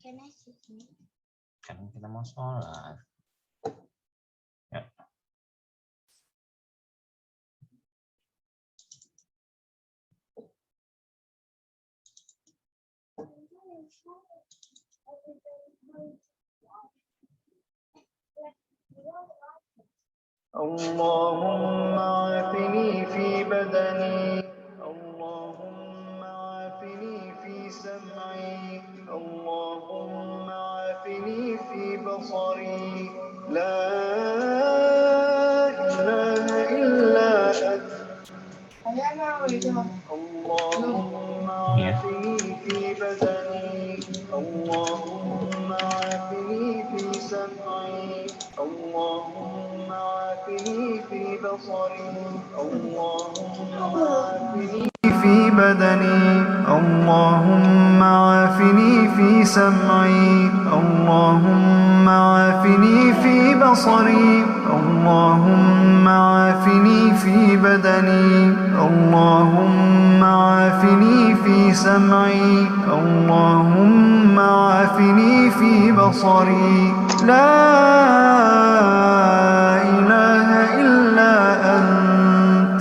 Kan kita mau sholat. Ya. اللهم عافني في بدني، اللهم عافني في سمعي، اللهم عافني في بصري، لا إله إلا أنت. اللهم عافني في بدني، اللهم عافني في سمعي، اللهم عافني في بصري، اللهم عافني في بدني، اللهم عافني في سمعي، اللهم عافني في بصري، اللهم عافني في بدني، اللهم عافني في سمعي، اللهم عافني في بصري، لا إله إلا أنت.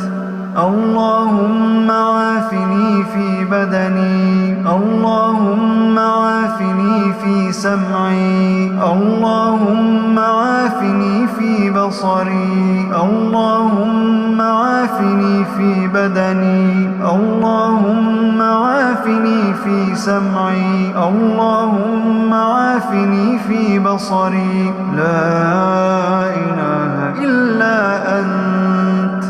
اللهم عافني في بدني، اللهم عافني في سمعي، اللهم عافني في بصري، اللهم عافني في بدني، اللهم عافني في سمعي، اللهم عافني في بصري، لا إله إلا أنت.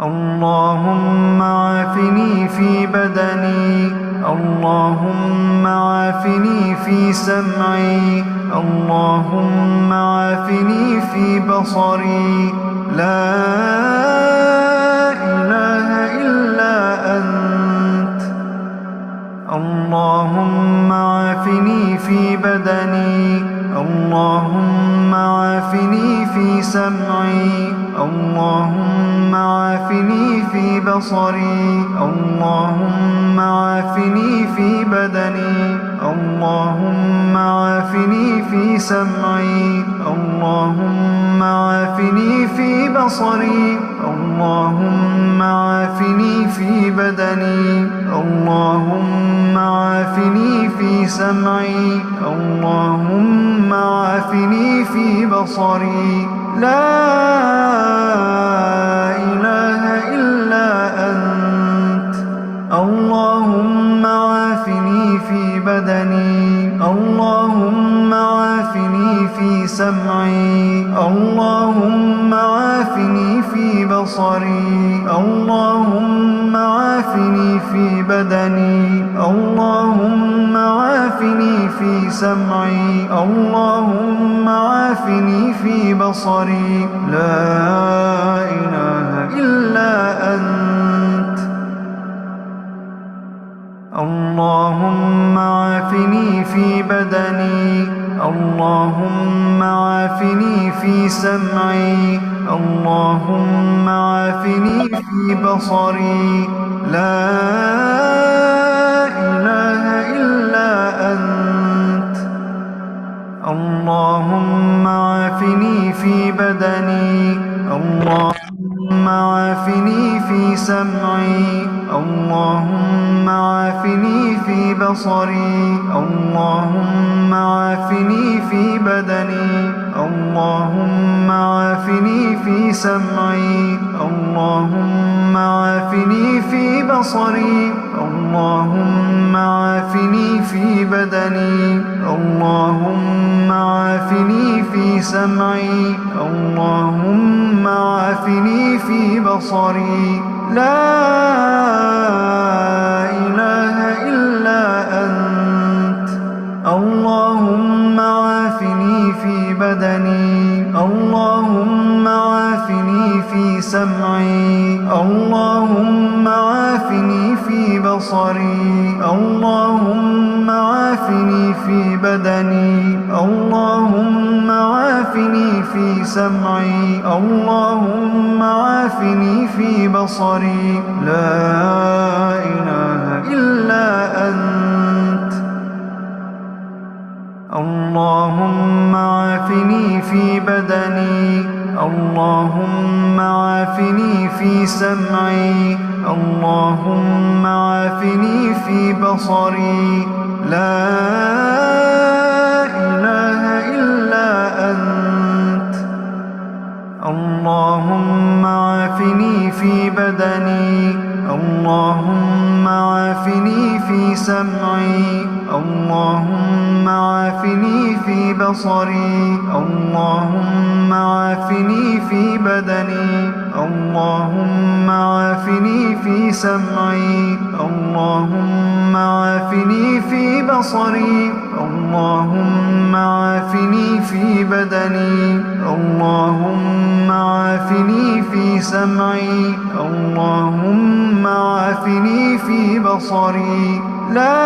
اللهم عافني في بدني، اللهم عافني في سمعي، اللهم عافني في بصري، لا إله إلا أنت. اللهم عافني في بدني، اللهم عافني في سمعي، اللهم عافني في بصري، اللهم عافني في بدني، اللهم عافني في سمعي، اللهم عافني في بصري، اللهم عافني في بدني، اللهم عافني في سمعي، اللهم عافني في بصري، لا إله إلا أنت. اللهم عافني في بدني، اللهم عافني في سمعي، اللهم عافني في بصري، اللهم عافني في بدني، اللهم عافني في سمعي، اللهم عافني في بصري، لا إله إلا أنت. اللهم عافني في بدني، اللهم عافني في سمعي، اللهم عافني في بصري، لا إله إلا أنت. اللهم عافني في بدني، اللهم عافني في سمعي، اللهم عافني في بصري، اللهم عافني في بدني، اللهم عافني في سمعي، اللهم عافني في بصري، اللهم عافني في بدني، اللهم عافني في سمعي، اللهم عافني في بصري، لا إله إلا أنت. اللهم عافني في بدني، اللهم عافني في سمعي، اللهم عافني في بصري، اللهم عافني في بدني، اللهم عافني في سمعي، اللهم عافني في بصري، لا إله إلا أنت. اللهم عافني في بدني اللهم عافني في سمعي اللهم عافني في بصري لا إله إلا أنت اللهم عافني في بدني اللهم عافني في سمعي اللهم عافني في بصري اللهم عافني في بدني اللهم عافني في سمعي اللهم عافني في بصري اللهم عافني في بدني اللهم عافني في سمعي اللهم عافني في بصري لا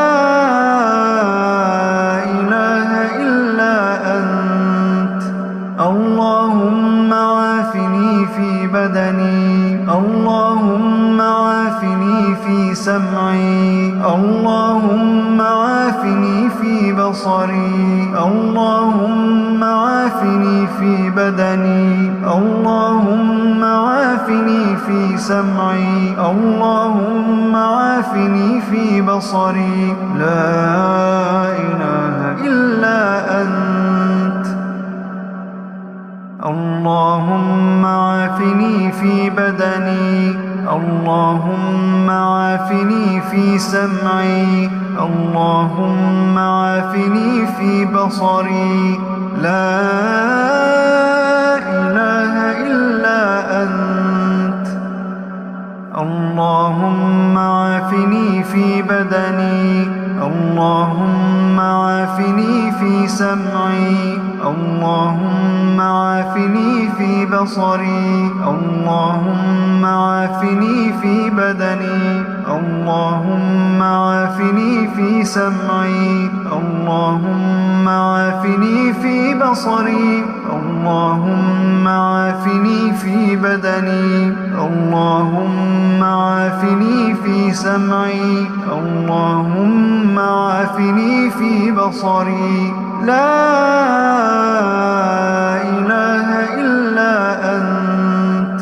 إله إلا أنت اللهم عافني في بدني اللهم عافني في سمعي اللهم عافني في بصري اللهم عافني في بدني اللهم عافني في سمعي اللهم عافني في بصري لا إله إلا أنت اللهم عافني في بدني اللهم عافني في سمعي اللهم عافني في بصري لا إله إلا أنت اللهم عافني في بدني اللهم عافني في سمعي اللهم عافني في بصري اللهم عافني في بدني اللهم عافني في سمعي اللهم عافني في بصري اللهم عافني في بدني اللهم عافني في سمعي اللهم عافني في بصري لا إله إلا أنت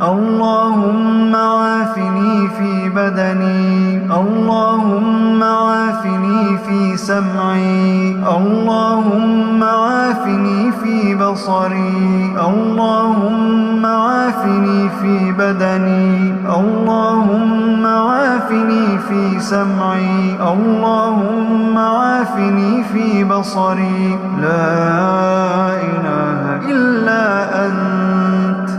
اللهم عافني في بدني اللهم عافني في سمعي اللهم عافني في بصري اللهم عافني في بدني اللهم عافني في سمعي اللهم عافني في بصري لا إله إلا أنت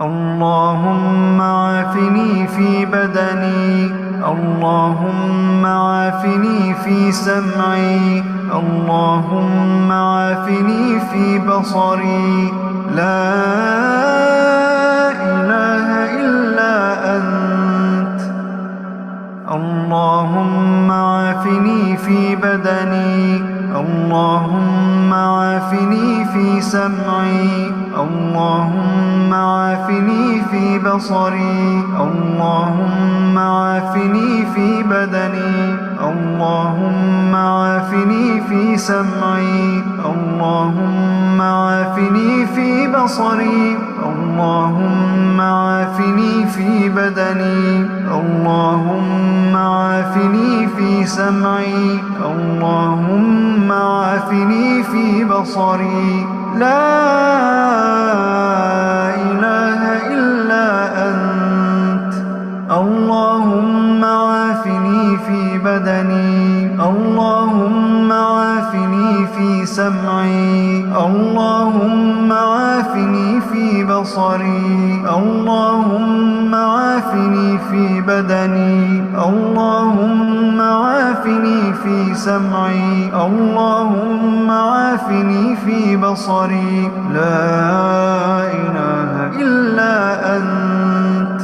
اللهم عافني في بدني اللهم عافني في سمعي اللهم عافني في بصري لا إله إلا أنت اللهم عافني في بدني اللهم عافني في سمعي اللهم عافني في بصري اللهم عافني في بدني اللهم عافني في سمعي اللهم عافني في بصري اللهم عافني في بدني اللهم عافني في سمعي اللهم عافني في بصري لا إله إلا أنت اللهم عافني في بدني اللهم عافني في سمعي اللهم عافني في بصري اللهم عافني في بدني اللهم عافني في سمعي اللهم عافني في بصري لا إله إلا أنت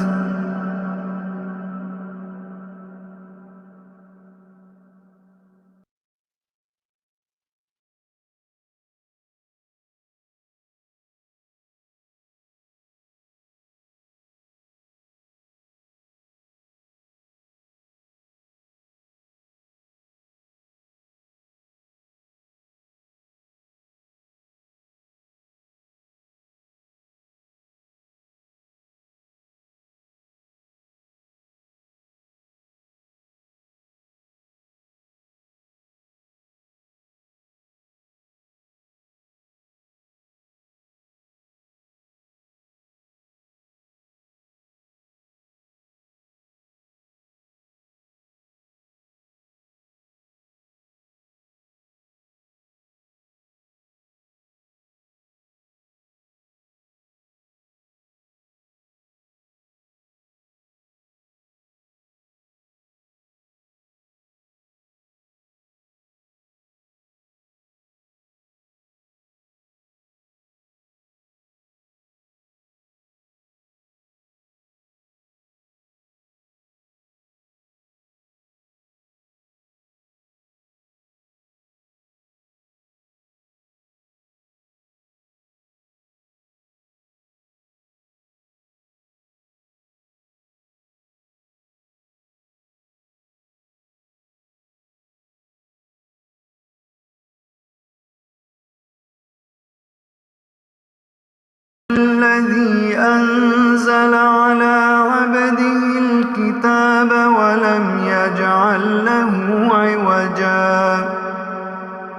أنزل على عبده الكتاب ولم يجعل له عوجا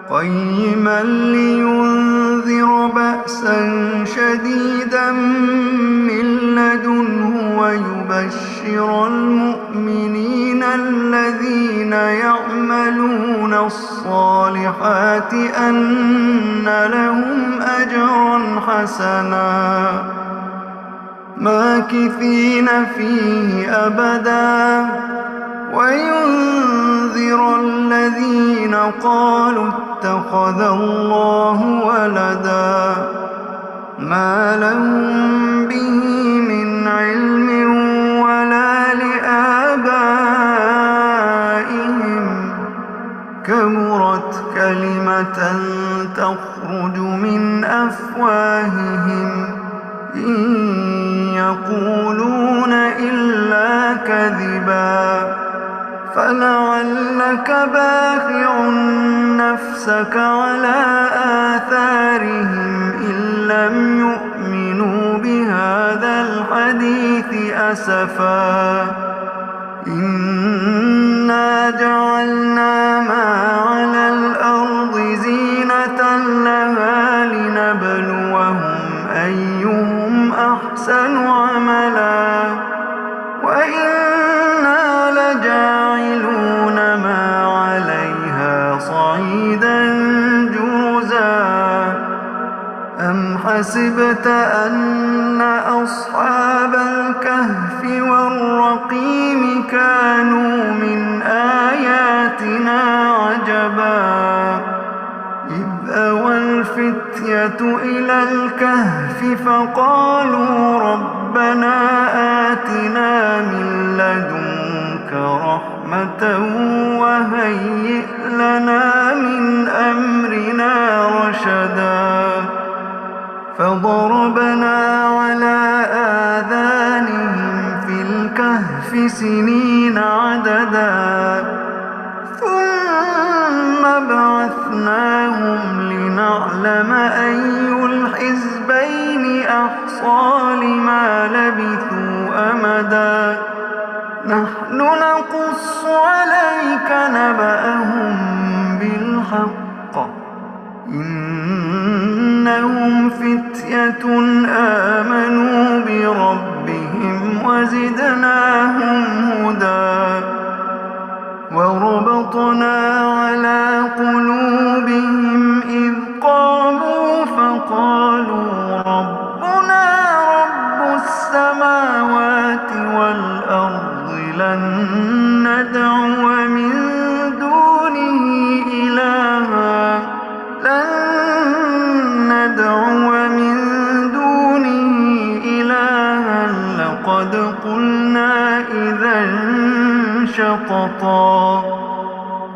قيما لينذر بأسا شديدا من لدنه ويبشر المؤمنين الذين يعملون الصالحات أن لهم أجرا حسنا ماكثين فيه أبدا وينذر الذين قالوا اتخذ الله ولدا ما لهم به من علم ولا لآبائهم كبرت كلمة تخرج من أفواههم إن يقولون إلا كذبا فلعلك باخع نفسك على آثارهم إن لم يؤمنوا بهذا الحديث أسفا إنا جعلنا ما على الأرض زينة لها لنبلوهم أيهم أحسن عملا وإنا لجاعلون ما عليها صعيدا جرزا أم حسبت أن أصحاب الكهف والرقيم كانوا من آياتنا عجبا إذ أوى الفتية إلى الكهف فقالوا ربنا آتنا من لدنك رحمة وهيئ لنا من أمرنا رشدا فضربنا على آذانهم في الكهف سنين عددا ثم بعثناهم لنعلم أي الحزبين أحصى لما لبثوا أمدا نحن نقص عليك نبأهم بالحق إنهم فتية آمنوا بربهم وزدناهم هدى وربطنا على قلوبهم إذ قاموا فقالوا ربنا رب السماوات والأرض لن ندعو من دونه إلها لقد قلنا إذا شططا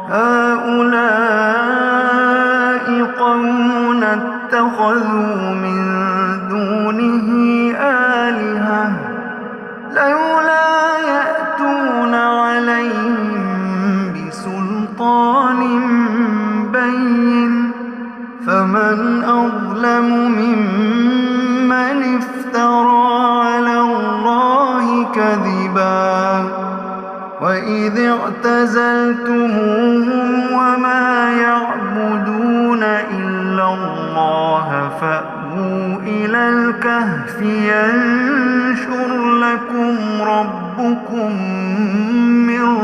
هؤلاء قوم اتخذوا من دونه آلهة لولا يأتون عليهم بسلطان بين فمن أظلم ممن افترى على الله كذبا وإذ اعتزلتموهم وما يعبدون إلا الله فأووا إلى الكهف ينشر لكم ربكم من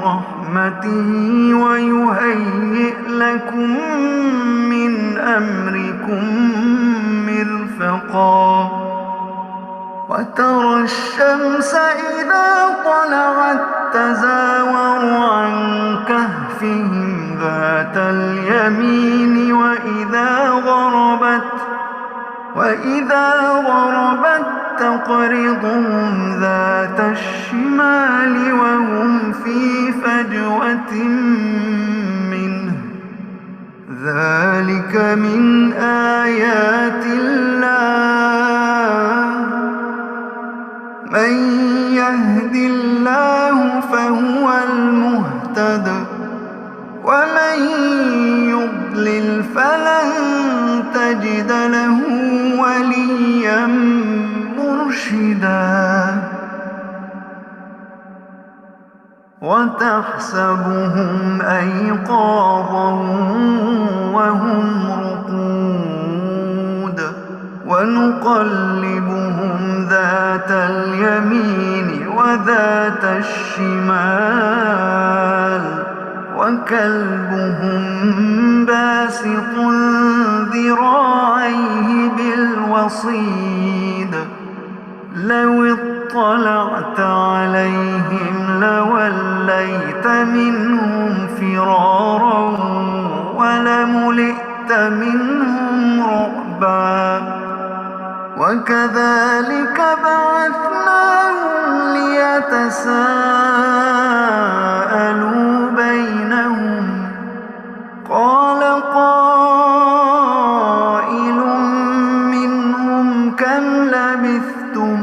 رحمته ويهيئ لكم من أمركم مرفقا وترى الشمس إذا طلعت تزاور عن كهفهم ذات اليمين وإذا غربت تقرضهم ذات الشمال وهم في فجوة منه ذلك من آيات الله من يهد الله فهو المهتد ومن يضلل فلن تجد له وليا مرشدا وتحسبهم أيقاظا وهم رقود ونقلبهم ذات اليمين وذات الشمال وكلبهم باسط ذراعيه بالوصيد لو اطلعت عليهم لوليت منهم فرارا ولملئت منهم رعبا وكذلك بعثناهم ليتساءلوا بينهم قال قائل منهم كم لبثتم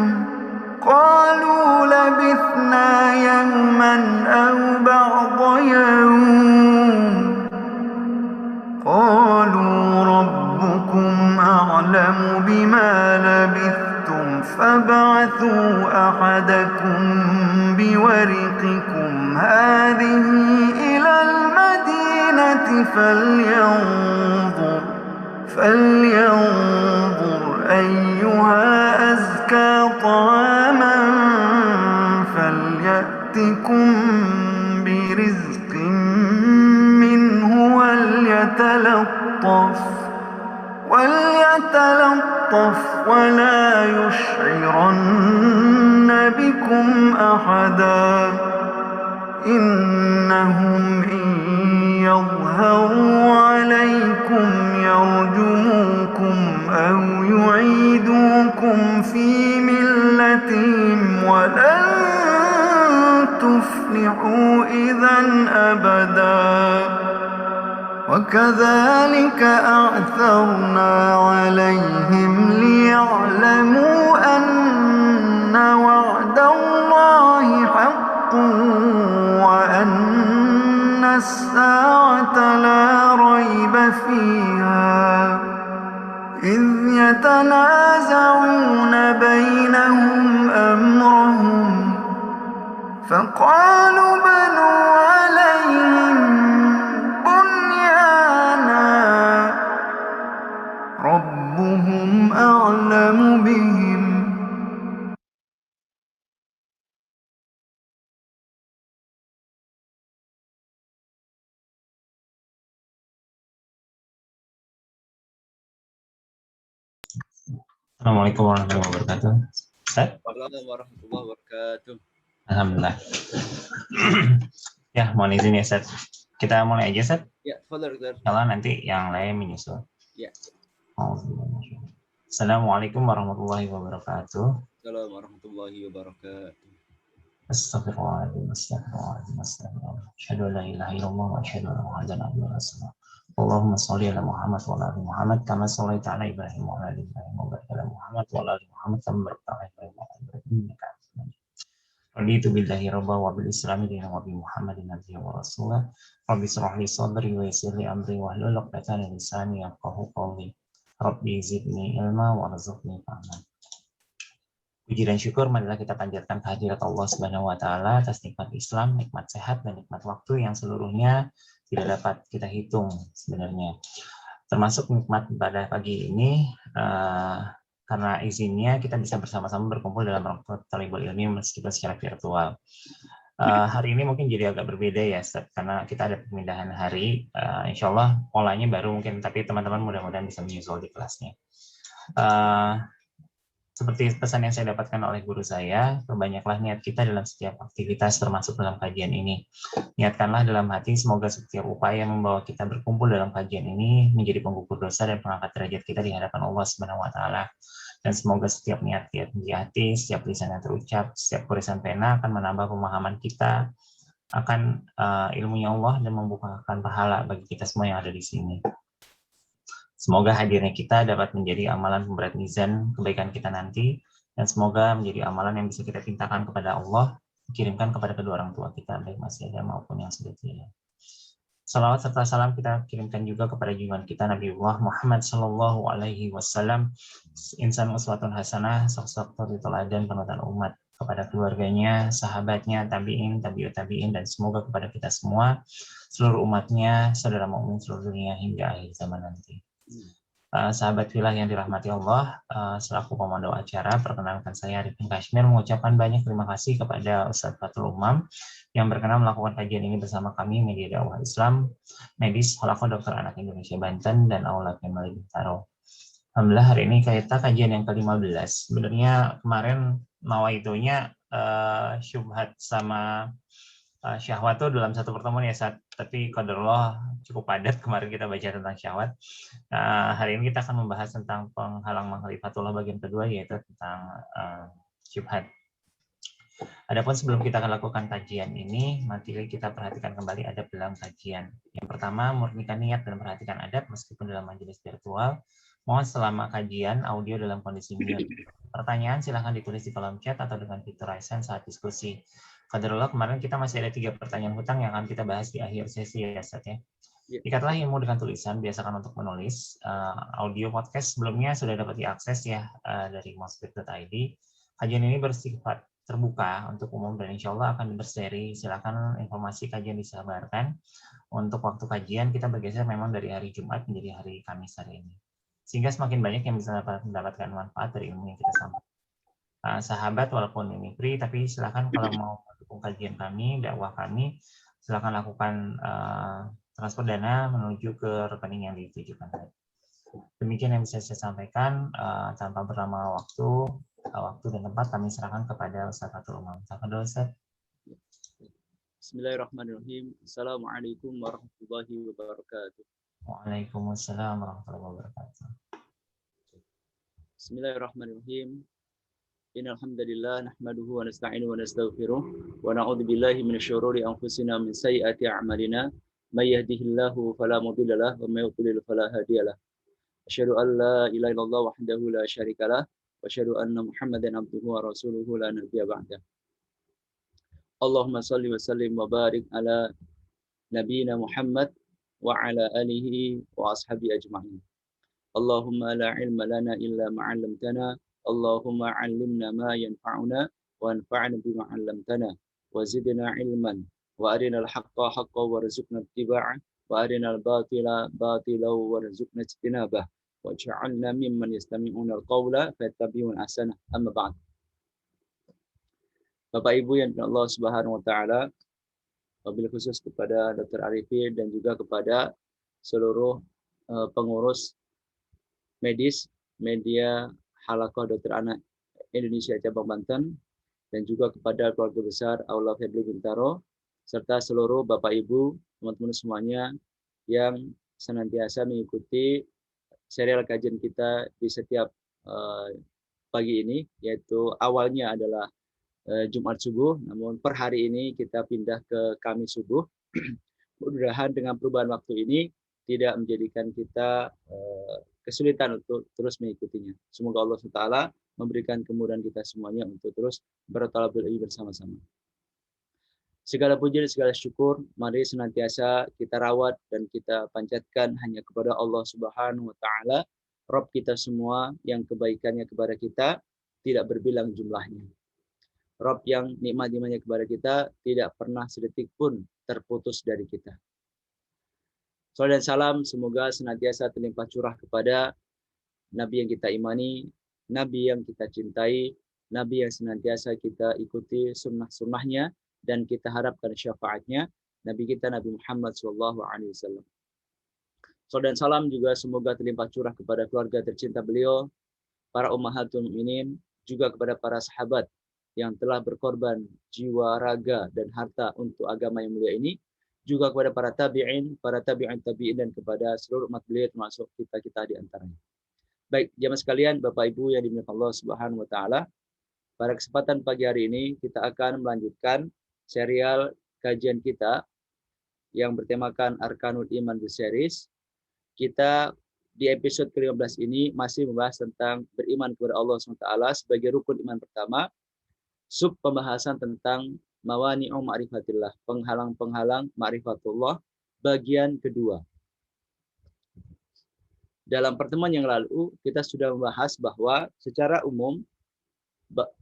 قالوا لبثنا يوما أو بعض يوم قالوا ربكم أعلم بما لبثتم فابعثوا أحدكم بورقكم هذه إلى المدينة فلينظر أيها أزكى طعاما فليأتكم برزق منه وليتلطف ولا يشعرن بكم أحدا إنهم إن يظهروا عليكم يرجموكم أو يعيدوكم في ملتهم ولن تفلحوا إذا أبدا وكذلك أعثرنا عليهم ليعلموا أن وعد الله حق وأن الساعة لا ريب فيها إذ يتنازعون بينهم أمرهم فقالوا بنوا عليهم بنيانا ربهم أعلم بهم Assalamualaikum warahmatullahi wabarakatuh. Ustaz? Waalaikumsalam warahmatullahi wabarakatuh. Alhamdulillah. Ya, mohon izin ya, Ustaz. Kita mulai aja, Ustaz. Ya, fadhal. Kalau nanti yang lain menyusul. Ya. Assalamualaikum warahmatullahi wabarakatuh. Assalamualaikum warahmatullahi wabarakatuh. Astagfirullahaladzim, astagfirullahaladzim, astagfirullahaladzim. Asyhadu an la ilaha illallah wa asyhadu anna Muhammadan abduhu wa rasuluh. Allahumma sholli ala Muhammad wa ala ali Muhammad kama shallaita ala Ibrahim wa ala ali Ibrahim wa barik ala Muhammad wa ala ali Muhammad kama barakta ala Ibrahim wa ala ali Ibrahim innaka Hamidum Majid. Raditu billahi rabba wa bil islami dinan wa bi Muhammadin nabiyyan wa rasulah. Rabbi shrah li sadri wa yassir li amri wahlul 'uqdatam min lisani yafqahu qawli. Rabbi zidni ilma warzuqni fahman. Puji dan syukur marilah kita panjatkan kehadirat Allah Subhanahu wa taala atas nikmat Islam, nikmat sehat dan nikmat waktu yang seluruhnya tidak dapat kita hitung sebenarnya. Termasuk nikmat pada pagi ini karena izinnya kita bisa bersama-sama berkumpul dalam rangka Thalibul Ilmi meskipun secara virtual. Hari ini mungkin jadi agak berbeda ya, Ustaz, karena kita ada pemindahan hari. Insya Allah polanya baru mungkin, tapi teman-teman mudah-mudahan bisa menyusul di kelasnya. Seperti pesan yang saya dapatkan oleh guru saya, perbanyaklah niat kita dalam setiap aktivitas termasuk dalam kajian ini. Niatkanlah dalam hati semoga setiap upaya membawa kita berkumpul dalam kajian ini menjadi penggugur dosa dan pengangkat derajat kita di hadapan Allah Subhanahu wa taala. Dan semoga setiap niat di hati, setiap lisan yang terucap, setiap gorisan pena akan menambah pemahaman kita akan ilmunya Allah dan membukakan pahala bagi kita semua yang ada di sini. Semoga hadirnya kita dapat menjadi amalan pemberat mizan kebaikan kita nanti, dan semoga menjadi amalan yang bisa kita pintakan kepada Allah, kirimkan kepada kedua orang tua kita, baik masih ada maupun yang sudah tiada. Salawat serta salam kita kirimkan juga kepada junjungan kita Nabiullah Muhammad Sallallahu Alaihi Wasallam, insan uswatun hasanah, sosok teladan panutan umat, kepada keluarganya, sahabatnya, tabiin, tabiut tabiin, dan semoga kepada kita semua, seluruh umatnya, saudara mukmin seluruh dunia hingga akhir zaman nanti. Sahabat filah yang dirahmati Allah, selaku pemandau acara, perkenalkan saya Arifin Kashmir mengucapkan banyak terima kasih kepada Ustadz Fatul Umam yang berkenan melakukan kajian ini bersama kami, Media Dakwah Islam, Medis, Halaqah Dokter Anak Indonesia Banten, dan Aula Kemal Bintaro. Alhamdulillah hari ini kita kajian yang ke-15. Sebenarnya kemarin nawaitunya syubhat sama syahwat itu dalam satu pertemuan ya saat, tapi qadarullah cukup padat kemarin kita baca tentang syahwat. Hari ini kita akan membahas tentang penghalang makhrifatullah bagian kedua, yaitu tentang syubhat. Adapun sebelum kita akan lakukan kajian ini, mari kita perhatikan kembali adab dalam kajian. Yang pertama, murnikan niat dan perhatikan adab meskipun dalam majelis virtual. Mohon selama kajian audio dalam kondisi mute. Pertanyaan silahkan ditulis di kolom chat atau dengan fitur raise hand saat diskusi. Qadarullah kemarin kita masih ada 3 pertanyaan hutang yang akan kita bahas di akhir sesi ya Ustaz ya. Ikatlah ilmu dengan tulisan, biasakan untuk menulis. Audio podcast sebelumnya sudah dapat diakses ya dari mosfit.id. Kajian ini bersifat terbuka untuk umum dan insya Allah akan berseri. Silakan informasi kajian disabarkan. Untuk waktu kajian kita bergeser memang dari hari Jumat menjadi hari Kamis hari ini, sehingga semakin banyak yang bisa mendapatkan manfaat dari ilmu yang kita sampaikan. Sahabat walaupun ini free, tapi silakan kalau mau mendukung kajian kami, dakwah kami, silakan lakukan transfer dana menuju ke rekening yang ditujukan. Demikian yang bisa saya sampaikan. Tanpa berlama waktu dan tempat kami serahkan kepada Ustaz Fatul Umam. Silakan Ustaz. Bismillahirrahmanirrahim. Assalamualaikum warahmatullahi wabarakatuh. Waalaikumsalam warahmatullahi wabarakatuh. Bismillahirrahmanirrahim. Innal hamdalillah nahmaduhu wa nasta'inuhu wa nastaghfiruh wa na'udzu billahi minasyururi anfusina min sayyiati a'malina may yahdihillahu fala mudilla lahu wa may yudlil fala hadiyalah. Asyhadu an la ilaha illallah wahdahu la syarikalah wa asyhadu anna Muhammadan abduhu wa rasuluhu la nabiyya ba'dah. Allahumma shalli wa sallim wa barik ala nabiyyina Muhammad wa ala alihi wa ashabi ajma'in. Allahumma la ilma lana illa ma 'allamtana. Allahumma 'allimna ma yanfa'una wa anfa'na bima 'allamtana wa zidna ilman wa arinal haqqa haqqan warzuqna ittiba'ah wa arinal batila batilan warzuqna ijtinabah wa ja'alna mimman yastami'una al-qawla fayattabi'una ahsanah. Amma ba'd. Bapak Ibu yang dirahmati Allah Subhanahu wa taala, wabil khusus kepada Dr. Arifin dan juga kepada seluruh pengurus medis media Halaqah Dokter Anak Indonesia Cabang Banten, dan juga kepada keluarga besar Aula Febri Bintaro, serta seluruh Bapak Ibu, teman-teman semuanya yang senantiasa mengikuti serial kajian kita di setiap pagi ini, yaitu awalnya adalah Jumat subuh, namun per hari ini kita pindah ke Kamis subuh. Mudah-mudahan dengan perubahan waktu ini tidak menjadikan kita kesulitan untuk terus mengikutinya. Semoga Allah SWT memberikan kemudahan kita semuanya untuk terus berthalabul ilmi bersama-sama. Segala puji dan segala syukur mari senantiasa kita rawat dan kita panjatkan hanya kepada Allah Subhanahu wa taala, Rabb kita semua yang kebaikannya kepada kita tidak berbilang jumlahnya. Rabb yang nikmat-nikmatnya kepada kita tidak pernah sedetik pun terputus dari kita. Salam dan salam semoga senantiasa terlimpah curah kepada Nabi yang kita imani, Nabi yang kita cintai, Nabi yang senantiasa kita ikuti sunnah-sunnahnya dan kita harapkan syafaatnya, Nabi kita Nabi Muhammad SAW. Salam dan salam juga semoga terlimpah curah kepada keluarga tercinta beliau, para ummahatul mukminin, juga kepada para sahabat yang telah berkorban jiwa, raga, dan harta untuk agama yang mulia ini, juga kepada para tabi'in, para tabi'in tabi'in, dan kepada seluruh umat beliau termasuk kita-kita di antaranya. Baik, jamaah sekalian, Bapak Ibu yang dimuliakan Allah Subhanahu wa taala, pada kesempatan pagi hari ini kita akan melanjutkan serial kajian kita yang bertemakan Arkanul Iman The Series. Kita di episode ke-15 ini masih membahas tentang beriman kepada Allah SWT sebagai rukun iman pertama, sub pembahasan tentang mawani'u ma'rifatillah, penghalang-penghalang ma'rifatullah, bagian kedua. Dalam pertemuan yang lalu kita sudah membahas bahwa secara umum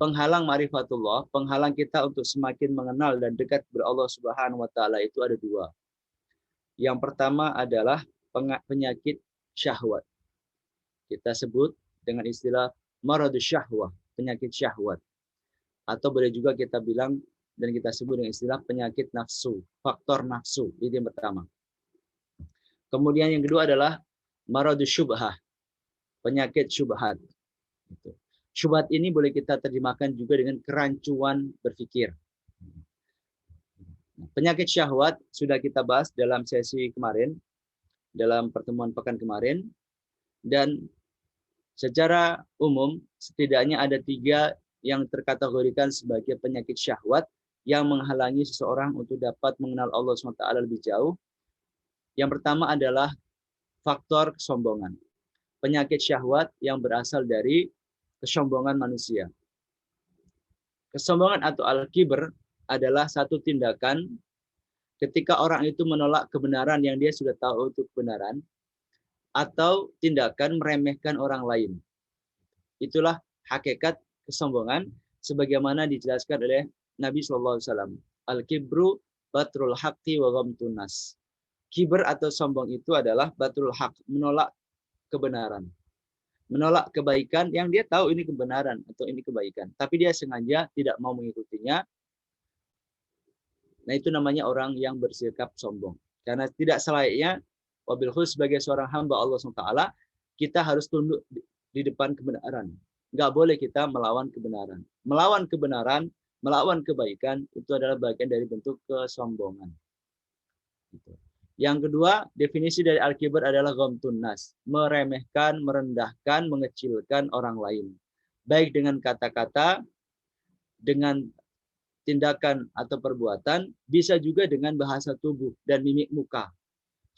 penghalang ma'rifatullah, penghalang kita untuk semakin mengenal dan dekat kepada Allah Subhanahu wa taala itu ada dua. Yang pertama adalah penyakit syahwat. Kita sebut dengan istilah maradus syahwah, penyakit syahwat. Atau boleh juga kita bilang dan kita sebut dengan istilah penyakit nafsu, faktor nafsu. Itu yang pertama. Kemudian yang kedua adalah maradus syubhah, penyakit syubhat. Syubhat ini boleh kita terjemahkan juga dengan kerancuan berpikir. Penyakit syahwat sudah kita bahas dalam sesi kemarin, dalam pertemuan pekan kemarin, dan secara umum setidaknya ada 3 yang terkategorikan sebagai penyakit syahwat yang menghalangi seseorang untuk dapat mengenal Allah SWT lebih jauh. Yang pertama adalah faktor kesombongan. Penyakit syahwat yang berasal dari kesombongan manusia. Kesombongan atau al-kibr adalah satu tindakan ketika orang itu menolak kebenaran yang dia sudah tahu itu kebenaran, atau tindakan meremehkan orang lain. Itulah hakikat kesombongan sebagaimana dijelaskan oleh Nabi SAW. Al-kibru batrul haqqi wa ghamtun nas. Kibr atau sombong itu adalah batrul haq, menolak kebenaran. Menolak kebaikan yang dia tahu ini kebenaran atau ini kebaikan. Tapi dia sengaja tidak mau mengikutinya. Nah itu namanya orang yang bersikap sombong. Karena tidak selayaknya, wabil khusus sebagai seorang hamba Allah SWT, kita harus tunduk di depan kebenaran. Nggak boleh kita melawan kebenaran. Melawan kebenaran, melawan kebaikan, itu adalah bagian dari bentuk kesombongan. Yang kedua, definisi dari al-kibr adalah ghamtun nas, meremehkan, merendahkan, mengecilkan orang lain. Baik dengan kata-kata, dengan tindakan atau perbuatan, bisa juga dengan bahasa tubuh dan mimik muka.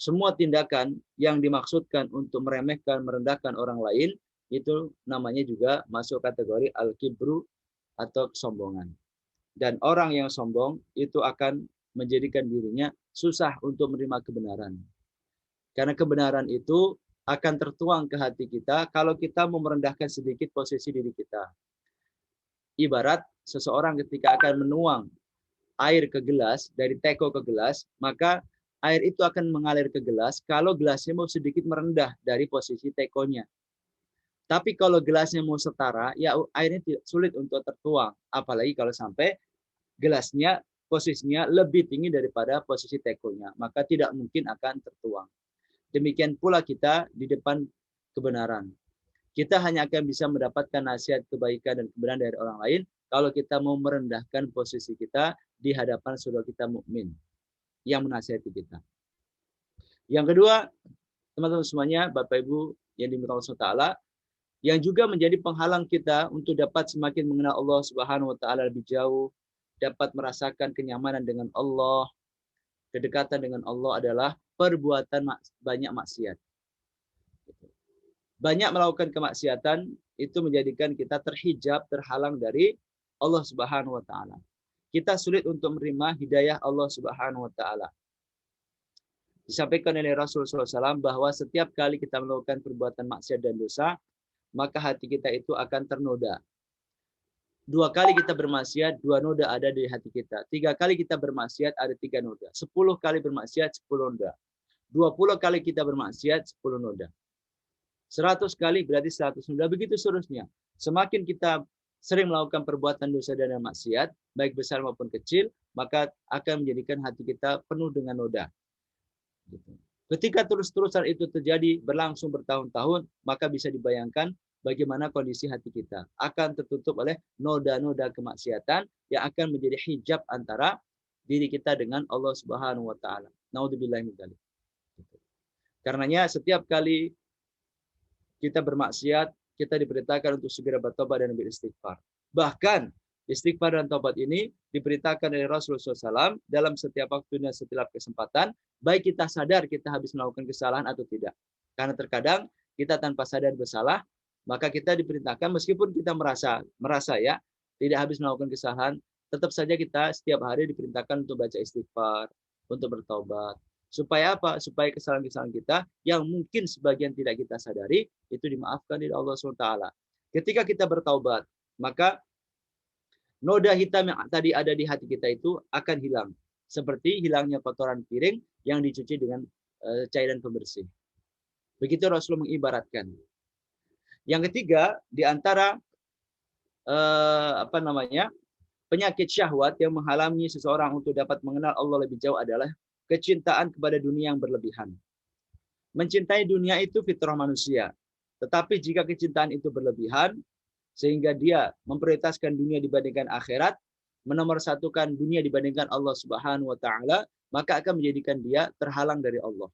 Semua tindakan yang dimaksudkan untuk meremehkan, merendahkan orang lain, itu namanya juga masuk kategori al-kibru atau kesombongan. Dan orang yang sombong itu akan menjadikan dirinya susah untuk menerima kebenaran. Karena kebenaran itu akan tertuang ke hati kita kalau kita mau merendahkan sedikit posisi diri kita. Ibarat seseorang ketika akan menuang air ke gelas, dari teko ke gelas, maka air itu akan mengalir ke gelas kalau gelasnya mau sedikit merendah dari posisi tekonya. Tapi kalau gelasnya mau setara, ya airnya sulit untuk tertuang. Apalagi kalau sampai gelasnya posisinya lebih tinggi daripada posisi tekonya, maka tidak mungkin akan tertuang. Demikian pula kita di depan kebenaran. Kita hanya akan bisa mendapatkan nasihat kebaikan dan kebenaran dari orang lain kalau kita mau merendahkan posisi kita di hadapan saudara kita mukmin yang menasihati kita. Yang kedua, teman-teman semuanya, Bapak Ibu yang dimuliakan Allah Taala, yang juga menjadi penghalang kita untuk dapat semakin mengenal Allah Subhanahu wa taala lebih jauh, dapat merasakan kenyamanan dengan Allah, kedekatan dengan Allah adalah perbuatan banyak maksiat. Banyak melakukan kemaksiatan itu menjadikan kita terhijab, terhalang dari Allah Subhanahu wa taala. Kita sulit untuk menerima hidayah Allah Subhanahu wa taala. Disampaikan oleh Rasulullah SAW bahwa setiap kali kita melakukan perbuatan maksiat dan dosa, maka hati kita itu akan ternoda. 2 kali kita bermaksiat, 2 noda ada di hati kita. 3 kali kita bermaksiat, ada 3 noda. 10 kali bermaksiat, 10 noda. 20 kali kita bermaksiat, 10 noda. 100 kali berarti 100 noda. Begitu seterusnya. Semakin kita sering melakukan perbuatan dosa dan maksiat, baik besar maupun kecil, maka akan menjadikan hati kita penuh dengan noda. Ketika terus-terusan itu terjadi berlangsung bertahun-tahun, maka bisa dibayangkan bagaimana kondisi hati kita akan tertutup oleh noda-noda kemaksiatan yang akan menjadi hijab antara diri kita dengan Allah Subhanahu wa taala. Naudzubillahi min dzalik. Karenanya setiap kali kita bermaksiat, kita diperintahkan untuk segera bertobat dan beristighfar. Bahkan istighfar dan taubat ini diperintahkan oleh Rasulullah SAW dalam setiap waktu dan setiap kesempatan, baik kita sadar kita habis melakukan kesalahan atau tidak. Karena terkadang kita tanpa sadar bersalah, maka kita diperintahkan meskipun kita merasa ya tidak habis melakukan kesalahan, tetap saja kita setiap hari diperintahkan untuk baca istighfar, untuk bertaubat. Supaya apa? Supaya kesalahan-kesalahan kita yang mungkin sebagian tidak kita sadari itu dimaafkan oleh Allah SWT. Ketika kita bertaubat, maka noda hitam yang tadi ada di hati kita itu akan hilang. Seperti hilangnya kotoran piring yang dicuci dengan cairan pembersih. Begitu Rasulullah mengibaratkan. Yang ketiga, di antara penyakit syahwat yang menghalangi seseorang untuk dapat mengenal Allah lebih jauh adalah kecintaan kepada dunia yang berlebihan. Mencintai dunia itu fitrah manusia. Tetapi jika kecintaan itu berlebihan, sehingga dia memprioritaskan dunia dibandingkan akhirat, menomorsatukan dunia dibandingkan Allah Subhanahu wa taala, maka akan menjadikan dia terhalang dari Allah.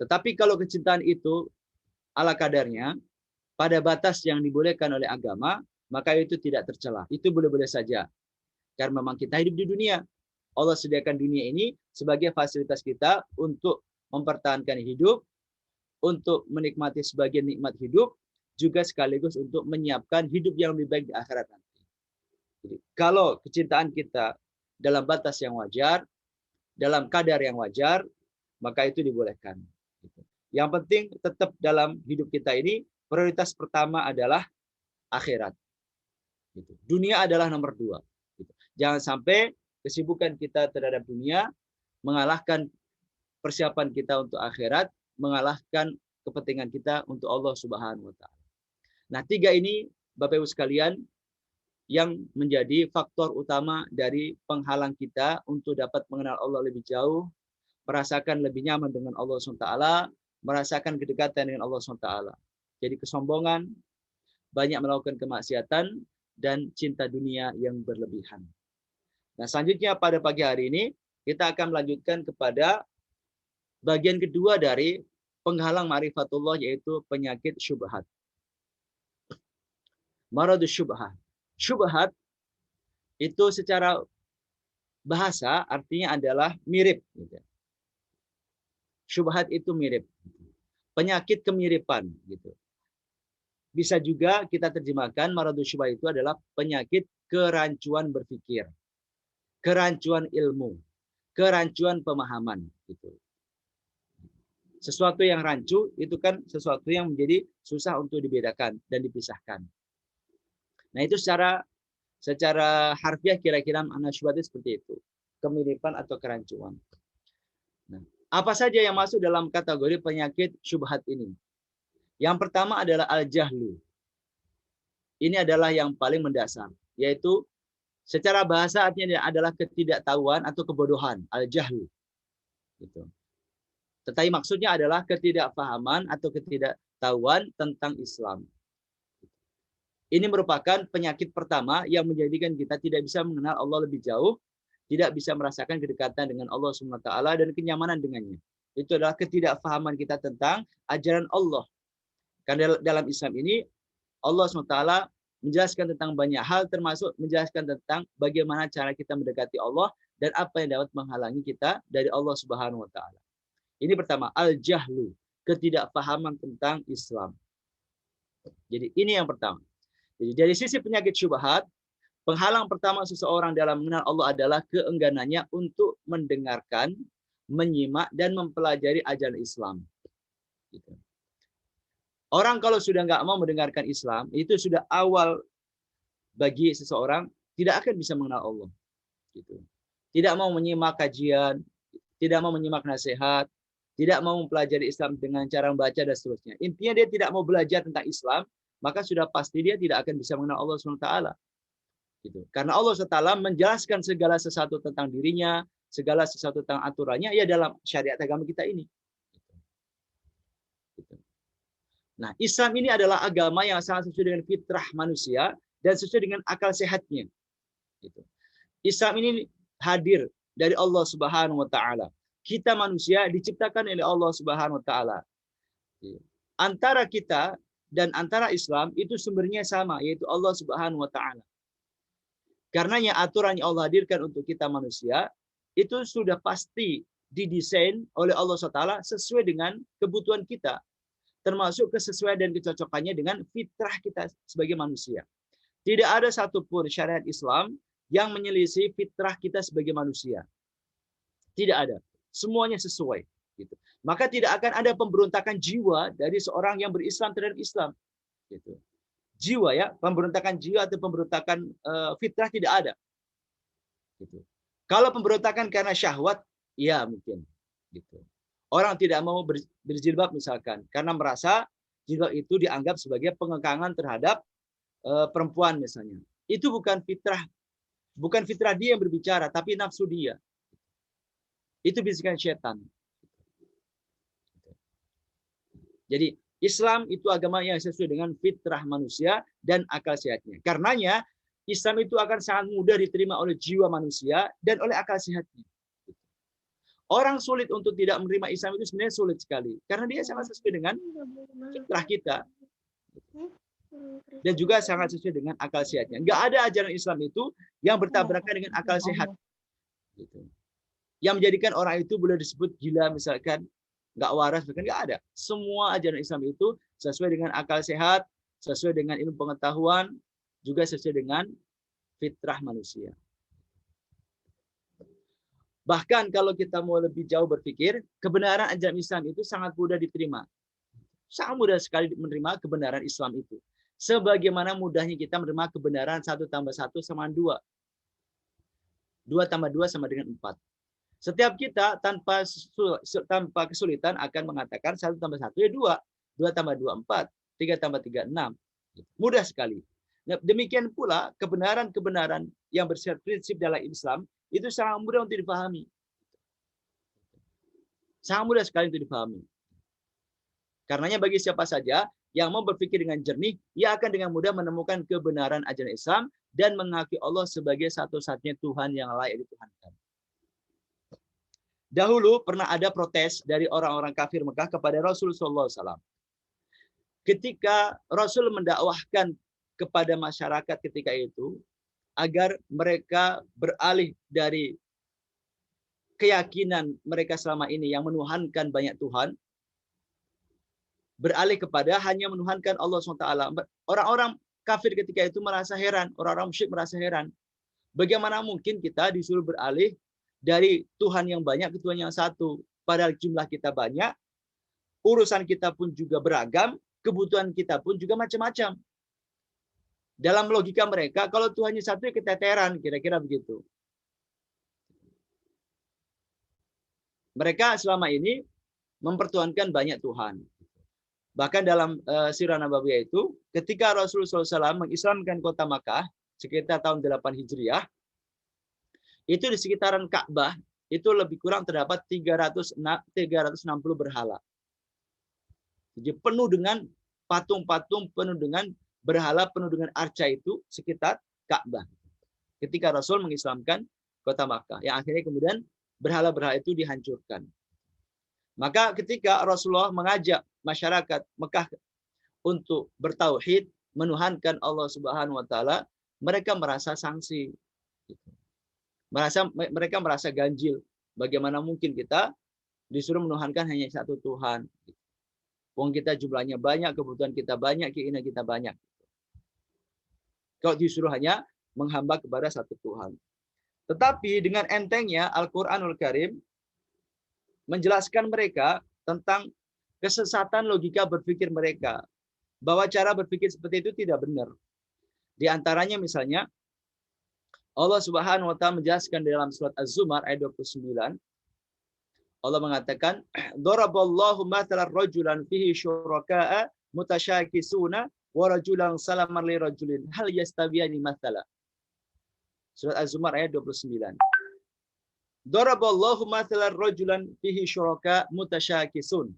Tetapi kalau kecintaan itu ala kadarnya, pada batas yang dibolehkan oleh agama, maka itu tidak tercela. Itu boleh-boleh saja. Karena memang kita hidup di dunia. Allah sediakan dunia ini sebagai fasilitas kita untuk mempertahankan hidup, untuk menikmati sebagian nikmat hidup, juga sekaligus untuk menyiapkan hidup yang lebih baik di akhirat nanti. Jadi, kalau kecintaan kita dalam batas yang wajar, dalam kadar yang wajar, maka itu dibolehkan. Yang penting tetap dalam hidup kita ini, prioritas pertama adalah akhirat. Dunia adalah nomor 2. Jangan sampai kesibukan kita terhadap dunia mengalahkan persiapan kita untuk akhirat, mengalahkan kepentingan kita untuk Allah Subhanahu wa taala. Nah, 3 ini Bapak Ibu sekalian yang menjadi faktor utama dari penghalang kita untuk dapat mengenal Allah lebih jauh, merasakan lebih nyaman dengan Allah SWT, merasakan kedekatan dengan Allah SWT. Jadi kesombongan, banyak melakukan kemaksiatan, dan cinta dunia yang berlebihan. Nah, selanjutnya pada pagi hari ini, kita akan melanjutkan kepada bagian kedua dari penghalang ma'rifatullah, yaitu penyakit syubhat. Maradus syubhat. Syubhat itu secara bahasa artinya adalah mirip. Syubhat itu mirip. Penyakit kemiripan. Bisa juga kita terjemahkan maradus syubhat itu adalah penyakit kerancuan berpikir, kerancuan ilmu, kerancuan pemahaman. Sesuatu yang rancu itu kan sesuatu yang menjadi susah untuk dibedakan dan dipisahkan. Nah, itu secara harfiah kira-kira makna syubhat itu seperti itu. Kemiripan atau kerancuan. Nah, apa saja yang masuk dalam kategori penyakit syubhat ini? Yang pertama adalah al-jahlu. Ini adalah yang paling mendasar. Yaitu secara bahasa artinya adalah ketidaktahuan atau kebodohan. Al-jahlu. Tetapi maksudnya adalah ketidakpahaman atau ketidaktahuan tentang Islam. Ini merupakan penyakit pertama yang menjadikan kita tidak bisa mengenal Allah lebih jauh, tidak bisa merasakan kedekatan dengan Allah SWT dan kenyamanan dengannya. Itu adalah ketidakpahaman kita tentang ajaran Allah. Karena dalam Islam ini Allah SWT menjelaskan tentang banyak hal, termasuk menjelaskan tentang bagaimana cara kita mendekati Allah dan apa yang dapat menghalangi kita dari Allah Subhanahu wa taala. Ini pertama, al-jahlu, ketidakpahaman tentang Islam. Jadi ini yang pertama. Jadi dari sisi penyakit syubhat, penghalang pertama seseorang dalam mengenal Allah adalah keengganannya untuk mendengarkan, menyimak, dan mempelajari ajaran Islam. Orang kalau sudah nggak mau mendengarkan Islam, itu sudah awal bagi seseorang tidak akan bisa mengenal Allah. Tidak mau menyimak kajian, tidak mau menyimak nasihat, tidak mau mempelajari Islam dengan cara membaca dan seterusnya. Intinya dia tidak mau belajar tentang Islam, maka sudah pasti dia tidak akan bisa mengenal Allah SWT. Karena Allah SWT menjelaskan segala sesuatu tentang dirinya, segala sesuatu tentang aturannya, ya dalam syariat agama kita ini. Nah, Islam ini adalah agama yang sangat sesuai dengan fitrah manusia dan sesuai dengan akal sehatnya. Islam ini hadir dari Allah Subhanahu wa taala. Kita manusia diciptakan oleh Allah Subhanahu wa taala. Antara kita dan antara Islam itu sumbernya sama, yaitu Allah Subhanahu wa taala. Karenanya aturan yang Allah hadirkan untuk kita manusia itu sudah pasti didesain oleh Allah SWT sesuai dengan kebutuhan kita. Termasuk kesesuaian dan kecocokannya dengan fitrah kita sebagai manusia. Tidak ada satupun syariat Islam yang menyelisih fitrah kita sebagai manusia. Tidak ada. Semuanya sesuai. Gitu. Maka tidak akan ada pemberontakan jiwa dari seorang yang berislam terhadap Islam. Gitu. Jiwa ya, pemberontakan jiwa atau pemberontakan fitrah tidak ada. Gitu. Kalau pemberontakan karena syahwat, ya mungkin. Gitu. Orang tidak mau berjilbab misalkan, karena merasa jilbab itu dianggap sebagai pengekangan terhadap perempuan misalnya. Itu bukan fitrah dia yang berbicara, tapi nafsu dia. Itu bisikan setan. Jadi Islam itu agama yang sesuai dengan fitrah manusia dan akal sehatnya. Karenanya Islam itu akan sangat mudah diterima oleh jiwa manusia dan oleh akal sehatnya. Orang sulit untuk tidak menerima Islam itu sebenarnya sulit sekali. Karena dia sangat sesuai dengan fitrah kita. Dan juga sangat sesuai dengan akal sehatnya. Nggak ada ajaran Islam itu yang bertabrakan dengan akal sehat. Gitu. Yang menjadikan orang itu boleh disebut gila misalkan, nggak waras, bahkan nggak ada. Semua ajaran Islam itu sesuai dengan akal sehat, sesuai dengan ilmu pengetahuan, juga sesuai dengan fitrah manusia. Bahkan kalau kita mau lebih jauh berpikir, kebenaran ajaran Islam itu sangat mudah diterima. Sangat mudah sekali menerima kebenaran Islam itu. Sebagaimana mudahnya kita menerima kebenaran 1 tambah 1 sama 2. 2 tambah 2 sama dengan 4. Setiap kita tanpa kesulitan akan mengatakan 1 tambah 1 ya 2. 2 tambah 2, 4. 3 tambah 3, 6. Mudah sekali. Nah, demikian pula kebenaran-kebenaran yang bersifat prinsip dalam Islam itu sangat mudah untuk dipahami. Sangat mudah sekali untuk dipahami. Karenanya bagi siapa saja yang mau berpikir dengan jernih, ia akan dengan mudah menemukan kebenaran ajaran Islam dan mengakui Allah sebagai satu-satunya Tuhan yang layak dituhankan. Dahulu pernah ada protes dari orang-orang kafir Mekah kepada Rasulullah SAW. Ketika Rasul mendakwahkan kepada masyarakat ketika itu, agar mereka beralih dari keyakinan mereka selama ini yang menuhankan banyak Tuhan, beralih kepada hanya menuhankan Allah SWT. Orang-orang kafir ketika itu merasa heran, orang-orang musyrik merasa heran. Bagaimana mungkin kita disuruh beralih dari Tuhan yang banyak ke Tuhan yang satu, padahal jumlah kita banyak, urusan kita pun juga beragam, kebutuhan kita pun juga macam-macam. Dalam logika mereka, kalau Tuhannya satu ya keteteran, kira-kira begitu. Mereka selama ini mempertuhankan banyak Tuhan. Bahkan dalam sirah Nabawiyah itu, ketika Rasulullah SAW mengislamkan kota Makkah, sekitar tahun 8 Hijriah, itu di sekitaran Ka'bah, itu lebih kurang terdapat 360 berhala. Jadi penuh dengan patung-patung, penuh dengan berhala, penuh dengan arca itu sekitar Ka'bah. Ketika Rasul mengislamkan kota Makkah, yang akhirnya kemudian berhala-berhala itu dihancurkan. Maka ketika Rasulullah mengajak masyarakat Mekah untuk bertauhid, menuhankan Allah Subhanahu wa taala, mereka merasa sanksi. Mereka merasa ganjil. Bagaimana mungkin kita disuruh menuhankan hanya satu Tuhan? Wong kita jumlahnya banyak, kebutuhan kita banyak, keinginan kita banyak. Kalau disuruh hanya menghamba kepada satu Tuhan. Tetapi dengan entengnya Al-Quranul Karim menjelaskan mereka tentang kesesatan logika berpikir mereka. Bahwa cara berpikir seperti itu tidak benar. Di antaranya misalnya, Allah Subhanahu wa taala menjelaskan dalam surat Az-Zumar ayat 29. Allah mengatakan, "Daraballahu mathalan rajulan fihi syuraka'a mutasyakisuna wa rajulan salaman li rajulin hal yastawiyani mathala." Surat Az-Zumar ayat 29. Daraballahu mathalan rajulan fihi syuraka mutasyakisun.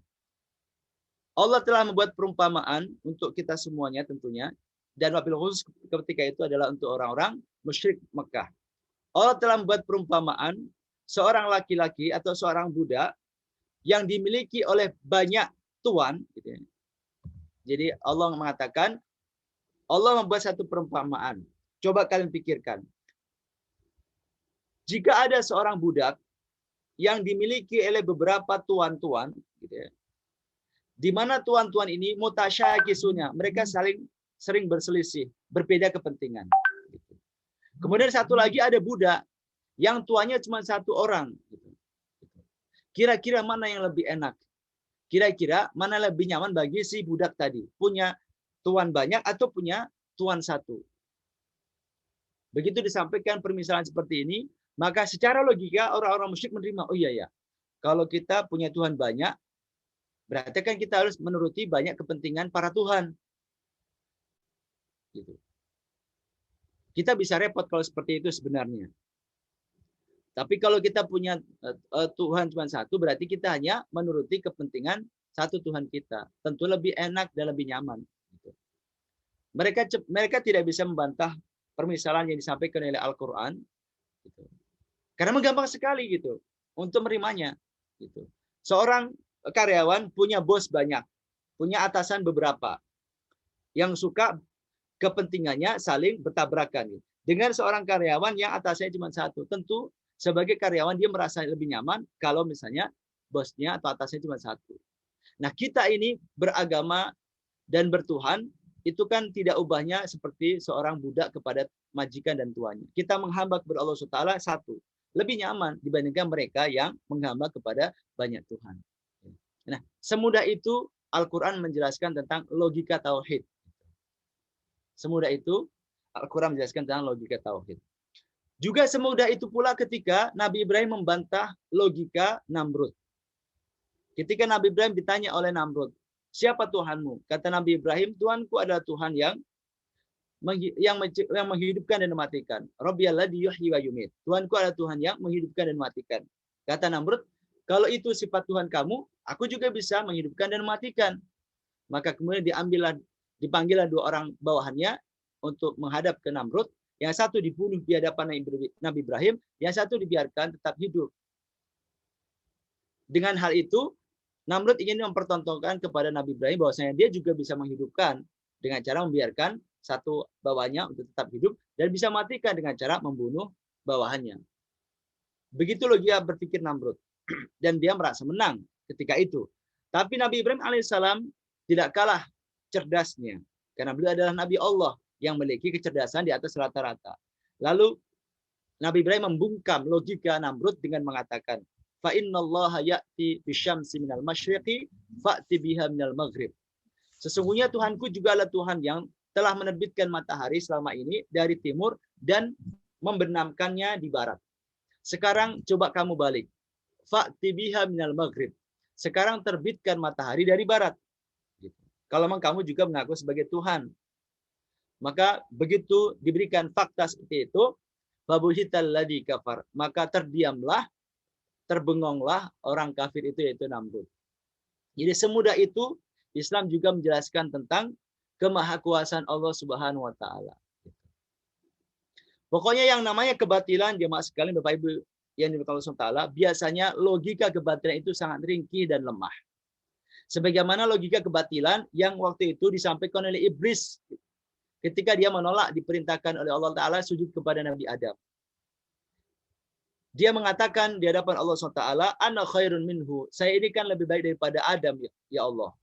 Allah telah membuat perumpamaan untuk kita semuanya tentunya, dan wabil khusus ketika itu adalah untuk orang-orang musyrik Mekah. Allah telah membuat perumpamaan seorang laki-laki atau seorang budak yang dimiliki oleh banyak tuan. Gitu ya. Jadi Allah mengatakan, Allah membuat satu perumpamaan. Coba kalian pikirkan. Jika ada seorang budak yang dimiliki oleh beberapa tuan-tuan, gitu ya, di mana tuan-tuan ini mutasyakisunya, mereka sering berselisih, berbeda kepentingan. Gitu. Kemudian satu lagi ada budak yang tuannya cuma satu orang. Gitu. Kira-kira mana yang lebih enak? Kira-kira mana lebih nyaman bagi si budak tadi? Punya tuan banyak atau punya tuan satu? Begitu disampaikan permisalan seperti ini, maka secara logika orang-orang musyrik menerima, oh iya ya, kalau kita punya Tuhan banyak, berarti kan kita harus menuruti banyak kepentingan para Tuhan. Gitu. Kita bisa repot kalau seperti itu sebenarnya. Tapi kalau kita punya Tuhan cuma satu, berarti kita hanya menuruti kepentingan satu Tuhan kita. Tentu lebih enak dan lebih nyaman. Gitu. Mereka tidak bisa membantah permisalan yang disampaikan oleh Al-Quran. Gitu. Karena menggampang sekali gitu untuk menerimanya. Gitu. Seorang karyawan punya bos banyak, punya atasan beberapa, yang suka kepentingannya saling bertabrakan. Dengan seorang karyawan yang atasnya cuma satu, tentu sebagai karyawan dia merasa lebih nyaman kalau misalnya bosnya atau atasnya cuma satu. Nah, kita ini beragama dan bertuhan itu kan tidak ubahnya seperti seorang budak kepada majikan dan tuannya. Kita menghamba kepada Allah SWT satu, lebih nyaman dibandingkan mereka yang menghamba kepada banyak Tuhan. Nah, semudah itu Al-Quran menjelaskan tentang logika tauhid. Semudah itu Al-Quran menjelaskan tentang logika tauhid. Juga semudah itu pula ketika Nabi Ibrahim membantah logika Namrud. Ketika Nabi Ibrahim ditanya oleh Namrud, siapa Tuhanmu? Kata Nabi Ibrahim, Tuhanku adalah Tuhan yang menghidupkan dan mematikan. Rabbiyalladzi yuhyi wa yumiit. Tuhanku adalah Tuhan yang menghidupkan dan mematikan. Kata Namrud, kalau itu sifat Tuhan kamu, aku juga bisa menghidupkan dan mematikan. Maka kemudian dipanggillah dua orang bawahannya untuk menghadap ke Namrud. Yang satu dibunuh di hadapan Nabi Ibrahim, yang satu dibiarkan tetap hidup. Dengan hal itu, Namrud ingin mempertontonkan kepada Nabi Ibrahim bahwasanya dia juga bisa menghidupkan dengan cara membiarkan satu bawahnya untuk tetap hidup dan bisa matikan dengan cara membunuh bawahannya. Begitu logika berpikir Namrud. Dan dia merasa menang ketika itu. Tapi Nabi Ibrahim alaihissalam tidak kalah cerdasnya. Karena beliau adalah Nabi Allah yang memiliki kecerdasan di atas rata-rata. Lalu Nabi Ibrahim membungkam logika Namrud dengan mengatakan, fa innallaha ya'ti bisyamsi minal masyriqi fa'ti biha minal maghrib. Sesungguhnya Tuhanku juga adalah Tuhan yang telah menerbitkan matahari selama ini dari timur dan membenamkannya di barat. Sekarang coba kamu balik. Fa'ti biha minal maghrib. Sekarang terbitkan matahari dari barat. Kalau memang kamu juga mengaku sebagai Tuhan. Maka begitu diberikan fakta seperti itu, fabuhital ladzi kafar, maka terdiamlah, terbengonglah orang kafir itu yaitu Namrud. Jadi semudah itu Islam juga menjelaskan tentang kemahakuasaan Allah Subhanahu wa taala. Pokoknya yang namanya kebatilan, jemaah sekalian Bapak Ibu yang dimuliakan Allah Subhanahu wa taala, biasanya logika kebatilan itu sangat ringkih dan lemah. Sebagaimana logika kebatilan yang waktu itu disampaikan oleh iblis ketika dia menolak diperintahkan oleh Allah Ta'ala sujud kepada Nabi Adam. Dia mengatakan di hadapan Allah SWT, Ana khairun minhu. Saya ini kan lebih baik daripada Adam, ya Allah.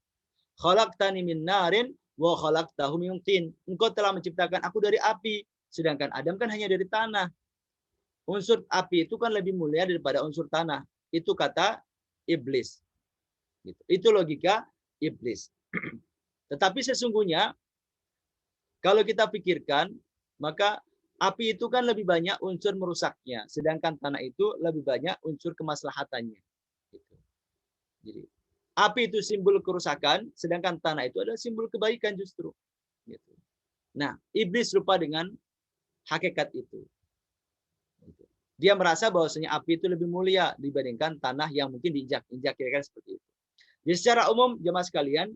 Khalaqtani min narin wa khalaqtahu min tin. Engkau telah menciptakan aku dari api, sedangkan Adam kan hanya dari tanah. Unsur api itu kan lebih mulia daripada unsur tanah. Itu kata iblis. Itu logika iblis. Tetapi sesungguhnya kalau kita pikirkan, maka api itu kan lebih banyak unsur merusaknya, sedangkan tanah itu lebih banyak unsur kemaslahatannya. Jadi, api itu simbol kerusakan, sedangkan tanah itu adalah simbol kebaikan justru. Nah, iblis lupa dengan hakikat itu. Dia merasa bahwasanya api itu lebih mulia dibandingkan tanah yang mungkin diinjak-injak, kira-kira seperti itu. Jadi secara umum, jemaah sekalian,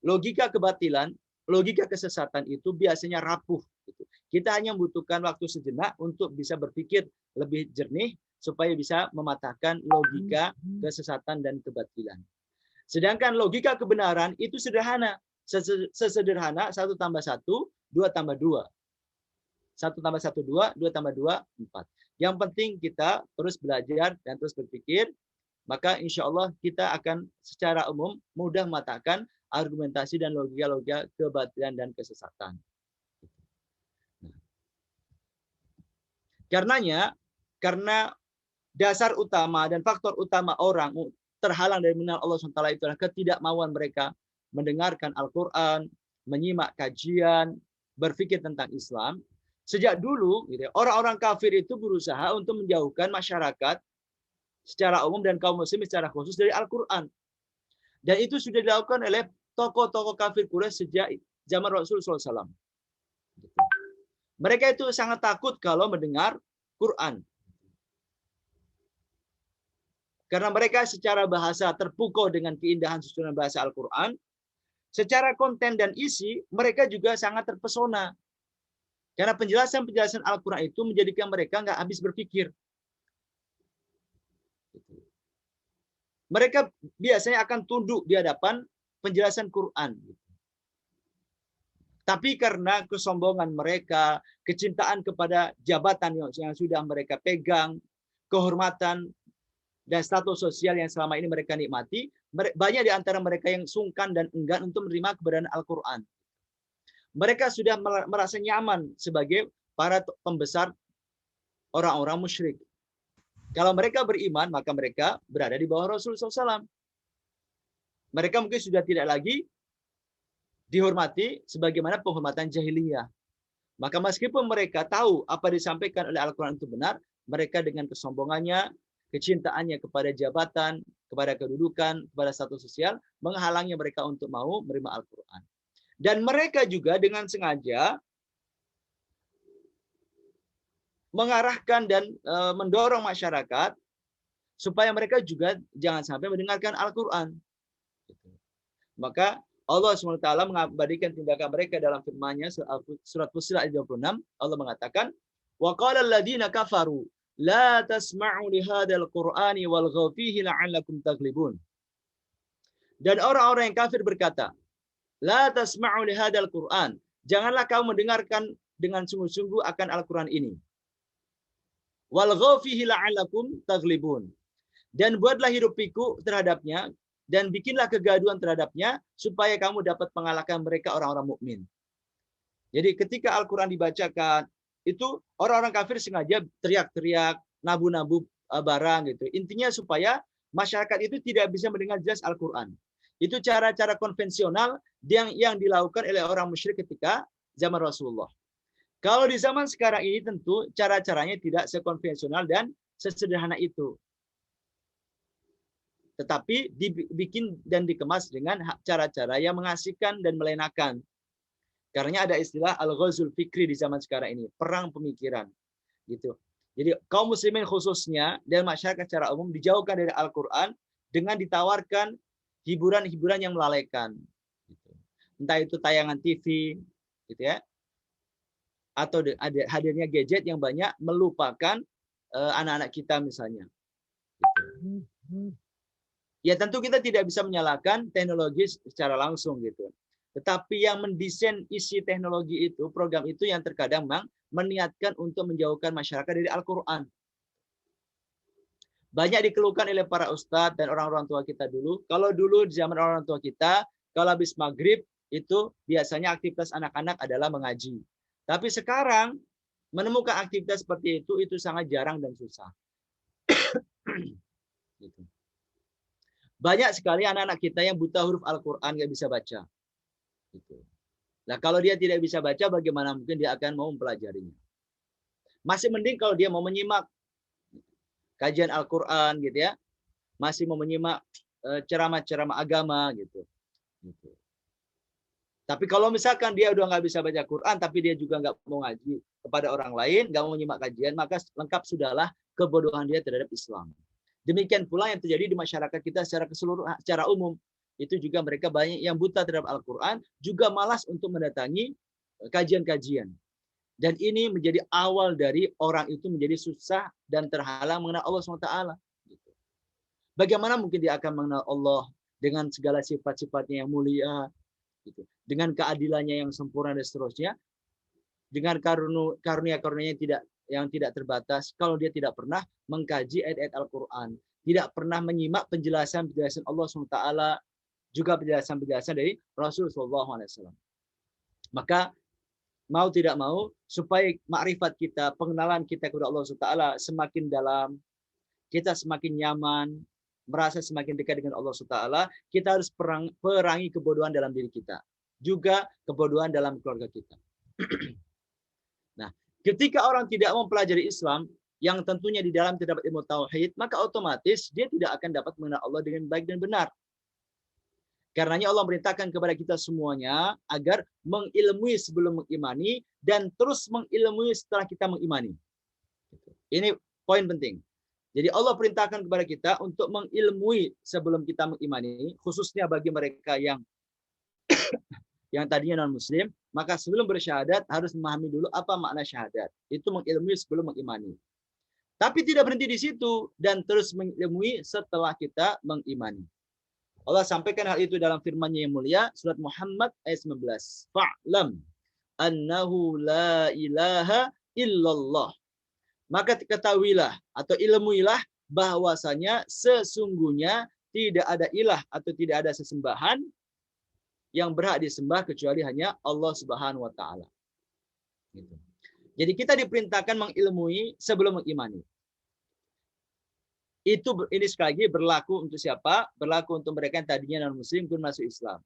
logika kebatilan, logika kesesatan itu biasanya rapuh. Kita hanya membutuhkan waktu sejenak untuk bisa berpikir lebih jernih supaya bisa mematahkan logika kesesatan dan kebatilan. Sedangkan logika kebenaran itu sederhana. Sesederhana 1 tambah 1, 2 tambah 2. 1 tambah 1, 2, 2 tambah 2, 4. Yang penting kita terus belajar dan terus berpikir, maka insya Allah kita akan secara umum mudah mematahkan argumentasi dan logika-logika kebatilan dan kesesatan. Karena dasar utama dan faktor utama orang terhalang dari mengenal Allah SWT itu adalah ketidakmauan mereka mendengarkan Al-Quran, menyimak kajian, berpikir tentang Islam. Sejak dulu, gitu, orang-orang kafir itu berusaha untuk menjauhkan masyarakat secara umum dan kaum muslim secara khusus dari Al-Quran. Dan itu sudah dilakukan oleh tokoh-tokoh kafir Quraisy sejak zaman Rasulullah SAW. Mereka itu sangat takut kalau mendengar Quran. Karena mereka secara bahasa terpukau dengan keindahan susunan bahasa Al-Quran. Secara konten dan isi, mereka juga sangat terpesona. Karena penjelasan-penjelasan Al-Quran itu menjadikan mereka nggak habis berpikir. Mereka biasanya akan tunduk di hadapan penjelasan Quran. Tapi karena kesombongan mereka, kecintaan kepada jabatan yang sudah mereka pegang, kehormatan, dan status sosial yang selama ini mereka nikmati, banyak di antara mereka yang sungkan dan enggan untuk menerima keberadaan Al-Quran. Mereka sudah merasa nyaman sebagai para pembesar orang-orang musyrik. Kalau mereka beriman, maka mereka berada di bawah Rasulullah SAW. Mereka mungkin sudah tidak lagi dihormati sebagaimana penghormatan jahiliyah. Maka meskipun mereka tahu apa disampaikan oleh Al-Quran itu benar, mereka dengan kesombongannya, kecintaannya kepada jabatan, kepada kedudukan, kepada status sosial, menghalangi mereka untuk mau menerima Al-Quran. Dan mereka juga dengan sengaja mengarahkan dan mendorong masyarakat supaya mereka juga jangan sampai mendengarkan Al-Quran. Maka Allah SWT mengabadikan tindakan mereka dalam firman-Nya surat Fussilat ayat 26. Allah mengatakan, "Wa qala alladziina kafaru la tasma'u li hadzal qur'ani walghaw fihi la'allakum taghlibun." Dan orang-orang yang kafir berkata, "La tasma'u li hadzal qur'an." Janganlah kamu mendengarkan dengan sungguh-sungguh akan Al-Qur'an ini. Walghaw fihi la'allakum taghlibun. Dan buatlah hidup pikuk terhadapnya dan bikinlah kegaduhan terhadapnya supaya kamu dapat mengalahkan mereka orang-orang mukmin. Jadi ketika Al-Qur'an dibacakan, itu orang-orang kafir sengaja teriak-teriak, nabu-nabu barang gitu. Intinya supaya masyarakat itu tidak bisa mendengar jelas Al-Qur'an. Itu cara-cara konvensional yang dilakukan oleh orang musyrik ketika zaman Rasulullah. Kalau di zaman sekarang ini tentu cara-caranya tidak sekonvensional dan sesederhana itu. Tetapi dibikin dan dikemas dengan cara-cara yang mengasihkan dan melenakan. Karena ada istilah al-ghazul fikri di zaman sekarang ini, perang pemikiran. Gitu. Jadi kaum muslimin khususnya dan masyarakat secara umum dijauhkan dari Al-Quran dengan ditawarkan hiburan-hiburan yang melalaikan. Gitu. Entah itu tayangan TV, gitu ya, atau hadirnya gadget yang banyak melupakan anak-anak kita misalnya. Gitu. Ya tentu kita tidak bisa menyalahkan teknologi secara langsung gitu. Tetapi yang mendesain isi teknologi itu, program itu yang terkadang memang meniatkan untuk menjauhkan masyarakat dari Al-Quran. Banyak dikeluhkan oleh para ustadz dan orang-orang tua kita dulu. Kalau dulu di zaman orang tua kita, kalau habis maghrib itu biasanya aktivitas anak-anak adalah mengaji. Tapi sekarang menemukan aktivitas seperti itu sangat jarang dan susah. Gitu. Banyak sekali anak-anak kita yang buta huruf Al-Quran nggak bisa baca. Gitu. Nah kalau dia tidak bisa baca, bagaimana mungkin dia akan mau mempelajarinya? Masih mending kalau dia mau menyimak kajian Al-Quran, gitu ya, masih mau menyimak ceramah-ceramah agama, gitu. Tapi kalau misalkan dia udah nggak bisa baca Quran, tapi dia juga nggak mau ngaji kepada orang lain, nggak mau menyimak kajian, maka lengkap sudahlah kebodohan dia terhadap Islam. Demikian pula yang terjadi di masyarakat kita secara keseluruhan, secara umum. Itu juga mereka banyak yang buta terhadap Al-Quran, juga malas untuk mendatangi kajian-kajian. Dan ini menjadi awal dari orang itu menjadi susah dan terhalang mengenal Allah SWT. Bagaimana mungkin dia akan mengenal Allah dengan segala sifat-sifatnya yang mulia, dengan keadilannya yang sempurna dan seterusnya, dengan karunia-karunia yang tidak terbatas, kalau dia tidak pernah mengkaji ayat-ayat Al-Quran, tidak pernah menyimak penjelasan-penjelasan Allah SWT, juga penjelasan-penjelasan dari Rasulullah SAW. Maka mau tidak mau, supaya makrifat kita, pengenalan kita kepada Allah SWT semakin dalam, kita semakin nyaman, merasa semakin dekat dengan Allah SWT, kita harus perangi kebodohan dalam diri kita. Juga kebodohan dalam keluarga kita. Nah, ketika orang tidak mempelajari Islam, yang tentunya di dalam terdapat ilmu tauhid, maka otomatis dia tidak akan dapat mengenal Allah dengan baik dan benar. Karenanya Allah merintahkan kepada kita semuanya agar mengilmui sebelum mengimani dan terus mengilmui setelah kita mengimani. Ini poin penting. Jadi Allah perintahkan kepada kita untuk mengilmui sebelum kita mengimani, khususnya bagi mereka yang tadinya non-muslim, maka sebelum bersyahadat harus memahami dulu apa makna syahadat. Itu mengilmui sebelum mengimani. Tapi tidak berhenti di situ dan terus mengilmui setelah kita mengimani. Allah sampaikan hal itu dalam firman-Nya yang mulia, surat Muhammad ayat 19. Fa'lam annahu la ilaha illallah. Maka ketahuilah atau ilmuilah bahwasanya sesungguhnya tidak ada ilah atau tidak ada sesembahan yang berhak disembah kecuali hanya Allah Subhanahu wa taala. Gitu. Jadi kita diperintahkan mengilmui sebelum mengimani. Ini sekali lagi berlaku untuk siapa? Berlaku untuk mereka yang tadinya non-muslim pun masuk Islam.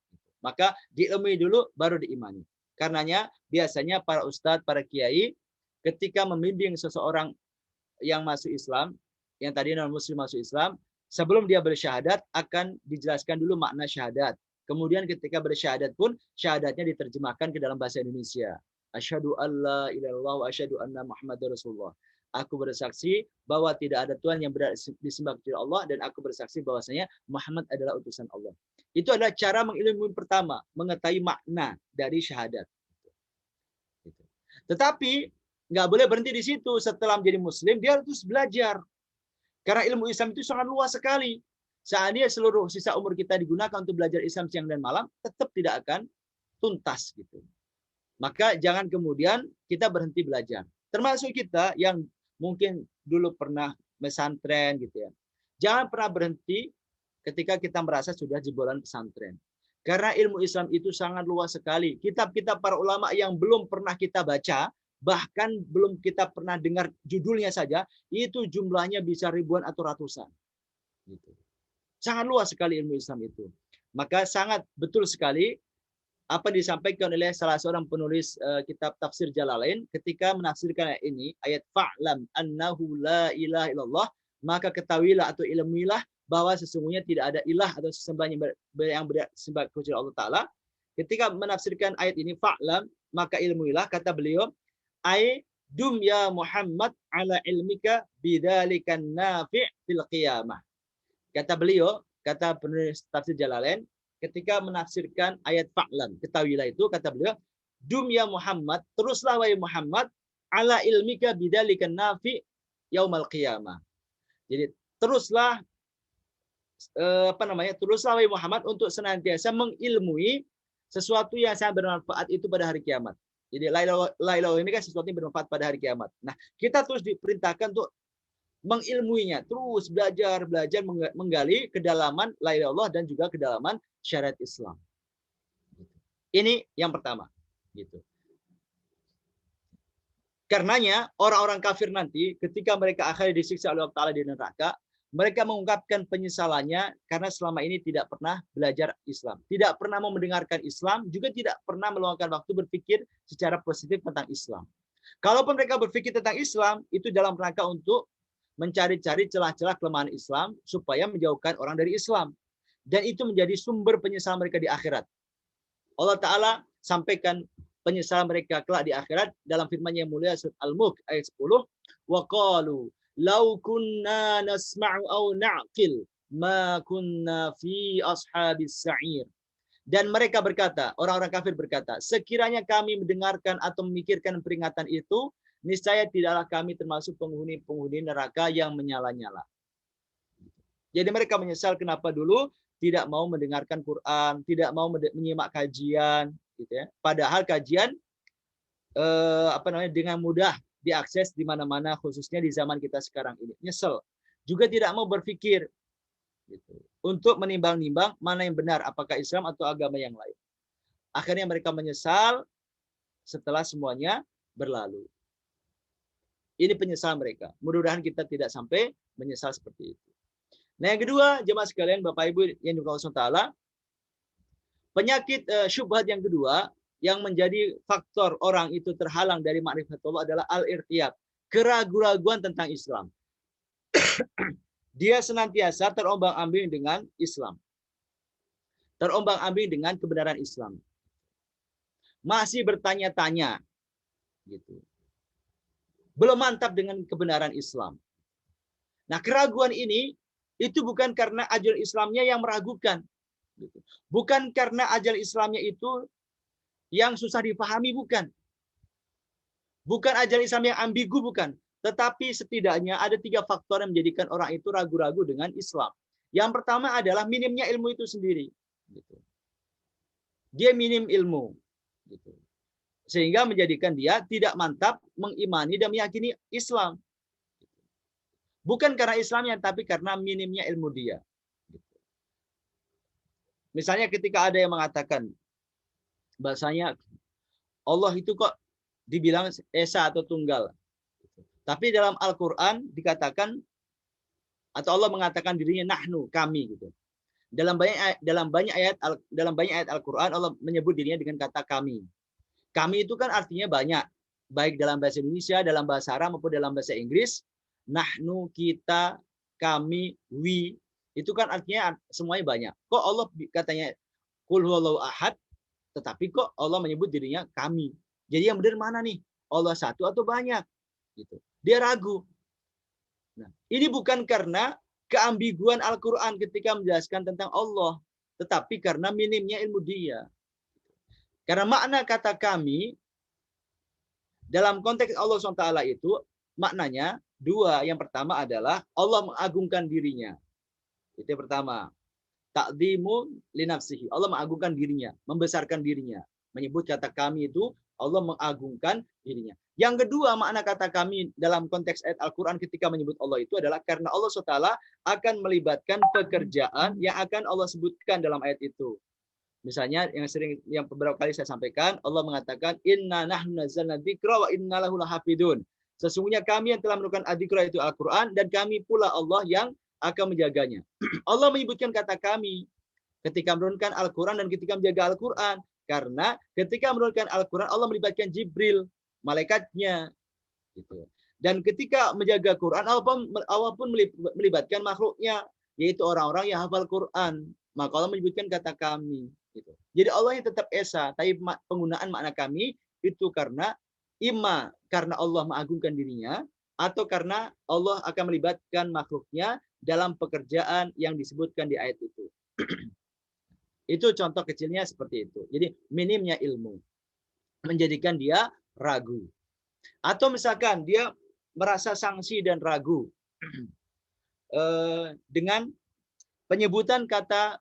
Maka diilmui dulu baru diimani. Karenanya biasanya para ustadz, para kiai ketika membimbing seseorang yang masuk Islam, yang tadinya non-muslim masuk Islam, sebelum dia bersyahadat akan dijelaskan dulu makna syahadat. Kemudian ketika bersyahadat pun syahadatnya diterjemahkan ke dalam bahasa Indonesia. Asyhadu alla ilaha illallah wa asyhadu anna Muhammadar Rasulullah. Aku bersaksi bahwa tidak ada Tuhan yang berhak disembah kecuali Allah dan aku bersaksi bahwasanya Muhammad adalah utusan Allah. Itu adalah cara mengilmui pertama, mengetahui makna dari syahadat. Tetapi nggak boleh berhenti di situ. Setelah menjadi Muslim, dia harus belajar. Karena ilmu Islam itu sangat luas sekali. Seandainya seluruh sisa umur kita digunakan untuk belajar Islam siang dan malam, tetap tidak akan tuntas gitu. Maka jangan kemudian kita berhenti belajar. Termasuk kita yang mungkin dulu pernah pesantren gitu ya. Jangan pernah berhenti ketika kita merasa sudah jebolan pesantren. Karena ilmu Islam itu sangat luas sekali. Kitab-kitab para ulama yang belum pernah kita baca, bahkan belum kita pernah dengar judulnya saja, itu jumlahnya bisa ribuan atau ratusan. Gitu. Sangat luas sekali ilmu Islam itu. Maka sangat betul sekali apa disampaikan oleh salah seorang penulis kitab tafsir Jalalain ketika menafsirkan ayat ini, ayat fa'lam annahu la ilaha illallah, maka ketahuilah atau ilmuilah bahwa sesungguhnya tidak ada ilah atau sesembahan yang bersembah kecuali Allah Ta'ala. Ketika menafsirkan ayat ini fa'lam, maka ilmuilah, kata beliau, ay dum ya Muhammad ala ilmika bidzalikan nafi' fil qiyamah. Kata beliau, kata penulis tafsir Jalalain, ketika menafsirkan ayat fa'lam, ketahuilah itu, kata beliau, dum ya Muhammad, teruslah wahai Muhammad, ala ilmika bidzalikan nafi' yaumal qiyamah. Jadi teruslah teruslah wahai Muhammad untuk senantiasa mengilmui sesuatu yang sangat bermanfaat itu pada hari kiamat. Jadi la ilaha ini kan sesuatu yang bermanfaat pada hari kiamat. Nah, kita terus diperintahkan untuk mengilmuinya, terus belajar menggali kedalaman la ilaha illallah dan juga kedalaman syariat Islam. Ini yang pertama, gitu. Karenanya orang-orang kafir nanti ketika mereka akhirnya disiksa oleh Allah Ta'ala di neraka, mereka mengungkapkan penyesalannya karena selama ini tidak pernah belajar Islam, tidak pernah mau mendengarkan Islam, juga tidak pernah meluangkan waktu berpikir secara positif tentang Islam. Kalaupun mereka berpikir tentang Islam, itu dalam rangka untuk mencari-cari celah-celah kelemahan Islam supaya menjauhkan orang dari Islam. Dan itu menjadi sumber penyesalan mereka di akhirat. Allah Ta'ala sampaikan penyesalan mereka kelak di akhirat dalam firman yang mulia surat Al-Mulk ayat 10. Wa qalu law kunna nasma'u aw na'qil ma kunna fi ashabis sa'ir. Dan mereka berkata, orang-orang kafir berkata, sekiranya kami mendengarkan atau memikirkan peringatan itu, niscaya tidaklah kami termasuk penghuni-penghuni neraka yang menyala-nyala. Jadi mereka menyesal kenapa dulu tidak mau mendengarkan Quran, tidak mau menyimak kajian, gitu ya. Padahal kajian dengan mudah diakses di mana-mana, khususnya di zaman kita sekarang ini. Nyesel, juga tidak mau berpikir gitu, untuk menimbang-nimbang mana yang benar, apakah Islam atau agama yang lain. Akhirnya mereka menyesal setelah semuanya berlalu. Ini penyesalan mereka. Mudah-mudahan kita tidak sampai menyesal seperti itu. Nah, yang kedua, jemaah sekalian, Bapak Ibu yang dimuliakan Allah Taala, penyakit syubhat yang kedua yang menjadi faktor orang itu terhalang dari makrifat Allah adalah al-irtiyab, keraguan-raguan tentang Islam. Dia senantiasa terombang-ambing dengan Islam. Terombang-ambing dengan kebenaran Islam. Masih bertanya-tanya gitu. Belum mantap dengan kebenaran Islam. Nah, keraguan ini itu bukan karena ajaran Islamnya yang meragukan. Bukan karena ajaran Islamnya itu yang susah dipahami, bukan. Bukan ajaran Islam yang ambigu, bukan. Tetapi setidaknya ada 3 faktor yang menjadikan orang itu ragu-ragu dengan Islam. Yang pertama adalah minimnya ilmu itu sendiri. Dia minim ilmu. Sehingga menjadikan dia tidak mantap mengimani dan meyakini Islam. Bukan karena Islamnya, tapi karena minimnya ilmu dia. Misalnya ketika ada yang mengatakan, bahasanya Allah itu kok dibilang Esa atau Tunggal. Tapi dalam Al-Quran dikatakan, atau Allah mengatakan dirinya nahnu, kami. Gitu. Dalam banyak ayat Al-Quran Allah menyebut dirinya dengan kata kami. Kami itu kan artinya banyak. Baik dalam bahasa Indonesia, dalam bahasa Arab, maupun dalam bahasa Inggris. Nahnu, kita, kami, we. Itu kan artinya semuanya banyak. Kok Allah katanya Qul huwallahu ahad, tetapi kok Allah menyebut dirinya kami. Jadi yang benar mana nih? Allah satu atau banyak? Gitu. Dia ragu. Nah, ini bukan karena keambiguan Al-Quran ketika menjelaskan tentang Allah, tetapi karena minimnya ilmu dia. Karena makna kata kami dalam konteks Allah SWT itu maknanya 2. Yang pertama adalah Allah mengagungkan dirinya. Itu yang pertama. Ta'dzimu li nafsihi. Allah mengagungkan dirinya, membesarkan dirinya. Menyebut kata kami itu Allah mengagungkan dirinya. Yang kedua, makna kata kami dalam konteks ayat Al-Quran ketika menyebut Allah itu adalah karena Allah SWT akan melibatkan pekerjaan yang akan Allah sebutkan dalam ayat itu. Misalnya yang beberapa kali saya sampaikan, Allah mengatakan inna nahnu nazzalna dzikra wa inna lahu lahafidun. Sesungguhnya kami yang telah menurunkan adzikra itu Al-Quran, dan kami pula Allah yang akan menjaganya. Allah menyebutkan kata kami ketika menurunkan Al-Quran dan ketika menjaga Al-Quran. Karena ketika menurunkan Al-Quran Allah melibatkan Jibril, malaikatnya. Gitu. Dan ketika menjaga Quran Allah pun melibatkan makhluknya, yaitu orang-orang yang hafal Quran. Maka Allah menyebutkan kata kami. Gitu. Jadi Allah yang tetap Esa, tapi penggunaan makna kami itu karena karena Allah mengagungkan dirinya, atau karena Allah akan melibatkan makhluknya dalam pekerjaan yang disebutkan di ayat itu. Itu contoh kecilnya seperti itu. Jadi minimnya ilmu menjadikan dia ragu. Atau misalkan dia merasa sangsi dan ragu dengan penyebutan kata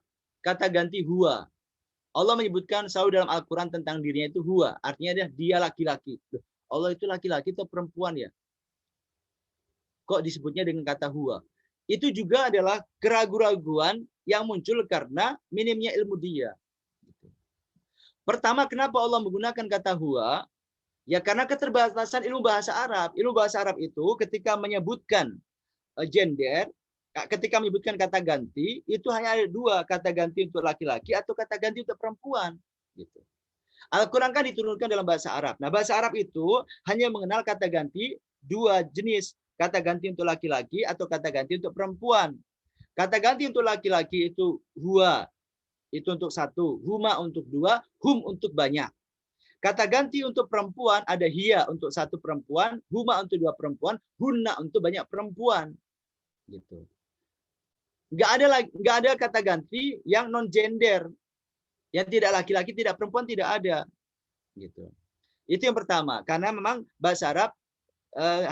ganti huwa. Allah menyebutkan selalu dalam Al-Quran tentang dirinya itu huwa. Artinya dia laki-laki. Allah itu laki-laki atau perempuan ya? Kok disebutnya dengan kata huwa? Itu juga adalah keraguan-raguan yang muncul karena minimnya ilmu dia. Pertama, kenapa Allah menggunakan kata huwa? Ya karena keterbatasan ilmu bahasa Arab. Ilmu bahasa Arab itu ketika menyebutkan gender, ketika menyebutkan kata ganti, itu hanya ada 2, kata ganti untuk laki-laki atau kata ganti untuk perempuan. Gitu. Al-Quran kan diturunkan dalam bahasa Arab. Nah, bahasa Arab itu hanya mengenal kata ganti 2 jenis. Kata ganti untuk laki-laki atau kata ganti untuk perempuan. Kata ganti untuk laki-laki itu huwa, itu untuk 1, huma untuk 2, hum untuk banyak. Kata ganti untuk perempuan ada hiya untuk 1 perempuan, huma untuk 2 perempuan, hunna untuk banyak perempuan. Gitu. Nggak ada kata ganti yang non gender, yang tidak laki-laki, tidak perempuan, tidak ada. Gitu. Itu yang pertama, karena memang bahasa Arab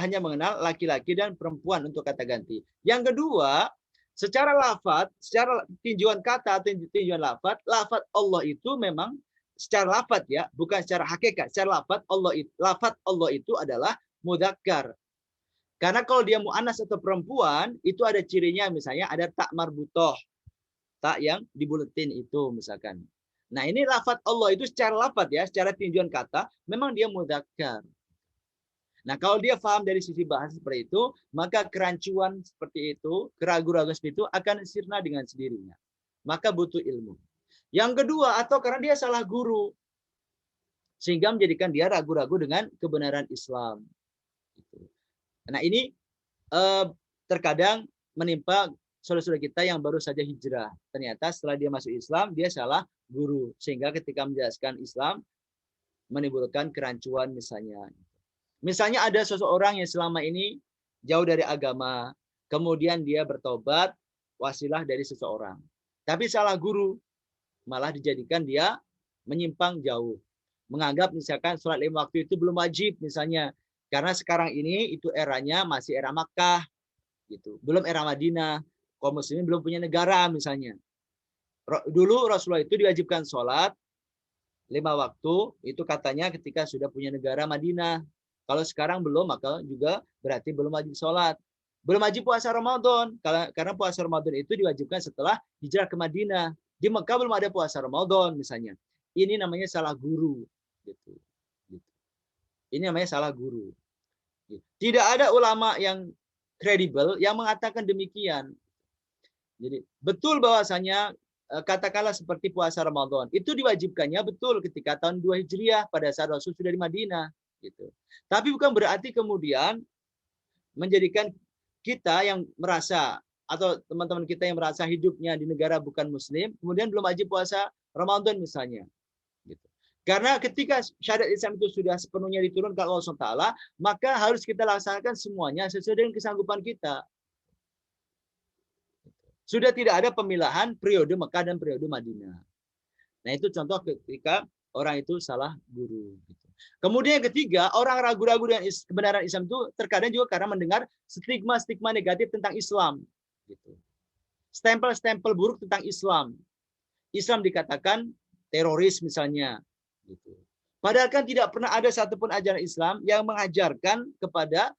hanya mengenal laki-laki dan perempuan untuk kata ganti. Yang kedua, secara lafadz, secara tinjauan kata atau tinjauan lafadz Allah itu memang secara lafadz ya, bukan secara hakikat. Secara lafadz Allah itu adalah mudzakkar. Karena kalau dia muannas atau perempuan, itu ada cirinya, misalnya ada tak marbutoh, tak yang dibuletin itu misalkan. Nah, ini lafadz Allah itu secara lafadz ya, secara tinjauan kata memang dia mudzakkar. Nah, kalau dia paham dari sisi bahasa seperti itu, maka kerancuan seperti itu, keraguan-keraguan seperti itu akan sirna dengan sendirinya. Maka butuh ilmu. Yang kedua, atau karena dia salah guru, sehingga menjadikan dia ragu-ragu dengan kebenaran Islam. Nah, ini terkadang menimpa saudara-saudara kita yang baru saja hijrah. Ternyata setelah dia masuk Islam, dia salah guru. Sehingga ketika menjelaskan Islam, menimbulkan kerancuan misalnya. Misalnya ada seseorang yang selama ini jauh dari agama, kemudian dia bertobat, wasilah dari seseorang. Tapi salah guru, malah dijadikan dia menyimpang jauh. Menganggap misalkan sholat 5 waktu itu belum wajib misalnya. Karena sekarang ini itu eranya masih era Makkah, gitu. Belum era Madinah. Kaum muslimin belum punya negara misalnya. Dulu Rasulullah itu diwajibkan sholat 5 waktu, itu katanya ketika sudah punya negara Madinah. Kalau sekarang belum, maka juga berarti belum wajib sholat. Belum wajib puasa Ramadan, karena puasa Ramadan itu diwajibkan setelah hijrah ke Madinah. Di Mekah belum ada puasa Ramadan misalnya. Ini namanya salah guru. Gitu. Ini namanya salah guru. Tidak ada ulama yang kredibel yang mengatakan demikian. Jadi betul bahwasanya katakanlah seperti puasa Ramadan itu diwajibkannya betul ketika tahun 2 Hijriah pada saat Rasul sudah di Madinah, gitu. Tapi bukan berarti kemudian menjadikan kita yang merasa atau teman-teman kita yang merasa hidupnya di negara bukan Muslim kemudian belum wajib puasa Ramadan misalnya. Gitu. Karena ketika syariat Islam itu sudah sepenuhnya diturunkan oleh Allah SWT, maka harus kita laksanakan semuanya sesuai dengan kesanggupan kita. Sudah tidak ada pemilahan periode Mekah dan periode Madinah. Nah, itu contoh ketika orang itu salah guru. Kemudian yang ketiga, orang ragu-ragu dengan kebenaran Islam itu terkadang juga karena mendengar stigma-stigma negatif tentang Islam. Stempel-stempel buruk tentang Islam. Islam dikatakan teroris misalnya. Padahal kan tidak pernah ada satupun ajaran Islam yang mengajarkan kepada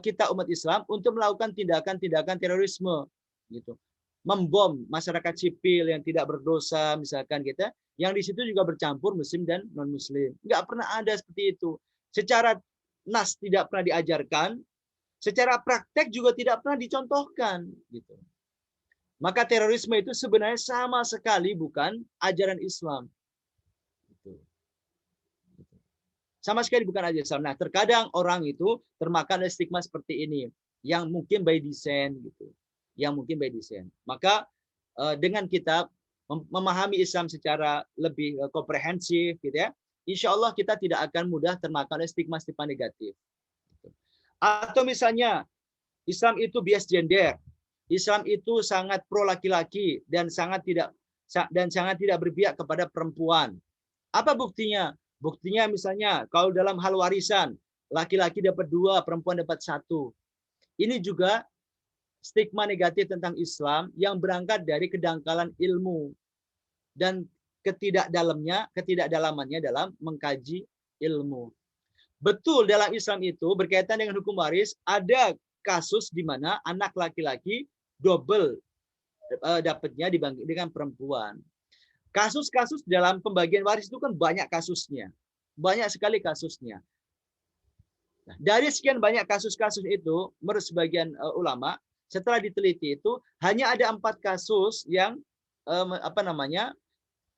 kita umat Islam untuk melakukan tindakan-tindakan terorisme, gitu. Membom masyarakat sipil yang tidak berdosa misalkan kita, yang di situ juga bercampur Muslim dan non Muslim. Nggak pernah ada seperti itu. Secara nas tidak pernah diajarkan, secara praktek juga tidak pernah dicontohkan, gitu. Maka terorisme itu sebenarnya sama sekali bukan ajaran Islam. Sama sekali bukan ajaran Islam. Nah, terkadang orang itu termakan oleh stigma seperti ini, yang mungkin by design, gitu. Yang mungkin by design. Maka dengan kita memahami Islam secara lebih komprehensif, gitu ya, insya Allah kita tidak akan mudah termakan oleh stigma-stigma negatif. Atau misalnya Islam itu bias gender, Islam itu sangat pro laki-laki dan sangat tidak berpihak kepada perempuan. Apa buktinya? Buktinya misalnya kalau dalam hal warisan, laki-laki dapat 2, perempuan dapat 1. Ini juga stigma negatif tentang Islam yang berangkat dari kedangkalan ilmu dan ketidakdalamannya dalam mengkaji ilmu. Betul dalam Islam itu berkaitan dengan hukum waris ada kasus di mana anak laki-laki double dapatnya dibanding dengan perempuan. Kasus-kasus dalam pembagian waris itu kan banyak kasusnya. Banyak sekali kasusnya. Nah, dari sekian banyak kasus-kasus itu, menurut sebagian ulama, setelah diteliti itu, hanya ada 4 kasus yang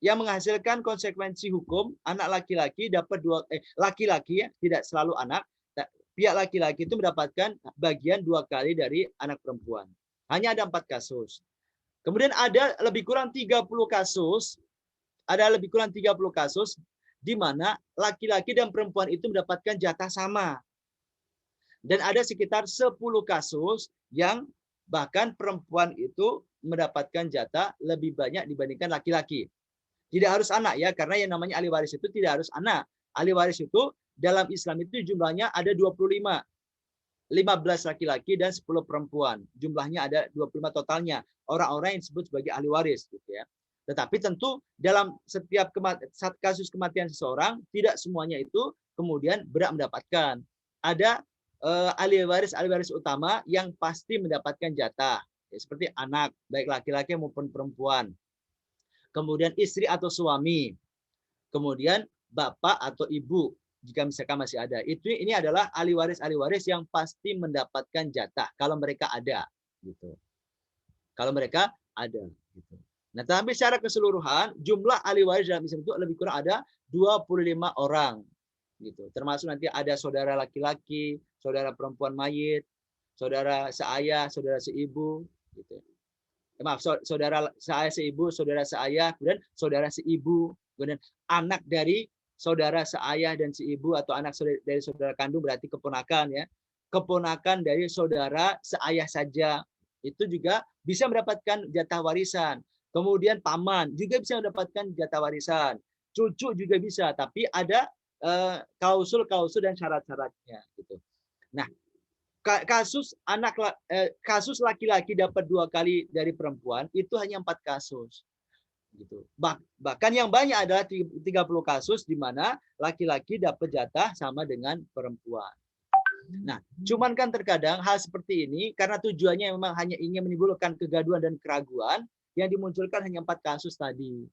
yang menghasilkan konsekuensi hukum anak laki-laki dapat laki-laki ya, tidak selalu anak, pihak laki-laki itu mendapatkan bagian 2 kali dari anak perempuan. Hanya ada 4 kasus. Kemudian ada lebih kurang 30 kasus, di mana laki-laki dan perempuan itu mendapatkan jatah sama. Dan ada sekitar 10 kasus yang bahkan perempuan itu mendapatkan jatah lebih banyak dibandingkan laki-laki. Tidak harus anak ya, karena yang namanya ahli waris itu tidak harus anak. Ahli waris itu dalam Islam itu jumlahnya ada 25. 15 laki-laki dan 10 perempuan. Jumlahnya ada 25 totalnya. Orang-orang yang disebut sebagai ahli waris, gitu ya. Tetapi tentu dalam setiap kasus kematian seseorang, tidak semuanya itu kemudian berhak mendapatkan. Ada ahli waris utama yang pasti mendapatkan jatah. Ya, seperti anak, baik laki-laki maupun perempuan. Kemudian istri atau suami. Kemudian bapak atau ibu. jika misalkan masih ada. Ini adalah ahli waris yang pasti mendapatkan jatah kalau mereka ada, gitu. Kalau mereka ada, gitu. Nah, tapi secara keseluruhan jumlah ahli waris dalam Islam itu lebih kurang ada 25 orang, gitu. Termasuk nanti ada saudara laki-laki, saudara perempuan mayit, saudara seayah, saudara seibu, gitu. Maaf, saudara seayah seibu, saudara seayah, kemudian saudara seibu, kemudian anak dari saudara seayah dan seibu atau anak dari saudara kandung berarti keponakan ya. Keponakan dari saudara seayah saja itu juga bisa mendapatkan jatah warisan. Kemudian paman juga bisa mendapatkan jatah warisan. Cucu juga bisa, tapi ada klausul-klausul dan syarat-syaratnya gitu. Nah, kasus laki-laki dapat 2 kali dari perempuan itu hanya 4 kasus. Gitu. Bahkan yang banyak adalah 30 kasus di mana laki-laki dapat jatah sama dengan perempuan. Nah, cuman kan terkadang hal seperti ini karena tujuannya memang hanya ingin menimbulkan kegaduhan dan keraguan, yang dimunculkan hanya 4 kasus tadi.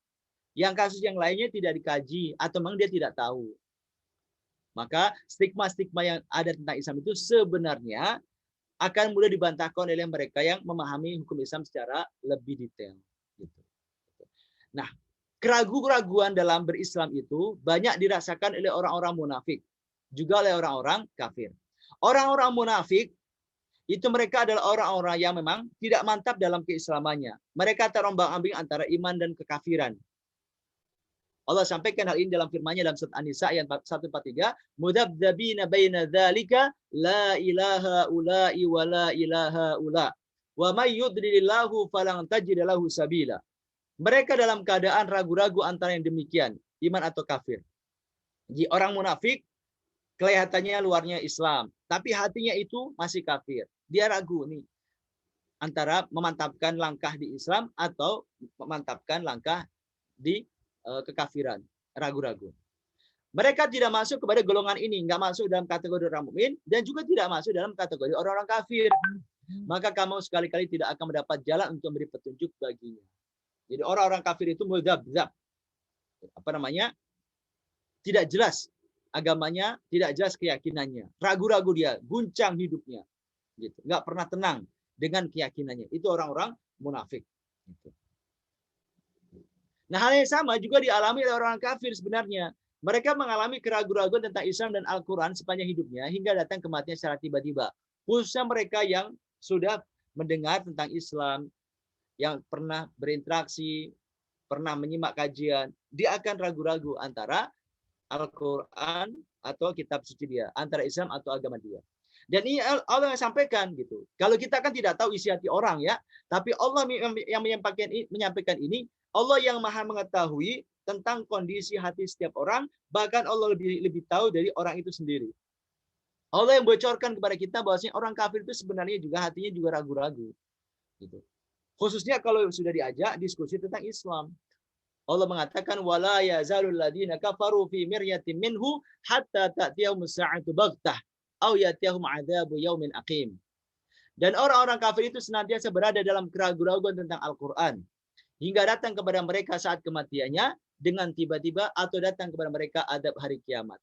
Yang kasus yang lainnya tidak dikaji atau memang dia tidak tahu. Maka stigma-stigma yang ada tentang Islam itu sebenarnya akan mudah dibantahkan oleh mereka yang memahami hukum Islam secara lebih detail. Gitu. Nah, keraguan-keraguan dalam berislam itu banyak dirasakan oleh orang-orang munafik, juga oleh orang-orang kafir. Orang-orang munafik itu mereka adalah orang-orang yang memang tidak mantap dalam keislamannya. Mereka terombang-ambing antara iman dan kekafiran. Allah sampaikan hal ini dalam firman-Nya dalam surat An-Nisa ayat 143, "Mudzabdzabina baina dzalika la ilaha ula'i wa la ilaha ula. Wa may yudlilillahu falan tajid lahu sabila." Mereka dalam keadaan ragu-ragu antara yang demikian, iman atau kafir. Jadi orang munafik kelihatannya luarnya Islam, tapi hatinya itu masih kafir. Dia ragu nih antara memantapkan langkah di Islam atau memantapkan langkah di kekafiran, ragu-ragu. Mereka tidak masuk kepada golongan ini, nggak masuk dalam kategori orang mukmin dan juga tidak masuk dalam kategori orang-orang kafir. Maka kamu sekali-kali tidak akan mendapat jalan untuk memberi petunjuk baginya. Jadi orang-orang kafir itu mudzabdzab. Apa namanya? Tidak jelas agamanya, tidak jelas keyakinannya. Ragu-ragu dia, guncang hidupnya. Gitu. Nggak pernah tenang dengan keyakinannya. Itu orang-orang munafik. Gitu. Nah, hal yang sama juga dialami oleh orang kafir sebenarnya. Mereka mengalami keraguan-keraguan tentang Islam dan Al-Quran sepanjang hidupnya hingga datang kematian secara tiba-tiba. Khususnya mereka yang sudah mendengar tentang Islam, yang pernah berinteraksi, pernah menyimak kajian, dia akan ragu-ragu antara Al-Quran atau kitab suci dia, antara Islam atau agama dia. Dan ini Allah yang sampaikan gitu. Kalau kita kan tidak tahu isi hati orang ya, tapi Allah yang menyampaikan ini, Allah yang maha mengetahui tentang kondisi hati setiap orang, bahkan Allah lebih tahu dari orang itu sendiri. Allah yang bocorkan kepada kita bahwasanya orang kafir itu sebenarnya juga hatinya juga ragu-ragu. Gitu. Khususnya kalau sudah diajak diskusi tentang Islam. Allah mengatakan wala yazalul ladina kafaru fi miryatin minhu hatta ta'tiyahum as-sa'atu baghtah aw yatiyahum 'adzabu yaumin aqim. Dan orang-orang kafir itu senantiasa berada dalam keraguan-keraguan tentang Al-Qur'an hingga datang kepada mereka saat kematiannya dengan tiba-tiba atau datang kepada mereka adab hari kiamat.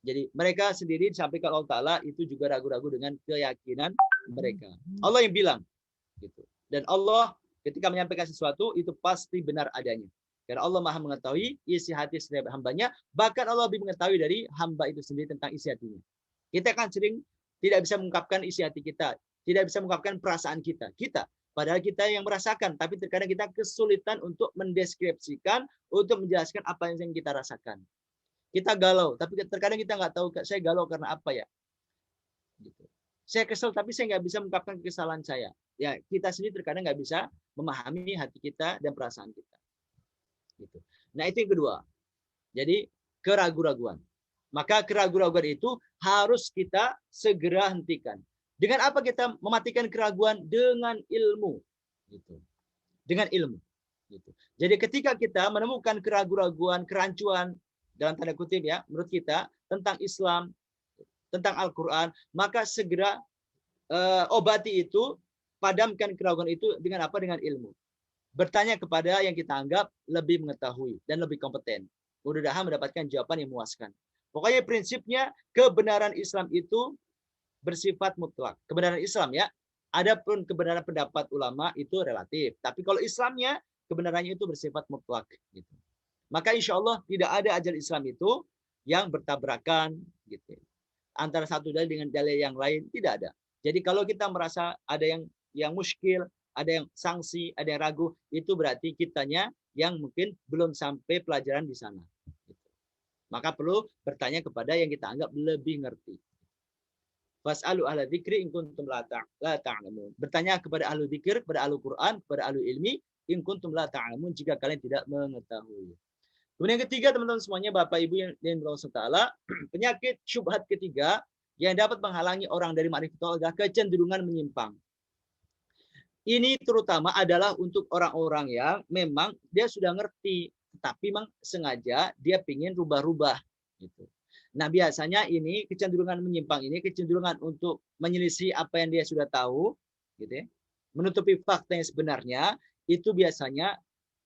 Jadi mereka sendiri disampaikan Allah Ta'ala itu juga ragu-ragu dengan keyakinan mereka. Allah yang bilang. Gitu. Dan Allah ketika menyampaikan sesuatu itu pasti benar adanya. Karena Allah maha mengetahui isi hati setiap hambanya. Bahkan Allah lebih mengetahui dari hamba itu sendiri tentang isi hatinya. Kita kan sering tidak bisa mengungkapkan isi hati kita. Tidak bisa mengungkapkan perasaan kita. Padahal kita yang merasakan. Tapi terkadang kita kesulitan untuk mendeskripsikan, untuk menjelaskan apa yang kita rasakan. Kita galau, tapi terkadang kita nggak tahu saya galau karena apa ya. Gitu. Saya kesel, tapi saya nggak bisa mengungkapkan kesalahan saya. Ya, kita sendiri terkadang nggak bisa memahami hati kita dan perasaan kita. Gitu. Nah, itu yang kedua. Jadi keraguan-raguan. Maka keraguan-raguan itu harus kita segera hentikan. Dengan apa kita mematikan keraguan? Dengan ilmu. Gitu. Dengan ilmu. Gitu. Jadi ketika kita menemukan keraguan-raguan, kerancuan, dalam tanda kutip ya, menurut kita tentang Islam, tentang Al-Quran, maka segera obati itu, padamkan keraguan itu dengan apa? Dengan ilmu. Bertanya kepada yang kita anggap lebih mengetahui dan lebih kompeten. mudah-mudahan mendapatkan jawaban yang memuaskan. Pokoknya prinsipnya kebenaran Islam itu bersifat mutlak. Kebenaran Islam ya. Adapun kebenaran pendapat ulama itu relatif. Tapi kalau Islamnya kebenarannya itu bersifat mutlak. Gitu. Maka insya Allah tidak ada ajaran Islam itu yang bertabrakan. Gitu. Antara satu dalil dengan dalil yang lain tidak ada. Jadi kalau kita merasa ada yang muskil, ada yang sanksi, ada yang ragu, itu berarti kitanya yang mungkin belum sampai pelajaran di sana. Gitu. Maka perlu bertanya kepada yang kita anggap lebih ngerti. Fas'alu ahla dzikri in kuntum la ta'lamun. Bertanya kepada ahlu dzikir, kepada ahlu Quran, kepada ahlu ilmi, in kuntum la ta'lamun, jika kalian tidak mengetahui. Kemudian yang ketiga, teman-teman semuanya, Bapak Ibu yang dirahmati Allah, penyakit syubhat ketiga yang dapat menghalangi orang dari ma'rifatullah adalah kecenderungan menyimpang. Ini terutama adalah untuk orang-orang yang memang dia sudah ngerti, tapi memang sengaja dia ingin rubah-rubah gitu. Nah, biasanya ini kecenderungan menyimpang ini kecenderungan untuk menyelisih apa yang dia sudah tahu, gitu ya. Menutupi fakta yang sebenarnya itu biasanya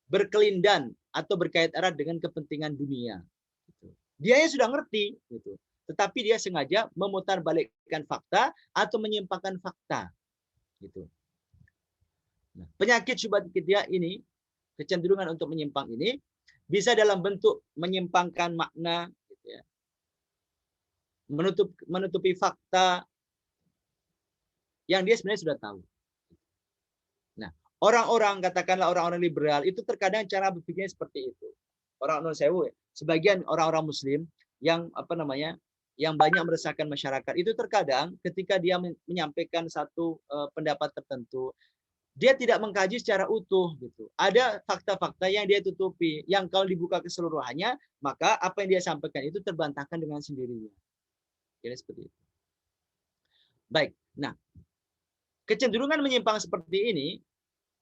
berkelindan atau berkait erat dengan kepentingan dunia. Gitu. Dia sudah ngerti, gitu. Tetapi dia sengaja memutarbalikkan fakta atau menyimpangkan fakta, gitu. Nah, penyakit syubhat ketiga ini, kecenderungan untuk menyimpang ini bisa dalam bentuk menyimpangkan makna, gitu ya. Menutupi fakta yang dia sebenarnya sudah tahu. Nah, orang-orang, katakanlah orang-orang liberal itu terkadang cara berpikirnya seperti itu. Orang non sewu, sebagian orang-orang Muslim yang yang banyak meresahkan masyarakat itu terkadang ketika dia menyampaikan satu pendapat tertentu, dia tidak mengkaji secara utuh gitu. Ada fakta-fakta yang dia tutupi, yang kalau dibuka keseluruhannya, maka apa yang dia sampaikan itu terbantahkan dengan sendirinya. Jadi seperti itu. Baik. Nah, kecenderungan menyimpang seperti ini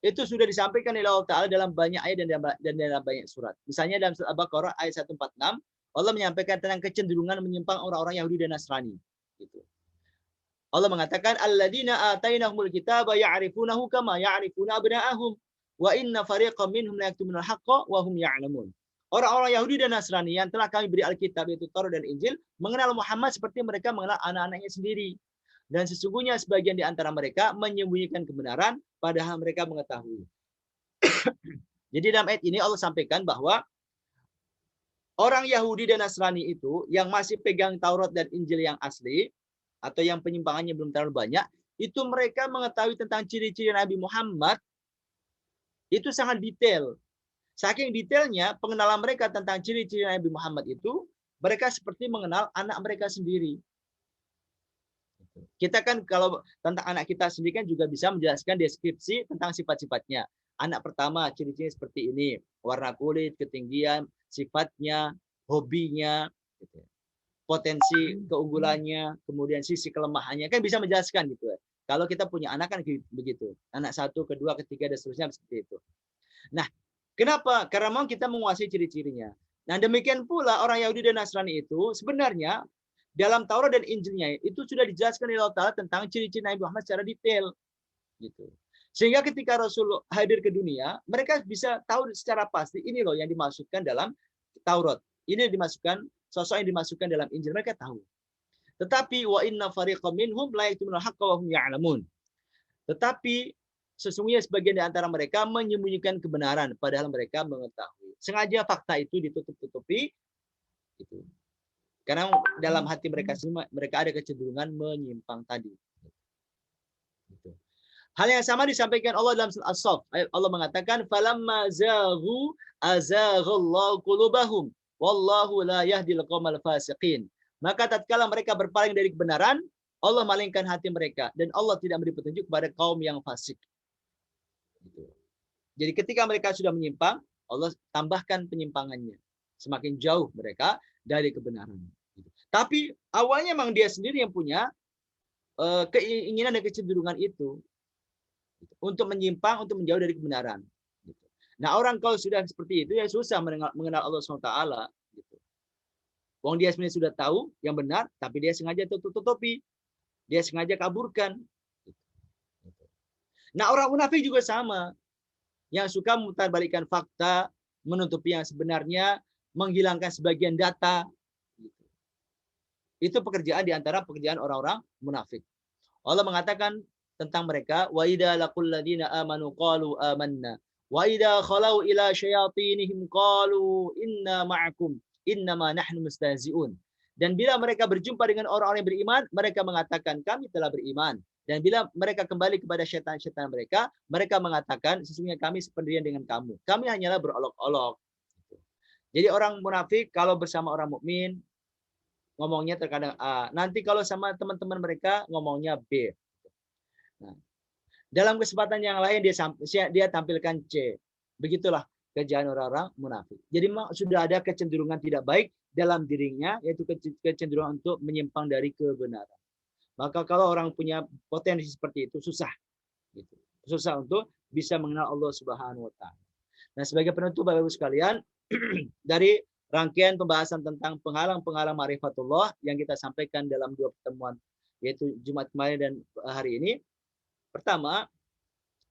itu sudah disampaikan oleh Allah Ta'ala dalam banyak ayat dan dalam banyak surat. Misalnya dalam surat Al-Baqarah ayat 146, Allah menyampaikan tentang kecenderungan menyimpang orang-orang Yahudi dan Nasrani. Gitu. Allah mengatakan, alladzina atainahumul kitaba ya'rifunahu kama ya'rifuna abna'ahum wa inna fariqam minhum la yaktumunal haqqa wa hum ya'lamun. Orang-orang Yahudi dan Nasrani yang telah kami beri Alkitab, yaitu Taurat dan Injil, mengenal Muhammad seperti mereka mengenal anak-anaknya sendiri. Dan sesungguhnya sebagian di antara mereka menyembunyikan kebenaran, padahal mereka mengetahui. Jadi dalam ayat ini Allah sampaikan bahwa orang Yahudi dan Nasrani itu yang masih pegang Taurat dan Injil yang asli, atau yang penyimpangannya belum terlalu banyak, itu mereka mengetahui tentang ciri-ciri Nabi Muhammad, itu sangat detail. Saking detailnya pengenalan mereka tentang ciri-ciri Nabi Muhammad itu, mereka seperti mengenal anak mereka sendiri. Kita kan kalau tentang anak kita sendiri kan juga bisa menjelaskan deskripsi tentang sifat-sifatnya. Anak pertama ciri-cirinya seperti ini, warna kulit, ketinggian, sifatnya, hobinya, gitu. Potensi keunggulannya, kemudian sisi kelemahannya, kan bisa menjelaskan gitu ya. Kalau kita punya anak kan begitu. Anak satu, kedua, ketiga, dan seterusnya seperti itu. Nah, kenapa? Karena memang kita menguasai ciri-cirinya. Nah, demikian pula orang Yahudi dan Nasrani itu sebenarnya dalam Taurat dan Injilnya itu sudah dijelaskan oleh Allah Ta'ala tentang ciri-ciri Nabi Muhammad secara detail. Gitu. Sehingga ketika Rasul hadir ke dunia, mereka bisa tahu secara pasti ini loh yang dimasukkan dalam Taurat. Ini dimasukkan, sosok yang dimasukkan dalam Injil, mereka tahu. Tetapi wa inna fariqam minhum la yaktumunal haqqa wa hum ya'lamun. Tetapi sesungguhnya sebagian di antara mereka menyembunyikan kebenaran padahal mereka mengetahui. Sengaja fakta itu ditutup-tutupi gitu. Karena dalam hati mereka ada kecenderungan menyimpang tadi. Gitu. Hal yang sama disampaikan Allah dalam surat As-Saff. Allah mengatakan falamma zaghu azaghallahu qulubahum wallahu la yahdil qaumal fasiqin. Maka tatkala mereka berpaling dari kebenaran, Allah malingkan hati mereka dan Allah tidak memberi petunjuk kepada kaum yang fasik. Gitu. Jadi ketika mereka sudah menyimpang, Allah tambahkan penyimpangannya. Semakin jauh mereka dari kebenaran. Gitu. Tapi awalnya memang dia sendiri yang punya keinginan dan kecenderungan itu. Gitu. Untuk menyimpang, untuk menjauh dari kebenaran. Gitu. Nah orang kalau sudah seperti itu, ya susah mengenal Allah SWT. Gitu. Wong dia sebenarnya sudah tahu yang benar, tapi dia sengaja tutupi. Dia sengaja kaburkan. Gitu. Nah orang munafik juga sama. Yang suka memutarbalikkan fakta, menutupi yang sebenarnya, menghilangkan sebagian data. Itu pekerjaan di antara pekerjaan orang-orang munafik. Allah mengatakan tentang mereka, wa idza laqul ladzina amanu qalu amanna wa idza khalau ila syayatinihim qalu inna ma'akum innama nahnu mustahzi'un. Dan bila mereka berjumpa dengan orang-orang yang beriman, mereka mengatakan kami telah beriman. Dan bila mereka kembali kepada syaitan-syaitan mereka, mereka mengatakan sesungguhnya kami sependirian dengan kamu. Kami hanyalah berolok-olok. Jadi orang munafik kalau bersama orang mukmin ngomongnya terkadang A. Nanti kalau sama teman-teman mereka ngomongnya B. Nah, dalam kesempatan yang lain dia tampilkan C. Begitulah kerjaan orang-orang munafik. Jadi sudah ada kecenderungan tidak baik dalam dirinya, yaitu kecenderungan untuk menyimpang dari kebenaran. Maka kalau orang punya potensi seperti itu susah. Gitu. Susah untuk bisa mengenal Allah Subhanahu wa taala. Nah, sebagai penutup Bapak Ibu sekalian, dari rangkaian pembahasan tentang penghalang-penghalang ma'rifatullah yang kita sampaikan dalam 2 pertemuan, yaitu Jumat kemarin dan hari ini. Pertama,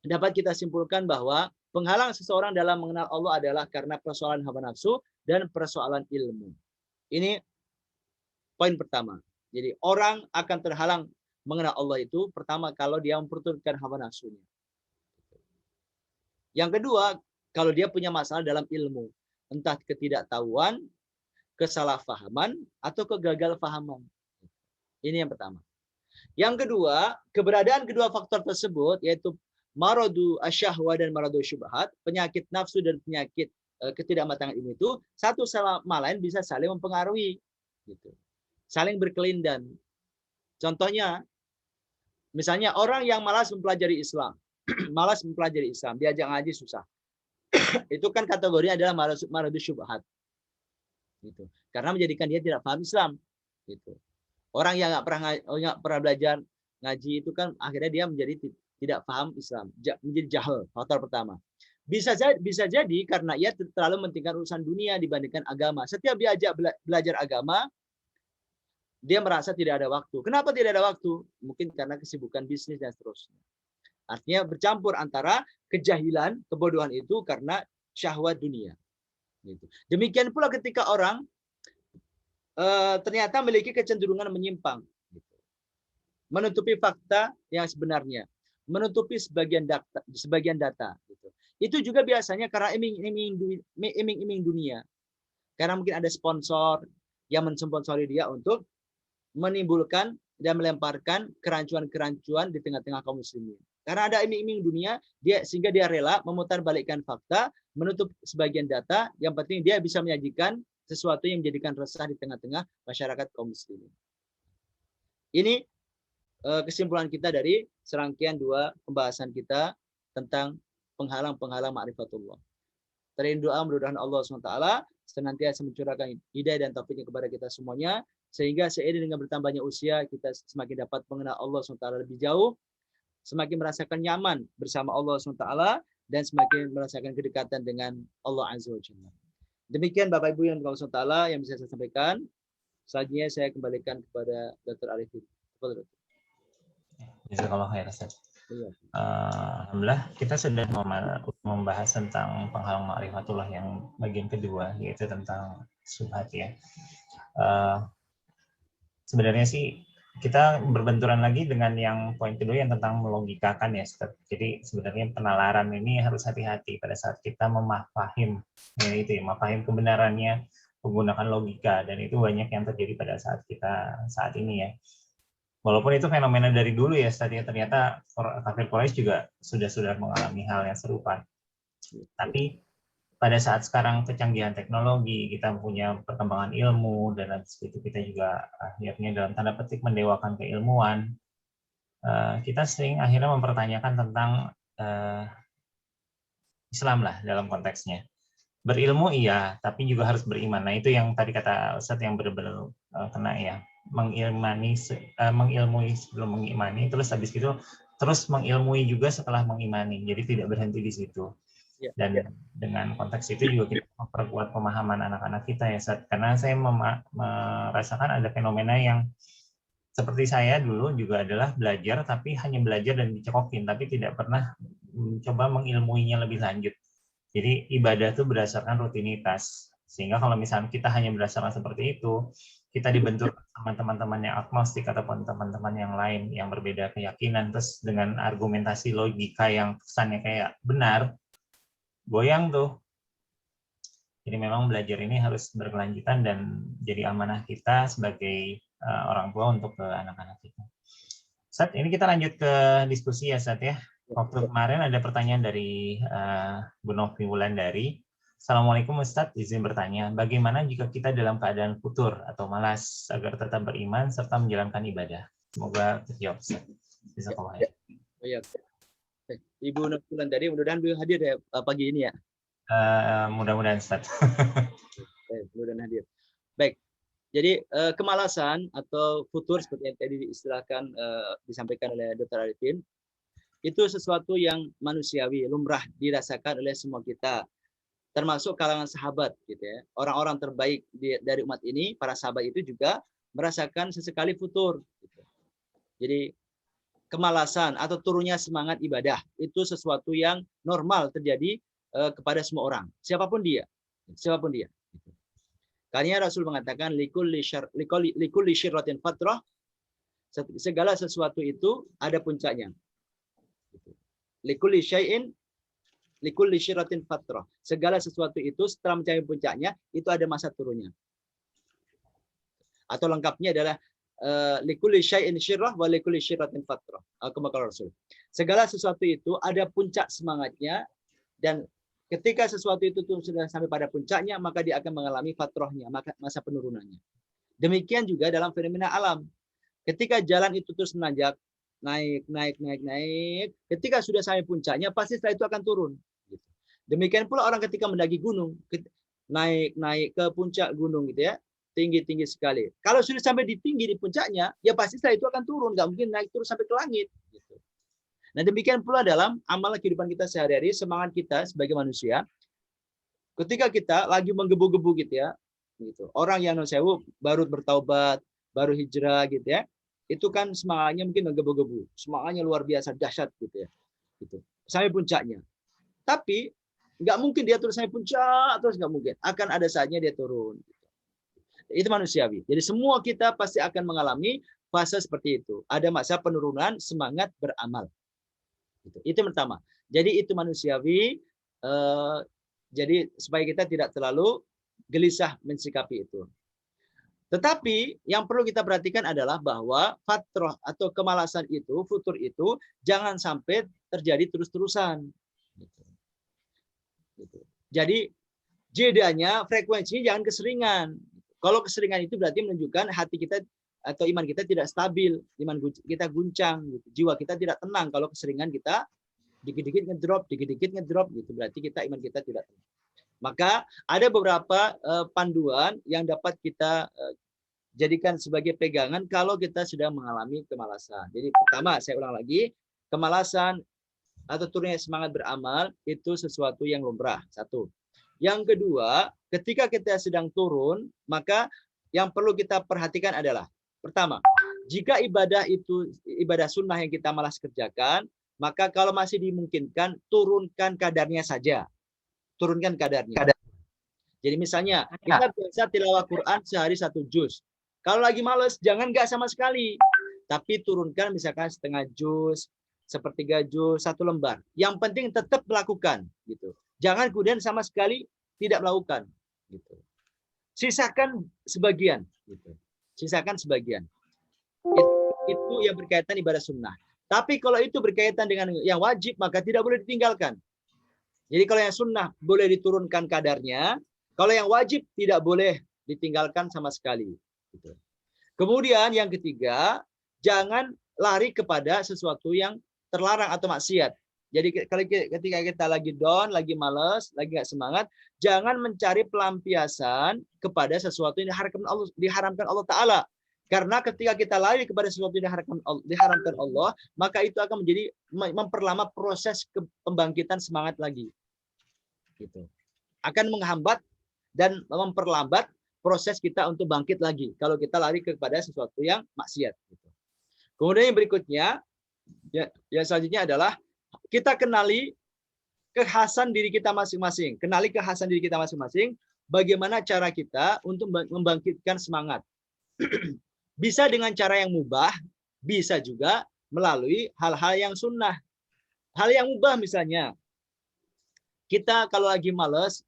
dapat kita simpulkan bahwa penghalang seseorang dalam mengenal Allah adalah karena persoalan hawa nafsu dan persoalan ilmu. Ini poin pertama. Jadi orang akan terhalang mengenal Allah itu pertama kalau dia memperturutkan hawa nafsunya. Yang kedua, kalau dia punya masalah dalam ilmu. Entah ketidaktahuan, kesalahpahaman, atau kegagalpahaman. Ini yang pertama. Yang kedua, keberadaan kedua faktor tersebut, yaitu maradu asyahwa dan maradu syubhat, penyakit nafsu dan penyakit ketidakmatangan ilmu itu, satu sama lain bisa saling mempengaruhi. Gitu. Saling berkelindan. Contohnya, misalnya orang yang malas mempelajari Islam, diajak ngaji susah. Itu kan kategorinya adalah maradu syubhat. Gitu. Karena menjadikan dia tidak paham Islam. Gitu. Orang yang nggak pernah belajar ngaji itu kan akhirnya dia menjadi tidak paham Islam, menjadi jahil. Faktor pertama. Bisa jadi karena ia terlalu mementingkan urusan dunia dibandingkan agama. Setiap diajak belajar agama, dia merasa tidak ada waktu. Kenapa tidak ada waktu? Mungkin karena kesibukan bisnis dan seterusnya. Artinya bercampur antara kejahilan, kebodohan itu karena syahwat dunia. Gitu. Demikian pula ketika orang ternyata memiliki kecenderungan menyimpang. Gitu. Menutupi fakta yang sebenarnya. Menutupi sebagian data. Gitu. Itu juga biasanya karena iming-iming dunia. Karena mungkin ada sponsor yang mensponsori dia untuk menimbulkan dan melemparkan kerancuan-kerancuan di tengah-tengah kaum muslimin. Karena ada iming-iming dunia, sehingga dia rela memutarbalikkan fakta, menutup sebagian data, yang penting dia bisa menyajikan sesuatu yang menjadikan resah di tengah-tengah masyarakat kaum muslimin. Ini kesimpulan kita dari serangkaian 2 pembahasan kita tentang penghalang-penghalang ma'rifatullah. Terakhir doa mudah-mudahan Allah SWT senantiasa mencurahkan hidayah dan taufiknya kepada kita semuanya, sehingga seiring dengan bertambahnya usia, kita semakin dapat mengenal Allah SWT lebih jauh, semakin merasakan nyaman bersama Allah SWT, dan semakin merasakan kedekatan dengan Allah Azza wa Jalla. Demikian Bapak Ibu yang Allah SWT yang bisa saya sampaikan. Selanjutnya saya kembalikan kepada Dr. Arifin. Jazakallah khair, Ustaz. Alhamdulillah kita sudah membahas tentang penghalang ma'rifatullah yang bagian kedua, yaitu tentang syubhat ya. Sebenarnya sih kita berbenturan lagi dengan yang poin kedua yang tentang melogikakan ya, Ustaz. Jadi sebenarnya penalaran ini harus hati-hati pada saat kita memahami kebenarannya menggunakan logika, dan itu banyak yang terjadi pada saat ini ya. Walaupun itu fenomena dari dulu ya, ternyata kafir Quraisy juga sudah mengalami hal yang serupa. Tapi pada saat sekarang kecanggihan teknologi, kita punya perkembangan ilmu, dan itu kita juga akhirnya dalam tanda petik mendewakan keilmuan, kita sering akhirnya mempertanyakan tentang Islam lah dalam konteksnya. Berilmu iya, tapi juga harus beriman. Nah itu yang tadi kata Ustadz yang benar-benar kena ya. Mengilmui sebelum mengimani, terus habis itu terus mengilmui juga setelah mengimani. Jadi tidak berhenti di situ. Dan dengan konteks itu juga kita memperkuat pemahaman anak-anak kita ya, Ustaz. Karena saya merasakan ada fenomena yang seperti saya dulu juga adalah belajar, tapi hanya belajar dan dicekokin, tapi tidak pernah mencoba mengilmuinya lebih lanjut. Jadi ibadah itu berdasarkan rutinitas. Sehingga kalau misalnya kita hanya berdasarkan seperti itu, kita dibentur sama teman-teman yang agnostik ataupun teman-teman yang lain yang berbeda keyakinan, terus dengan argumentasi logika yang kesannya kayak benar, goyang tuh. Jadi memang belajar ini harus berkelanjutan dan jadi amanah kita sebagai orang tua untuk ke anak-anak kita. Ustaz, ini kita lanjut ke diskusi ya, Ustaz ya. Waktu kemarin ada pertanyaan dari Bu Novi Wulandari. Assalamualaikum Ustadz, izin bertanya, bagaimana jika kita dalam keadaan futur atau malas agar tetap beriman serta menjalankan ibadah? Semoga terjawab, Ustadz. Bisa kawal. Ya. Ibu Novi Wulandari, mudah-mudahan beliau hadir ya pagi ini ya. Mudah-mudahan, Ustadz. Mudah-mudahan hadir. Baik, jadi kemalasan atau futur seperti yang tadi diistilahkan disampaikan oleh Dr. Arifin, itu sesuatu yang manusiawi, lumrah dirasakan oleh semua kita. Termasuk kalangan sahabat gitu ya. Orang-orang terbaik dari umat ini, para sahabat itu juga merasakan sesekali futur gitu. Jadi kemalasan atau turunnya semangat ibadah itu sesuatu yang normal terjadi kepada semua orang, siapapun dia. Gitu. Karena Rasul mengatakan likulli syirratin fatrah, segala sesuatu itu ada puncaknya. Gitu. Likulli syai'in likulli syirratin fatrah. Segala sesuatu itu setelah mencapai puncaknya itu ada masa turunnya. Atau lengkapnya adalah likulli syai'in syirrah wa likulli syirratin fatrah. Kama qala Rasul. Segala sesuatu itu ada puncak semangatnya, dan ketika sesuatu itu sudah sampai pada puncaknya maka dia akan mengalami fatrahnya, masa penurunannya. Demikian juga dalam fenomena alam. Ketika jalan itu terus menanjak, naik. Ketika sudah sampai puncaknya, pasti setelah itu akan turun. Demikian pula orang ketika mendaki gunung, naik ke puncak gunung gitu ya, tinggi sekali. Kalau sudah sampai di puncaknya, ya pasti setelah itu akan turun, nggak mungkin naik terus sampai ke langit. Gitu. Nah demikian pula dalam amal kehidupan kita sehari-hari, semangat kita sebagai manusia, ketika kita lagi menggebu-gebu gitu ya, gitu. Orang yang non-sewu baru bertaubat, baru hijrah gitu ya, itu kan semangatnya mungkin menggebu-gebu, semangatnya luar biasa dahsyat gitu ya, gitu sampai puncaknya. Tapi nggak mungkin dia terus sampai puncak terus, nggak mungkin. Akan ada saatnya dia turun. Itu manusiawi. Jadi semua kita pasti akan mengalami fase seperti itu. Ada masa penurunan semangat beramal. Itu yang pertama. Jadi itu manusiawi. Jadi supaya kita tidak terlalu gelisah mensikapi itu. Tetapi yang perlu kita perhatikan adalah bahwa fatrah atau kemalasan itu, futur itu, jangan sampai terjadi terus-terusan. Jadi jedanya, frekuensinya jangan keseringan. Kalau keseringan itu berarti menunjukkan hati kita atau iman kita tidak stabil, iman kita guncang, gitu. Jiwa kita tidak tenang. Kalau keseringan kita dikit-dikit ngedrop, gitu, berarti iman kita tidak tenang. Maka ada beberapa panduan yang dapat kita jadikan sebagai pegangan kalau kita sudah mengalami kemalasan. Jadi pertama, saya ulang lagi, kemalasan atau turunnya semangat beramal itu sesuatu yang lumrah. Satu. Yang kedua, ketika kita sedang turun, maka yang perlu kita perhatikan adalah, pertama, jika ibadah sunnah yang kita malas kerjakan, maka kalau masih dimungkinkan, turunkan kadarnya saja. Turunkan kadarnya. Jadi misalnya, kita biasa tilawah Quran sehari 1 juz. Kalau lagi males, jangan nggak sama sekali. Tapi turunkan misalkan setengah juz, sepertiga juz, 1 lembar. Yang penting tetap melakukan, gitu. Jangan kemudian sama sekali tidak melakukan, gitu. Sisakan sebagian, gitu. Sisakan sebagian. Itu yang berkaitan ibadah sunnah. Tapi kalau itu berkaitan dengan yang wajib, maka tidak boleh ditinggalkan. Jadi kalau yang sunnah boleh diturunkan kadarnya, kalau yang wajib tidak boleh ditinggalkan sama sekali. Gitu. Kemudian yang ketiga, jangan lari kepada sesuatu yang terlarang atau maksiat. Jadi ketika kita lagi down, lagi malas, lagi nggak semangat, jangan mencari pelampiasan kepada sesuatu yang diharamkan Allah Ta'ala. Karena ketika kita lari kepada sesuatu yang diharamkan Allah, maka itu akan menjadi memperlama proses pembangkitan semangat lagi. Gitu. Akan menghambat dan memperlambat proses kita untuk bangkit lagi kalau kita lari kepada sesuatu yang maksiat. Gitu. Kemudian yang berikutnya, yang selanjutnya adalah kita kenali kekhasan diri kita masing-masing. Kenali kekhasan diri kita masing-masing. bagaimana cara kita untuk membangkitkan semangat. Bisa dengan cara yang mubah, bisa juga melalui hal-hal yang sunnah. Hal yang mubah misalnya, kita kalau lagi males,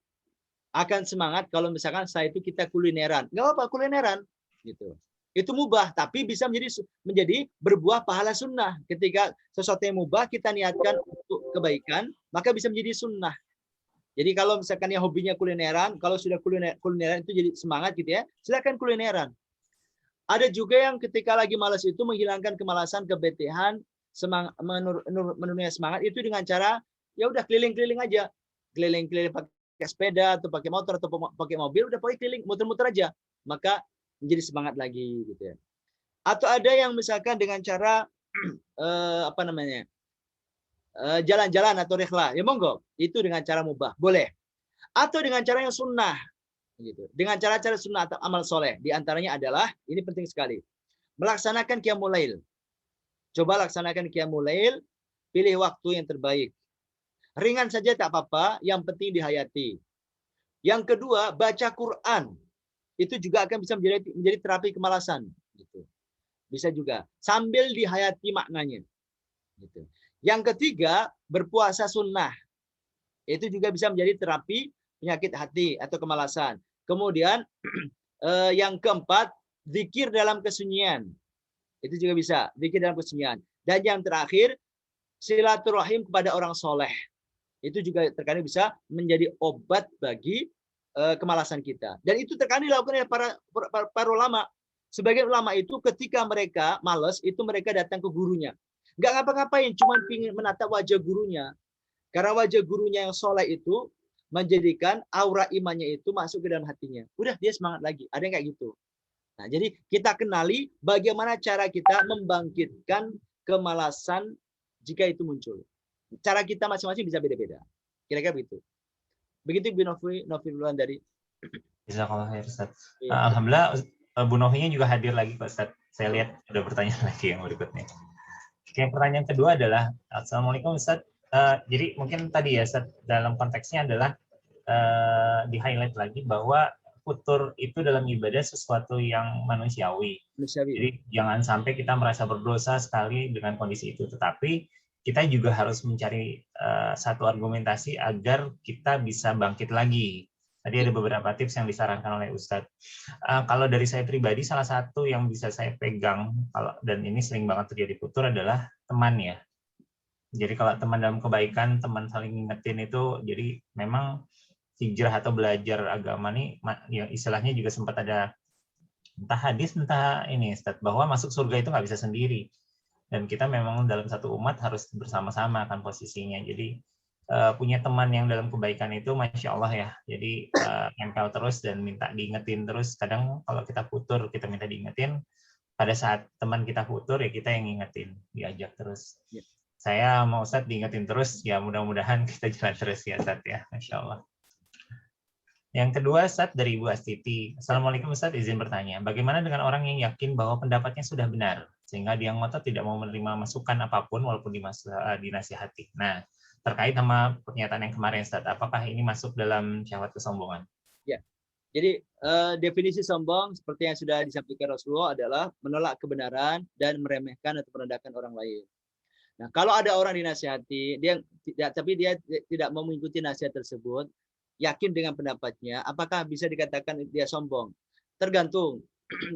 akan semangat kalau misalkan saya itu kita kulineran. Nggak apa-apa kulineran. Gitu. Itu mubah, tapi bisa menjadi berbuah pahala sunnah. Ketika sesuatu yang mubah kita niatkan untuk kebaikan, maka bisa menjadi sunnah. Jadi kalau misalkan yang hobinya kulineran, kalau sudah kulineran itu jadi semangat gitu ya, silakan kulineran. Ada juga yang ketika lagi malas itu menghilangkan kemalasan, kebetihan, menurunnya semangat itu dengan cara ya udah keliling-keliling aja. Keliling-keliling pakai sepeda atau pakai motor atau pakai mobil, udah pakai keliling, muter-muter aja. Maka menjadi semangat lagi gitu ya. Atau ada yang misalkan dengan cara apa namanya? Jalan-jalan atau rihlah. Ya monggo, itu dengan cara mubah, boleh. Atau dengan cara yang sunnah gitu. Dengan cara-cara sunnah atau amal soleh. Di antaranya adalah, ini penting sekali, melaksanakan qiyamul lail. Coba laksanakan qiyamul lail, pilih waktu yang terbaik. Ringan saja tak apa-apa, yang penting dihayati. Yang kedua, baca Quran. Itu juga akan bisa menjadi terapi kemalasan. Gitu. Bisa juga. Sambil dihayati maknanya. Gitu. Yang ketiga, berpuasa sunnah. Itu juga bisa menjadi terapi penyakit hati atau kemalasan. Kemudian yang keempat, zikir dalam kesunyian. Itu juga bisa, zikir dalam kesunyian. Dan yang terakhir, silaturahim kepada orang soleh. Itu juga terkadang bisa menjadi obat bagi kemalasan kita. Dan itu terkadang dilakukan oleh para ulama. Sebagian ulama itu ketika mereka malas, itu mereka datang ke gurunya. Nggak ngapa-ngapain, cuma ingin menatap wajah gurunya. Karena wajah gurunya yang soleh itu menjadikan aura imannya itu masuk ke dalam hatinya. Udah dia semangat lagi. Ada yang kayak gitu. Nah, jadi kita kenali bagaimana cara kita membangkitkan kemalasan jika itu muncul. Cara kita masing-masing bisa beda-beda. Kira-kira begitu. Begitu Bu Novi duluan dari. Jazakallah khair, Ustaz. Iya. Alhamdulillah Bu Novinya juga hadir lagi Pak Ustaz. Saya lihat ada pertanyaan lagi yang berikutnya. Oke, pertanyaan kedua adalah, Assalamualaikum Ustaz. Jadi mungkin tadi ya Ustaz, dalam konteksnya adalah di-highlight lagi bahwa futur itu dalam ibadah sesuatu yang manusiawi. Jadi jangan sampai kita merasa berdosa sekali dengan kondisi itu, tetapi kita juga harus mencari satu argumentasi agar kita bisa bangkit lagi. Tadi ada beberapa tips yang disarankan oleh Ustadz. Kalau dari saya pribadi, salah satu yang bisa saya pegang, dan ini sering banget terjadi futur adalah teman ya. Jadi kalau teman dalam kebaikan, teman saling ngingetin itu, jadi memang hijrah atau belajar agama nih, ya istilahnya juga sempat ada entah hadis, entah ini Ustaz, bahwa masuk surga itu nggak bisa sendiri. Dan kita memang dalam satu umat harus bersama-sama kan posisinya. Jadi punya teman yang dalam kebaikan itu, Masya Allah ya. Jadi nempel terus dan minta diingetin terus. Kadang kalau kita futur, kita minta diingetin. Pada saat teman kita futur, ya kita yang ngingetin, diajak terus. Ya. Saya mau Ustaz diingetin terus, ya mudah-mudahan kita jalan terus ya Ustaz ya, Masya Allah. Yang kedua, Ustaz, dari Ibu Astiti. Assalamualaikum Ustaz, izin bertanya. Bagaimana dengan orang yang yakin bahwa pendapatnya sudah benar, sehingga dia ngotot tidak mau menerima masukan apapun walaupun dinasihati. Nah, terkait sama pernyataan yang kemarin, Ustaz, apakah ini masuk dalam syahwat kesombongan? Ya, jadi definisi sombong seperti yang sudah disampaikan Rasulullah adalah menolak kebenaran dan meremehkan atau merendahkan orang lain. Nah, kalau ada orang dinasihati, tapi dia tidak mau mengikuti nasihat tersebut, yakin dengan pendapatnya, apakah bisa dikatakan dia sombong? Tergantung,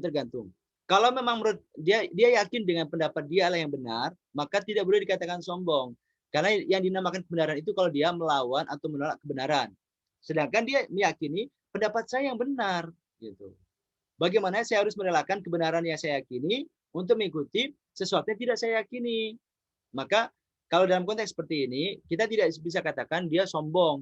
tergantung. Kalau memang menurut dia yakin dengan pendapat dia lah yang benar, maka tidak boleh dikatakan sombong. Karena yang dinamakan kebenaran itu kalau dia melawan atau menolak kebenaran. Sedangkan dia meyakini pendapat saya yang benar, gitu. Bagaimana saya harus merelakan kebenaran yang saya yakini untuk mengikuti sesuatu yang tidak saya yakini? Maka kalau dalam konteks seperti ini, kita tidak bisa katakan dia sombong,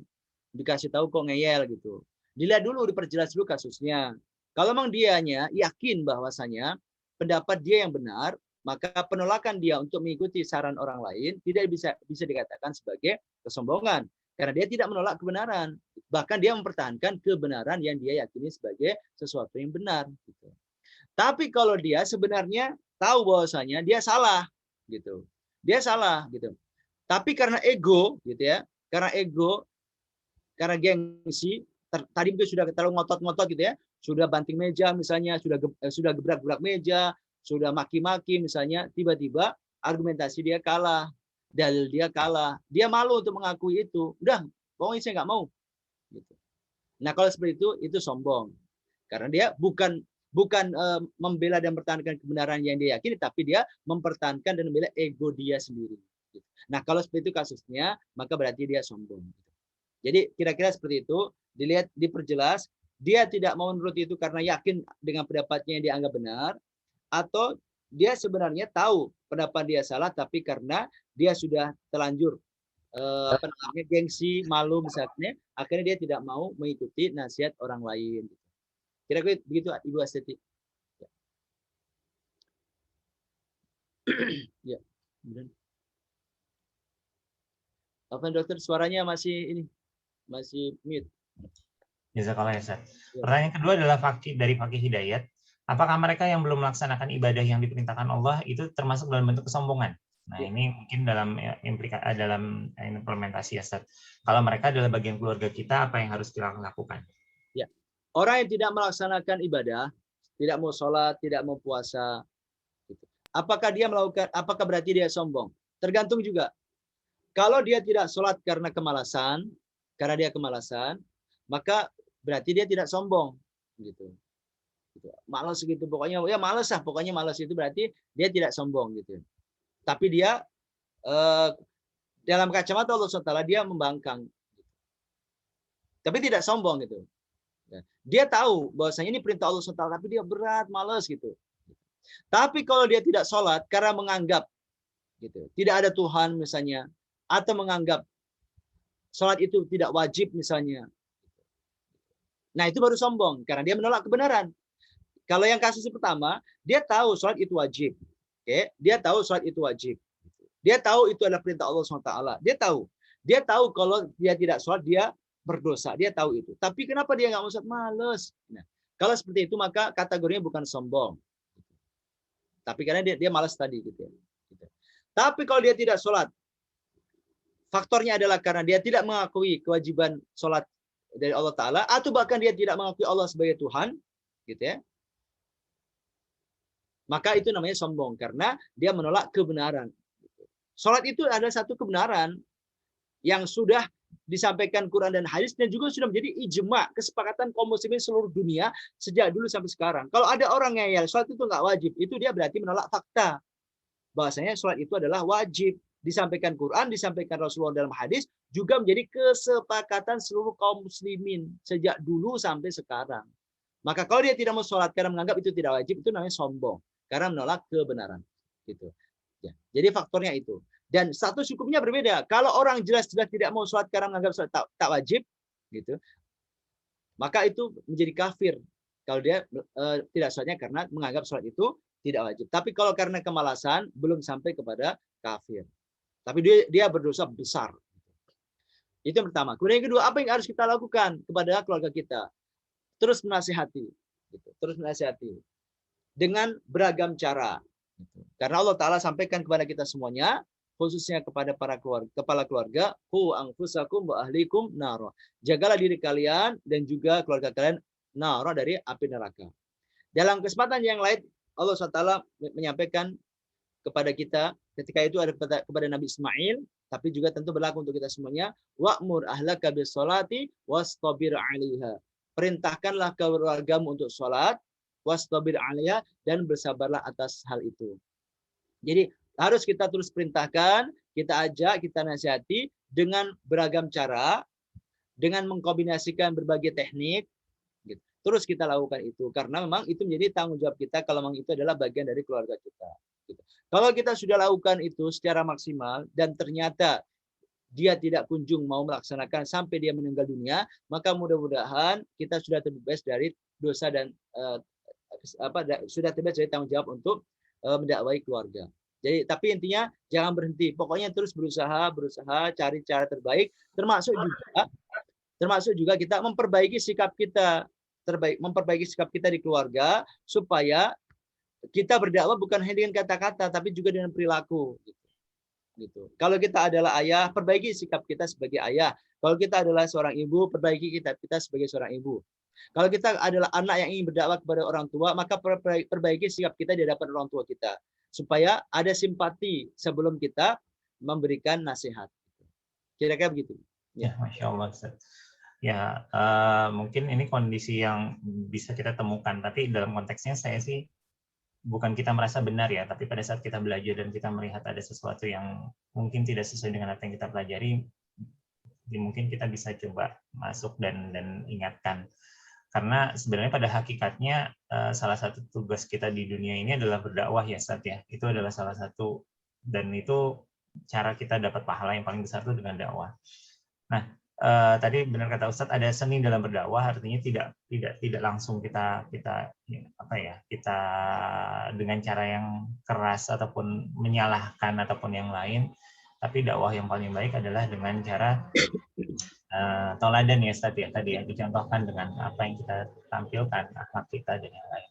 dikasih tahu kok ngeyel gitu. Dilihat dulu, diperjelas dulu kasusnya. Kalau memang dianya yakin bahwasanya pendapat dia yang benar, maka penolakan dia untuk mengikuti saran orang lain tidak bisa dikatakan sebagai kesombongan. Karena dia tidak menolak kebenaran. Bahkan dia mempertahankan kebenaran yang dia yakini sebagai sesuatu yang benar. Gitu. Tapi kalau dia sebenarnya tahu bahwasanya dia salah, gitu. Dia salah gitu. Tapi karena ego gitu ya, karena ego, karena gengsi, tadi mungkin sudah terlalu ngotot-ngotot gitu ya, sudah banting meja misalnya, sudah gebrak-gebrak meja, sudah maki-maki misalnya, tiba-tiba argumentasi dia kalah, dalil dia kalah, dia malu untuk mengakui itu, udah pokoknya saya nggak mau. Gitu. Nah kalau seperti itu sombong, karena dia bukan membela dan mempertahankan kebenaran yang dia yakini, tapi dia mempertahankan dan membela ego dia sendiri. Nah kalau seperti itu kasusnya, maka berarti dia sombong. Jadi kira-kira seperti itu, dilihat, diperjelas, dia tidak mau menurut itu karena yakin dengan pendapatnya yang dianggap benar, atau dia sebenarnya tahu pendapat dia salah, tapi karena dia sudah terlanjur gengsi, malu misalnya, akhirnya dia tidak mau mengikuti nasihat orang lain. Kira-kira begitu Ibu Asteti. Ya. Apa dokter, suaranya masih mute. Jazakallah ya, Ustaz. Pertanyaan kedua adalah dari Fakih Hidayat. Apakah mereka yang belum melaksanakan ibadah yang diperintahkan Allah itu termasuk dalam bentuk kesombongan? Nah, ini mungkin dalam implementasi ya, Ustaz. Kalau mereka adalah bagian keluarga kita, apa yang harus kita lakukan? Ya. Orang yang tidak melaksanakan ibadah, tidak mau sholat, tidak mau puasa, apakah berarti dia sombong? Tergantung juga. Kalau dia tidak sholat karena kemalasan, maka berarti dia tidak sombong, gitu. Malas gitu, pokoknya ya malas lah, pokoknya malas itu berarti dia tidak sombong, gitu. Tapi dia dalam kacamata Allah SWT dia membangkang, tapi tidak sombong, gitu. Dia tahu bahwasanya ini perintah Allah SWT, tapi dia berat, malas gitu. Tapi kalau dia tidak sholat karena menganggap gitu, tidak ada Tuhan misalnya, atau menganggap sholat itu tidak wajib misalnya, nah itu baru sombong karena dia menolak kebenaran. Kalau yang kasus pertama, dia tahu sholat itu wajib, dia tahu sholat itu wajib, dia tahu itu adalah perintah Allah SWT, dia tahu kalau dia tidak sholat dia berdosa, dia tahu itu. Tapi kenapa dia nggak mau sholat? Males. Nah, kalau seperti itu maka kategorinya bukan sombong, tapi karena dia malas tadi, gitu. Tapi kalau dia tidak sholat, faktornya adalah karena dia tidak mengakui kewajiban sholat dari Allah Ta'ala, atau bahkan dia tidak mengakui Allah sebagai Tuhan, gitu ya, maka itu namanya sombong karena dia menolak kebenaran. Sholat itu adalah satu kebenaran yang sudah disampaikan Quran dan hadis, dan juga sudah menjadi ijma, kesepakatan kaum muslimin seluruh dunia sejak dulu sampai sekarang. Kalau ada orang yang sholat itu nggak wajib, itu dia berarti menolak fakta bahwasanya sholat itu adalah wajib. Disampaikan Quran, disampaikan Rasulullah dalam hadis, juga menjadi kesepakatan seluruh kaum muslimin sejak dulu sampai sekarang. Maka kalau dia tidak mau sholat karena menganggap itu tidak wajib, itu namanya sombong karena menolak kebenaran. Gitu. Ya. Jadi faktornya itu. Dan status hukumnya berbeda. Kalau orang jelas-jelas tidak mau sholat karena menganggap sholat tak wajib, gitu, maka itu menjadi kafir. Kalau dia tidak sholatnya karena menganggap sholat itu tidak wajib. Tapi kalau karena kemalasan, belum sampai kepada kafir. Tapi dia berdosa besar. Itu yang pertama. Kemudian yang kedua, apa yang harus kita lakukan kepada keluarga kita? Terus menasihati. Gitu. Terus menasihati. Dengan beragam cara. Gitu. Karena Allah Ta'ala sampaikan kepada kita semuanya, khususnya kepada para kepala keluarga, hu anfusakum wa ahlikum nara. Jagalah diri kalian dan juga keluarga kalian nara dari api neraka. Dalam kesempatan yang lain, Allah SWT menyampaikan kepada kita ketika itu ada kepada Nabi Ismail, tapi juga tentu berlaku untuk kita semuanya, wa'mur ahlaka bis-sholati wastabir 'alaiha. Perintahkanlah keluargamu untuk sholat, wastabir 'alaiha, dan bersabarlah atas hal itu. Jadi harus kita terus perintahkan, kita ajak, kita nasihati dengan beragam cara, dengan mengkombinasikan berbagai teknik, gitu. Terus kita lakukan itu karena memang itu menjadi tanggung jawab kita kalau memang itu adalah bagian dari keluarga kita. Gitu. Kalau kita sudah lakukan itu secara maksimal dan ternyata dia tidak kunjung mau melaksanakan sampai dia meninggal dunia, maka mudah-mudahan kita sudah terbebas dari dosa dan sudah terbebas dari tanggung jawab untuk mendakwai keluarga. Jadi tapi intinya jangan berhenti, pokoknya terus berusaha cari cara terbaik, termasuk juga kita memperbaiki sikap kita di keluarga supaya kita berdakwah bukan hanya dengan kata-kata tapi juga dengan perilaku. gitu. Kalau kita adalah ayah, perbaiki sikap kita sebagai ayah. Kalau kita adalah seorang ibu, perbaiki kita sebagai seorang ibu. Kalau kita adalah anak yang ingin berdakwah kepada orang tua, maka perbaiki sikap kita di hadapan orang tua kita supaya ada simpati sebelum kita memberikan nasihat. Kira-kira begitu. Ya, Masya Allah, Ustaz. Ya, mungkin ini kondisi yang bisa kita temukan, tapi dalam konteksnya saya sih bukan kita merasa benar ya, tapi pada saat kita belajar dan kita melihat ada sesuatu yang mungkin tidak sesuai dengan apa yang kita pelajari, mungkin kita bisa coba masuk dan ingatkan. Karena sebenarnya pada hakikatnya salah satu tugas kita di dunia ini adalah berdakwah ya, Ustaz ya. Itu adalah salah satu, dan itu cara kita dapat pahala yang paling besar itu dengan dakwah. Nah, tadi benar kata Ustadz, ada seni dalam berdakwah, artinya tidak langsung kita dengan cara yang keras ataupun menyalahkan ataupun yang lain, tapi dakwah yang paling baik adalah dengan cara toladan ya Ustadz ya, tadi yang dicontohkan dengan apa yang kita tampilkan, akhlak kita dan yang lain.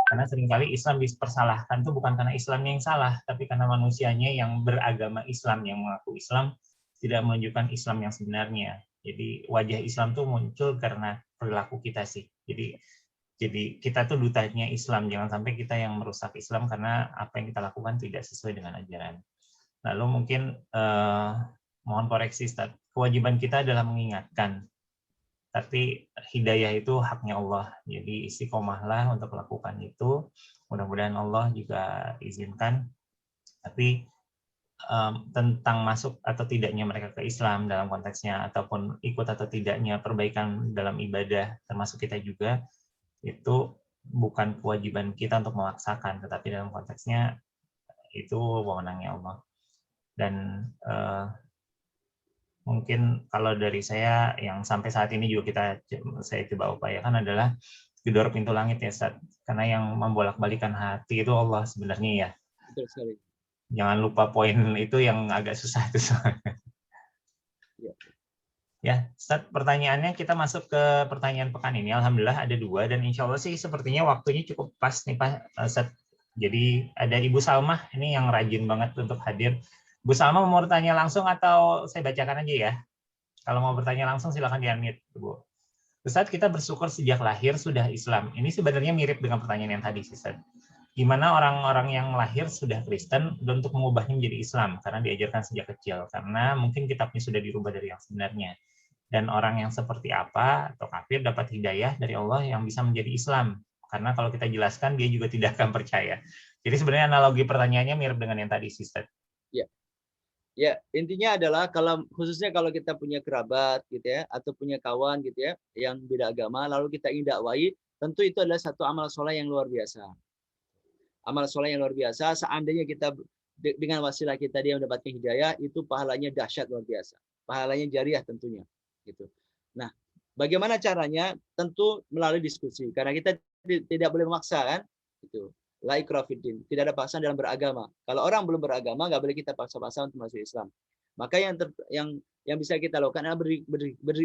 Karena seringkali Islam dipersalahkan itu bukan karena Islamnya yang salah, tapi karena manusianya yang beragama Islam, yang mengaku Islam, tidak menunjukkan Islam yang sebenarnya. Jadi wajah Islam tuh muncul karena perilaku kita sih. Jadi kita tuh dutanya Islam, jangan sampai kita yang merusak Islam karena apa yang kita lakukan tidak sesuai dengan ajaran. Lalu mungkin mohon koreksi, Ustaz. Kewajiban kita adalah mengingatkan, tapi hidayah itu haknya Allah. Jadi istiqomahlah untuk melakukan itu. Mudah-mudahan Allah juga izinkan. Tapi tentang masuk atau tidaknya mereka ke Islam dalam konteksnya, ataupun ikut atau tidaknya perbaikan dalam ibadah, termasuk kita juga, itu bukan kewajiban kita untuk memaksakan, tetapi dalam konteksnya itu wewenangnya Allah. Dan mungkin kalau dari saya yang sampai saat ini juga saya coba upayakan adalah gedor pintu langit ya Ustaz. Karena yang membolak-balikan hati itu Allah sebenarnya ya. Betul sekali. Jangan lupa poin itu yang agak susah itu soalnya. Ya, Ustaz, pertanyaannya kita masuk ke pertanyaan pekan ini. Alhamdulillah ada 2 dan insya Allah sih sepertinya waktunya cukup pas nih Pak Ustaz. Jadi ada Ibu Salmah ini yang rajin banget untuk hadir. Bu Salma mau bertanya langsung atau saya bacakan aja ya? Kalau mau bertanya langsung silakan di-unmute, Bu. Ustaz, kita bersyukur sejak lahir sudah Islam. Ini sebenarnya mirip dengan pertanyaan yang tadi, Ustaz. Gimana orang-orang yang lahir sudah Kristen dan untuk mengubahnya menjadi Islam karena diajarkan sejak kecil, karena mungkin kitabnya sudah dirubah dari yang sebenarnya. Dan orang yang seperti apa atau kafir dapat hidayah dari Allah yang bisa menjadi Islam, karena kalau kita jelaskan dia juga tidak akan percaya. Jadi sebenarnya analogi pertanyaannya mirip dengan yang tadi, Sister. Ya, intinya adalah khususnya kalau kita punya kerabat gitu ya, atau punya kawan gitu ya yang beda agama, lalu kita ingin dakwai, tentu itu adalah satu amal soleh yang luar biasa. Amal soleh yang luar biasa, seandainya kita dengan wasilah kita dia mendapatkan hidayah, itu pahalanya dahsyat luar biasa. Pahalanya jariah tentunya. Gitu. Nah, bagaimana caranya? Tentu melalui diskusi. Karena kita tidak boleh memaksa kan? Gitu. La ikraha fiddin. Tidak ada paksaan dalam beragama. Kalau orang belum beragama, nggak boleh kita paksa-paksa untuk masuk Islam. Maka yang bisa kita lakukan adalah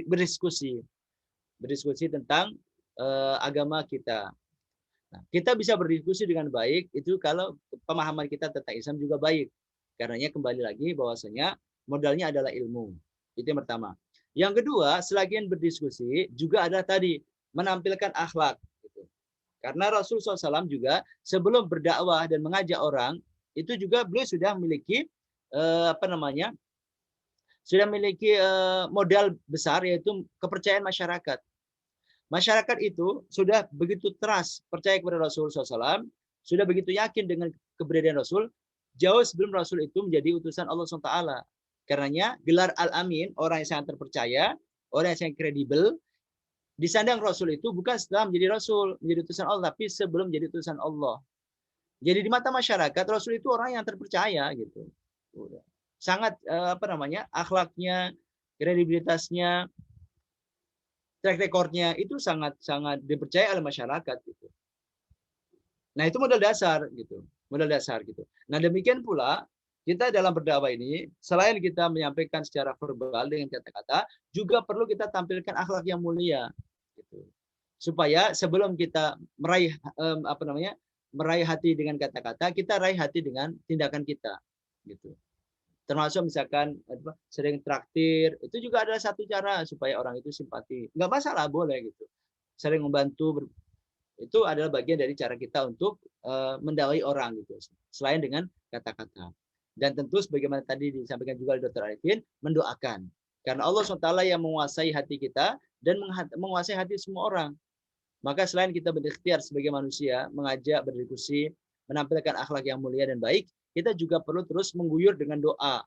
berdiskusi. Berdiskusi tentang agama kita. Nah, kita bisa berdiskusi dengan baik itu kalau pemahaman kita tentang Islam juga baik. Karenanya kembali lagi bahwasanya modalnya adalah ilmu. Itu yang pertama. Yang kedua, selain berdiskusi juga ada tadi menampilkan akhlak. Gitu. Karena Rasulullah SAW juga sebelum berdakwah dan mengajak orang itu juga beliau sudah memiliki modal besar yaitu kepercayaan masyarakat. Masyarakat itu sudah begitu teras percaya kepada Rasulullah SAW, sudah begitu yakin dengan keberadaan Rasul, jauh sebelum Rasul itu menjadi utusan Allah SWT. Karenanya gelar Al-Amin, orang yang sangat terpercaya, orang yang sangat kredibel, disandang Rasul itu bukan setelah menjadi Rasul, menjadi utusan Allah, tapi sebelum menjadi utusan Allah. Jadi di mata masyarakat, Rasul itu orang yang terpercaya. Gitu. Sangat akhlaknya, kredibilitasnya, track recordnya itu sangat dipercaya oleh masyarakat gitu. Nah itu modal dasar gitu, Nah demikian pula kita dalam berdakwah ini selain kita menyampaikan secara verbal dengan kata-kata, juga perlu kita tampilkan akhlak yang mulia gitu. Supaya sebelum kita meraih meraih hati dengan kata-kata, kita raih hati dengan tindakan kita gitu. Termasuk misalkan sering traktir, itu juga adalah satu cara supaya orang itu simpati. Nggak masalah, boleh gitu. Sering membantu, itu adalah bagian dari cara kita untuk mendakwai orang gitu. Selain dengan kata-kata. Dan tentu sebagaimana tadi disampaikan juga oleh Dr. Arifin, mendoakan. Karena Allah SWT yang menguasai hati kita dan menguasai hati semua orang. Maka selain kita berikhtiar sebagai manusia, mengajak, berdiskusi, menampilkan akhlak yang mulia dan baik, kita juga perlu terus mengguyur dengan doa.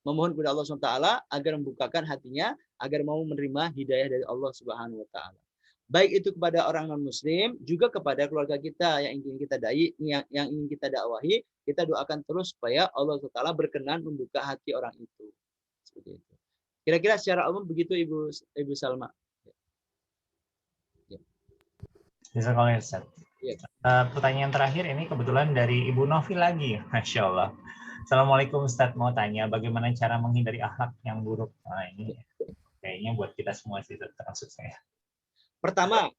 Memohon kepada Allah SWT agar membukakan hatinya, agar mau menerima hidayah dari Allah Subhanahu wa Ta'ala. Baik itu kepada orang non-muslim, juga kepada keluarga kita yang ingin kita yang ingin kita dakwahi, kita doakan terus supaya Allah SWT berkenan membuka hati orang itu. Seperti itu. Kira-kira secara umum begitu Ibu Salma. Jazakallah Ustaz. Ya. Pertanyaan terakhir ini kebetulan dari Ibu Novi lagi, Masya Allah. Assalamualaikum Ustaz, mau tanya bagaimana cara menghindari akhlak yang buruk. Nah ini kayaknya buat kita semua sih termasuk saya. Pertama,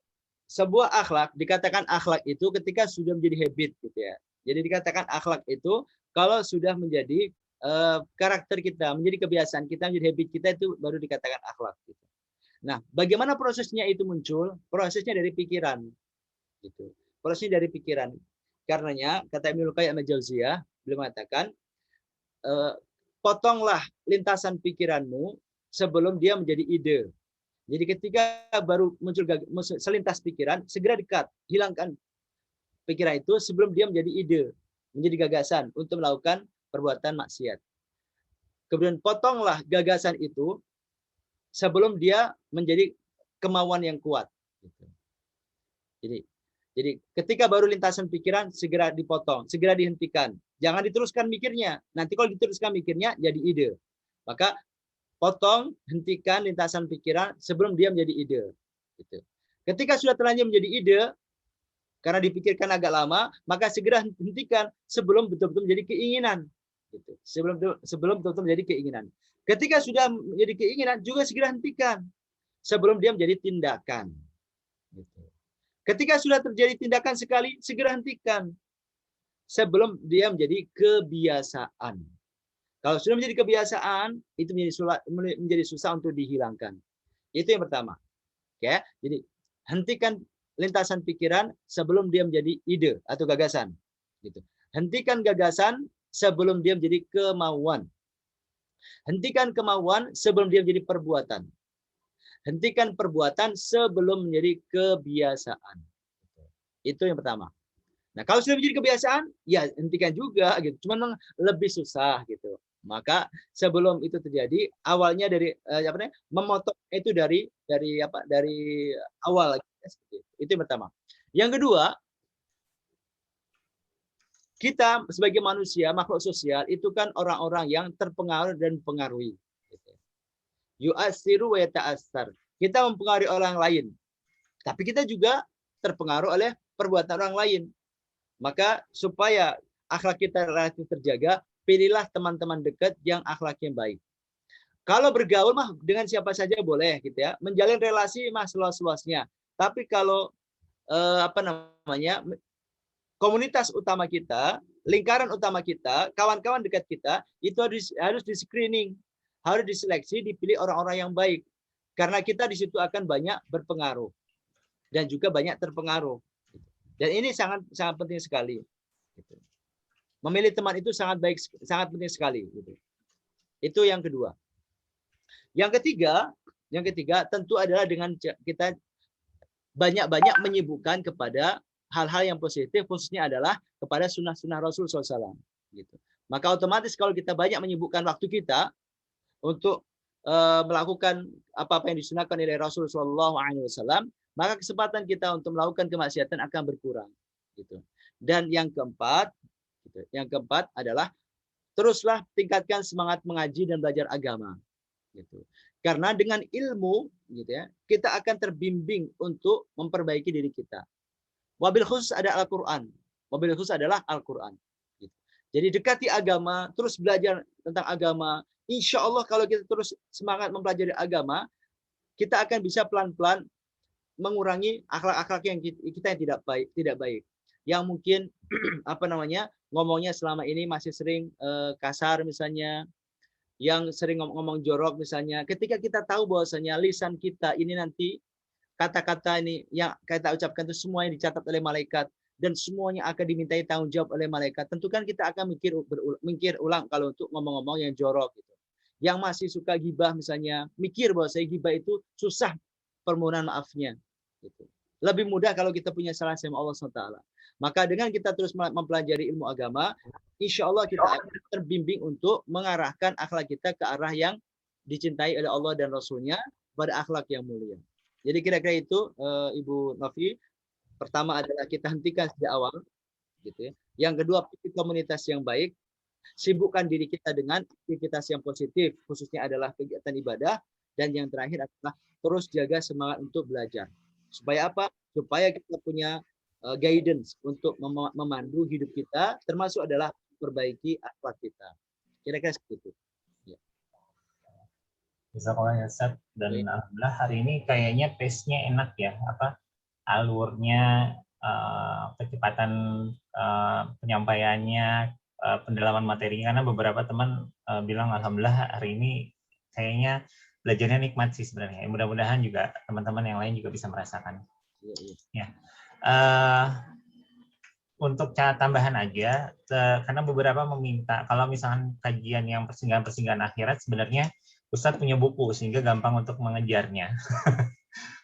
sebuah akhlak dikatakan akhlak itu ketika sudah menjadi habit gitu ya. Jadi dikatakan akhlak itu kalau sudah menjadi karakter kita, menjadi kebiasaan kita, menjadi habit kita, itu baru dikatakan akhlak gitu. Nah, bagaimana prosesnya itu muncul? Prosesnya dari pikiran. Gitu. Prosesnya dari pikiran. Karenanya kata Ibnu Qayyim al-Jauziyah, beliau mengatakan potonglah lintasan pikiranmu sebelum dia menjadi ide. Jadi ketika baru muncul selintas pikiran, segera dekat, hilangkan pikiran itu sebelum dia menjadi ide, menjadi gagasan untuk melakukan perbuatan maksiat. Kemudian potonglah gagasan itu sebelum dia menjadi kemauan yang kuat. Jadi ketika baru lintasan pikiran, segera dipotong, segera dihentikan. Jangan diteruskan mikirnya. Nanti kalau diteruskan mikirnya, jadi ide. Maka potong, hentikan lintasan pikiran sebelum dia menjadi ide. Gitu. Ketika sudah terlanjur menjadi ide, karena dipikirkan agak lama, maka segera hentikan sebelum betul-betul menjadi keinginan. Gitu. Sebelum betul-betul menjadi keinginan. Ketika sudah menjadi keinginan, juga segera hentikan sebelum dia menjadi tindakan. Gitu. Ketika sudah terjadi tindakan sekali, segera hentikan sebelum dia menjadi kebiasaan. Kalau sudah menjadi kebiasaan, itu menjadi susah untuk dihilangkan. Itu yang pertama. Ya, jadi hentikan lintasan pikiran sebelum dia menjadi ide atau gagasan. Gitu. Hentikan gagasan sebelum dia menjadi kemauan. Hentikan kemauan sebelum dia menjadi perbuatan. Hentikan perbuatan sebelum menjadi kebiasaan. Itu yang pertama. Nah, kalau sudah menjadi kebiasaan, ya hentikan juga gitu. Cuman lebih susah gitu. Maka sebelum itu terjadi, awalnya dari memotong itu dari awal. Itu yang pertama. Yang kedua, kita sebagai manusia, makhluk sosial, itu kan orang-orang yang terpengaruh dan mempengaruhi. Yu'asiru wa yata'assar. Kita mempengaruhi orang lain. Tapi kita juga terpengaruh oleh perbuatan orang lain. Maka supaya akhlak kita relatif terjaga, pilihlah teman-teman dekat yang akhlaknya baik. Kalau bergaul mah dengan siapa saja boleh gitu ya. Menjalin relasi mah seluas-luasnya. Tapi kalau komunitas utama kita, lingkaran utama kita, kawan-kawan dekat kita, itu harus di-screening, harus diseleksi, dipilih orang-orang yang baik. Karena kita di situ akan banyak berpengaruh dan juga banyak terpengaruh. Dan ini sangat penting sekali. Memilih teman itu sangat penting sekali. Itu yang kedua. Yang ketiga tentu adalah dengan kita banyak-banyak menyibukkan kepada hal-hal yang positif, khususnya adalah kepada sunnah-sunnah Rasul SAW. Gitu. Maka otomatis kalau kita banyak menyibukkan waktu kita untuk melakukan apa yang disunahkan oleh Rasulullah SAW, maka kesempatan kita untuk melakukan kemaksiatan akan berkurang. Gitu. Dan yang keempat adalah teruslah tingkatkan semangat mengaji dan belajar agama. Gitu. Karena dengan ilmu, gitu ya, kita akan terbimbing untuk memperbaiki diri kita. Wabil khusus ada Al-Quran. Wabil khusus adalah Al-Quran. Gitu. Jadi dekati agama, terus belajar tentang agama. Insya Allah kalau kita terus semangat mempelajari agama, kita akan bisa pelan-pelan mengurangi akhlak-akhlak yang kita yang tidak baik. Yang mungkin ngomongnya selama ini masih sering kasar misalnya, yang sering ngomong jorok misalnya, ketika kita tahu bahwasanya lisan kita ini nanti kata-kata ini yang kita ucapkan itu semuanya dicatat oleh malaikat dan semuanya akan dimintai tanggung jawab oleh malaikat. Tentu kan kita akan mikir ulang kalau untuk ngomong-ngomong yang jorok gitu. Yang masih suka gibah misalnya, mikir bahwa saya gibah itu susah permohonan maafnya. Gitu. Lebih mudah kalau kita punya salah sama Allah SWT. Maka dengan kita terus mempelajari ilmu agama, insya Allah kita akan terbimbing untuk mengarahkan akhlak kita ke arah yang dicintai oleh Allah dan Rasulnya pada akhlak yang mulia. Jadi kira-kira itu Ibu Novi. Pertama adalah kita hentikan sejak awal, gitu ya. Yang kedua, pilih komunitas yang baik, sibukkan diri kita dengan aktivitas yang positif, khususnya adalah kegiatan ibadah, dan yang terakhir adalah terus jaga semangat untuk belajar. Supaya apa? Supaya kita punya guidance untuk memandu hidup kita, termasuk adalah memperbaiki akhlak kita. Kira-kira seperti itu. Jazakallah ya Ustaz. Dan alhamdulillah hari ini kayaknya pace-nya enak ya, alurnya, kecepatan penyampaiannya, pendalaman materinya, karena beberapa teman bilang alhamdulillah hari ini kayaknya belajarnya nikmat sih sebenarnya. Mudah-mudahan juga teman-teman yang lain juga bisa merasakan. Ya. Untuk cara tambahan aja, karena beberapa meminta kalau misalkan kajian yang persinggahan-persinggahan akhirat, sebenarnya Ustadz punya buku sehingga gampang untuk mengejarnya.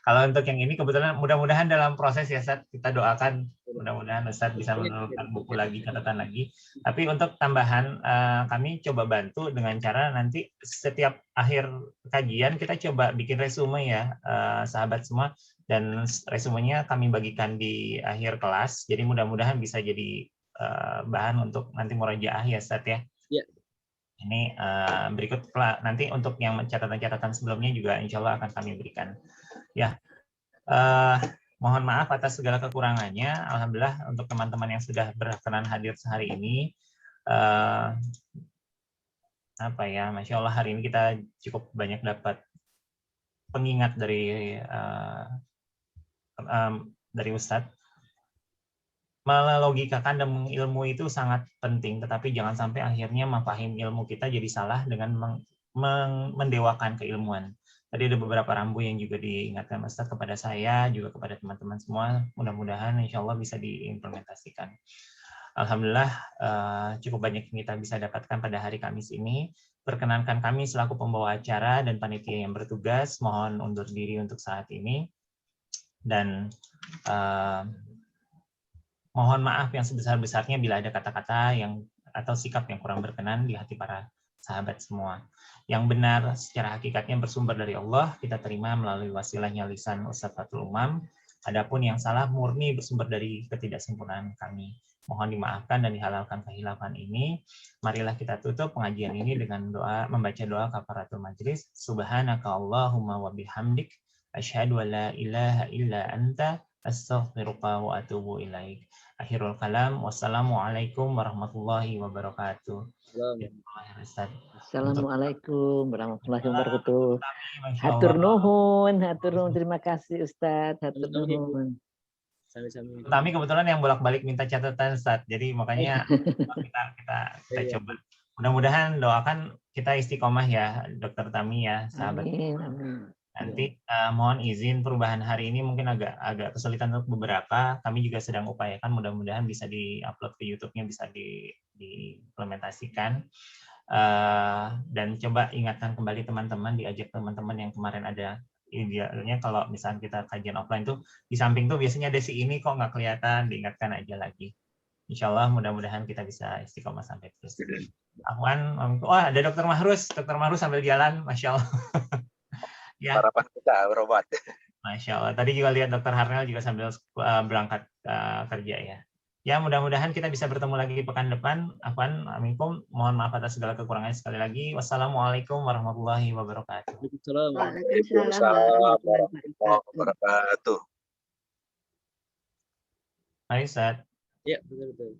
Kalau untuk yang ini kebetulan mudah-mudahan dalam proses ya Ustadz, kita doakan mudah-mudahan Ustadz bisa menurunkan buku lagi, catatan lagi. Tapi untuk tambahan, kami coba bantu dengan cara nanti setiap akhir kajian kita coba bikin resume ya, sahabat semua. Dan resumenya kami bagikan di akhir kelas, jadi mudah-mudahan bisa jadi bahan untuk nanti murajaah ya Ustadz ya. Ya. Ini berikut nanti untuk yang catatan-catatan sebelumnya juga insya Allah akan kami berikan. Ya, mohon maaf atas segala kekurangannya. Alhamdulillah untuk teman-teman yang sudah berkenan hadir sehari ini, Masya Allah hari ini kita cukup banyak dapat pengingat dari Ustadz. Melogikakan dan mengilmu itu sangat penting, tetapi jangan sampai akhirnya memahami ilmu kita jadi salah dengan mendewakan keilmuan. Tadi ada beberapa rambu yang juga diingatkan Ustadz kepada saya, juga kepada teman-teman semua. Mudah-mudahan insya Allah bisa diimplementasikan. Alhamdulillah cukup banyak yang kita bisa dapatkan pada hari Kamis ini. Perkenankan kami selaku pembawa acara dan panitia yang bertugas, mohon undur diri untuk saat ini. Dan mohon maaf yang sebesar-besarnya bila ada kata-kata yang atau sikap yang kurang berkenan di hati para sahabat semua. Yang benar secara hakikatnya bersumber dari Allah, kita terima melalui wasilahnya lisan Ustadz Fathul Umam. Adapun yang salah murni bersumber dari ketidaksempurnaan kami. Mohon dimaafkan dan dihalalkan kehilafan ini. Marilah kita tutup pengajian ini dengan doa, membaca doa kafaratul majlis. Subhanaka Allahumma wa bihamdik, asyhadu an la ilaha illa anta, astaghfiruka wa atubu ilaik. Akhirul kalam, wassalamualaikum warahmatullahi wabarakatuh. Assalamualaikum warahmatullahi wabarakatuh. Hatur nuhun, terima kasih Ustadz. Hatur nuhun. Kami kebetulan yang bolak-balik minta catatan Ustadz, jadi makanya kita coba. Mudah-mudahan doakan kita istiqomah ya, Dokter Tami ya, sahabat. Amin. Nanti mohon izin perubahan hari ini mungkin agak kesulitan untuk beberapa. Kami juga sedang upayakan mudah-mudahan bisa di-upload ke YouTube-nya, bisa diimplementasikan. Dan coba ingatkan kembali teman-teman, diajak teman-teman yang kemarin ada. Idealnya kalau misalnya kita kajian offline tuh di samping tuh biasanya ada si ini kok nggak kelihatan, diingatkan aja lagi. Insya Allah mudah-mudahan kita bisa istiqomah sampai terus. Afwan, wah ada Dokter Mahrus sambil jalan, Masya Allah. Ya. Harapan kita berobat. Masya Allah. Tadi juga lihat Dokter Harnel juga sambil berangkat kerja ya. Ya mudah-mudahan kita bisa bertemu lagi pekan depan. Afwan, aminkum. Mohon maaf atas segala kekurangannya sekali lagi. Wassalamualaikum warahmatullahi wabarakatuh. Waalaikumsalam warahmatullahi wabarakatuh. Mari Ustaz. Ya, betul-betul.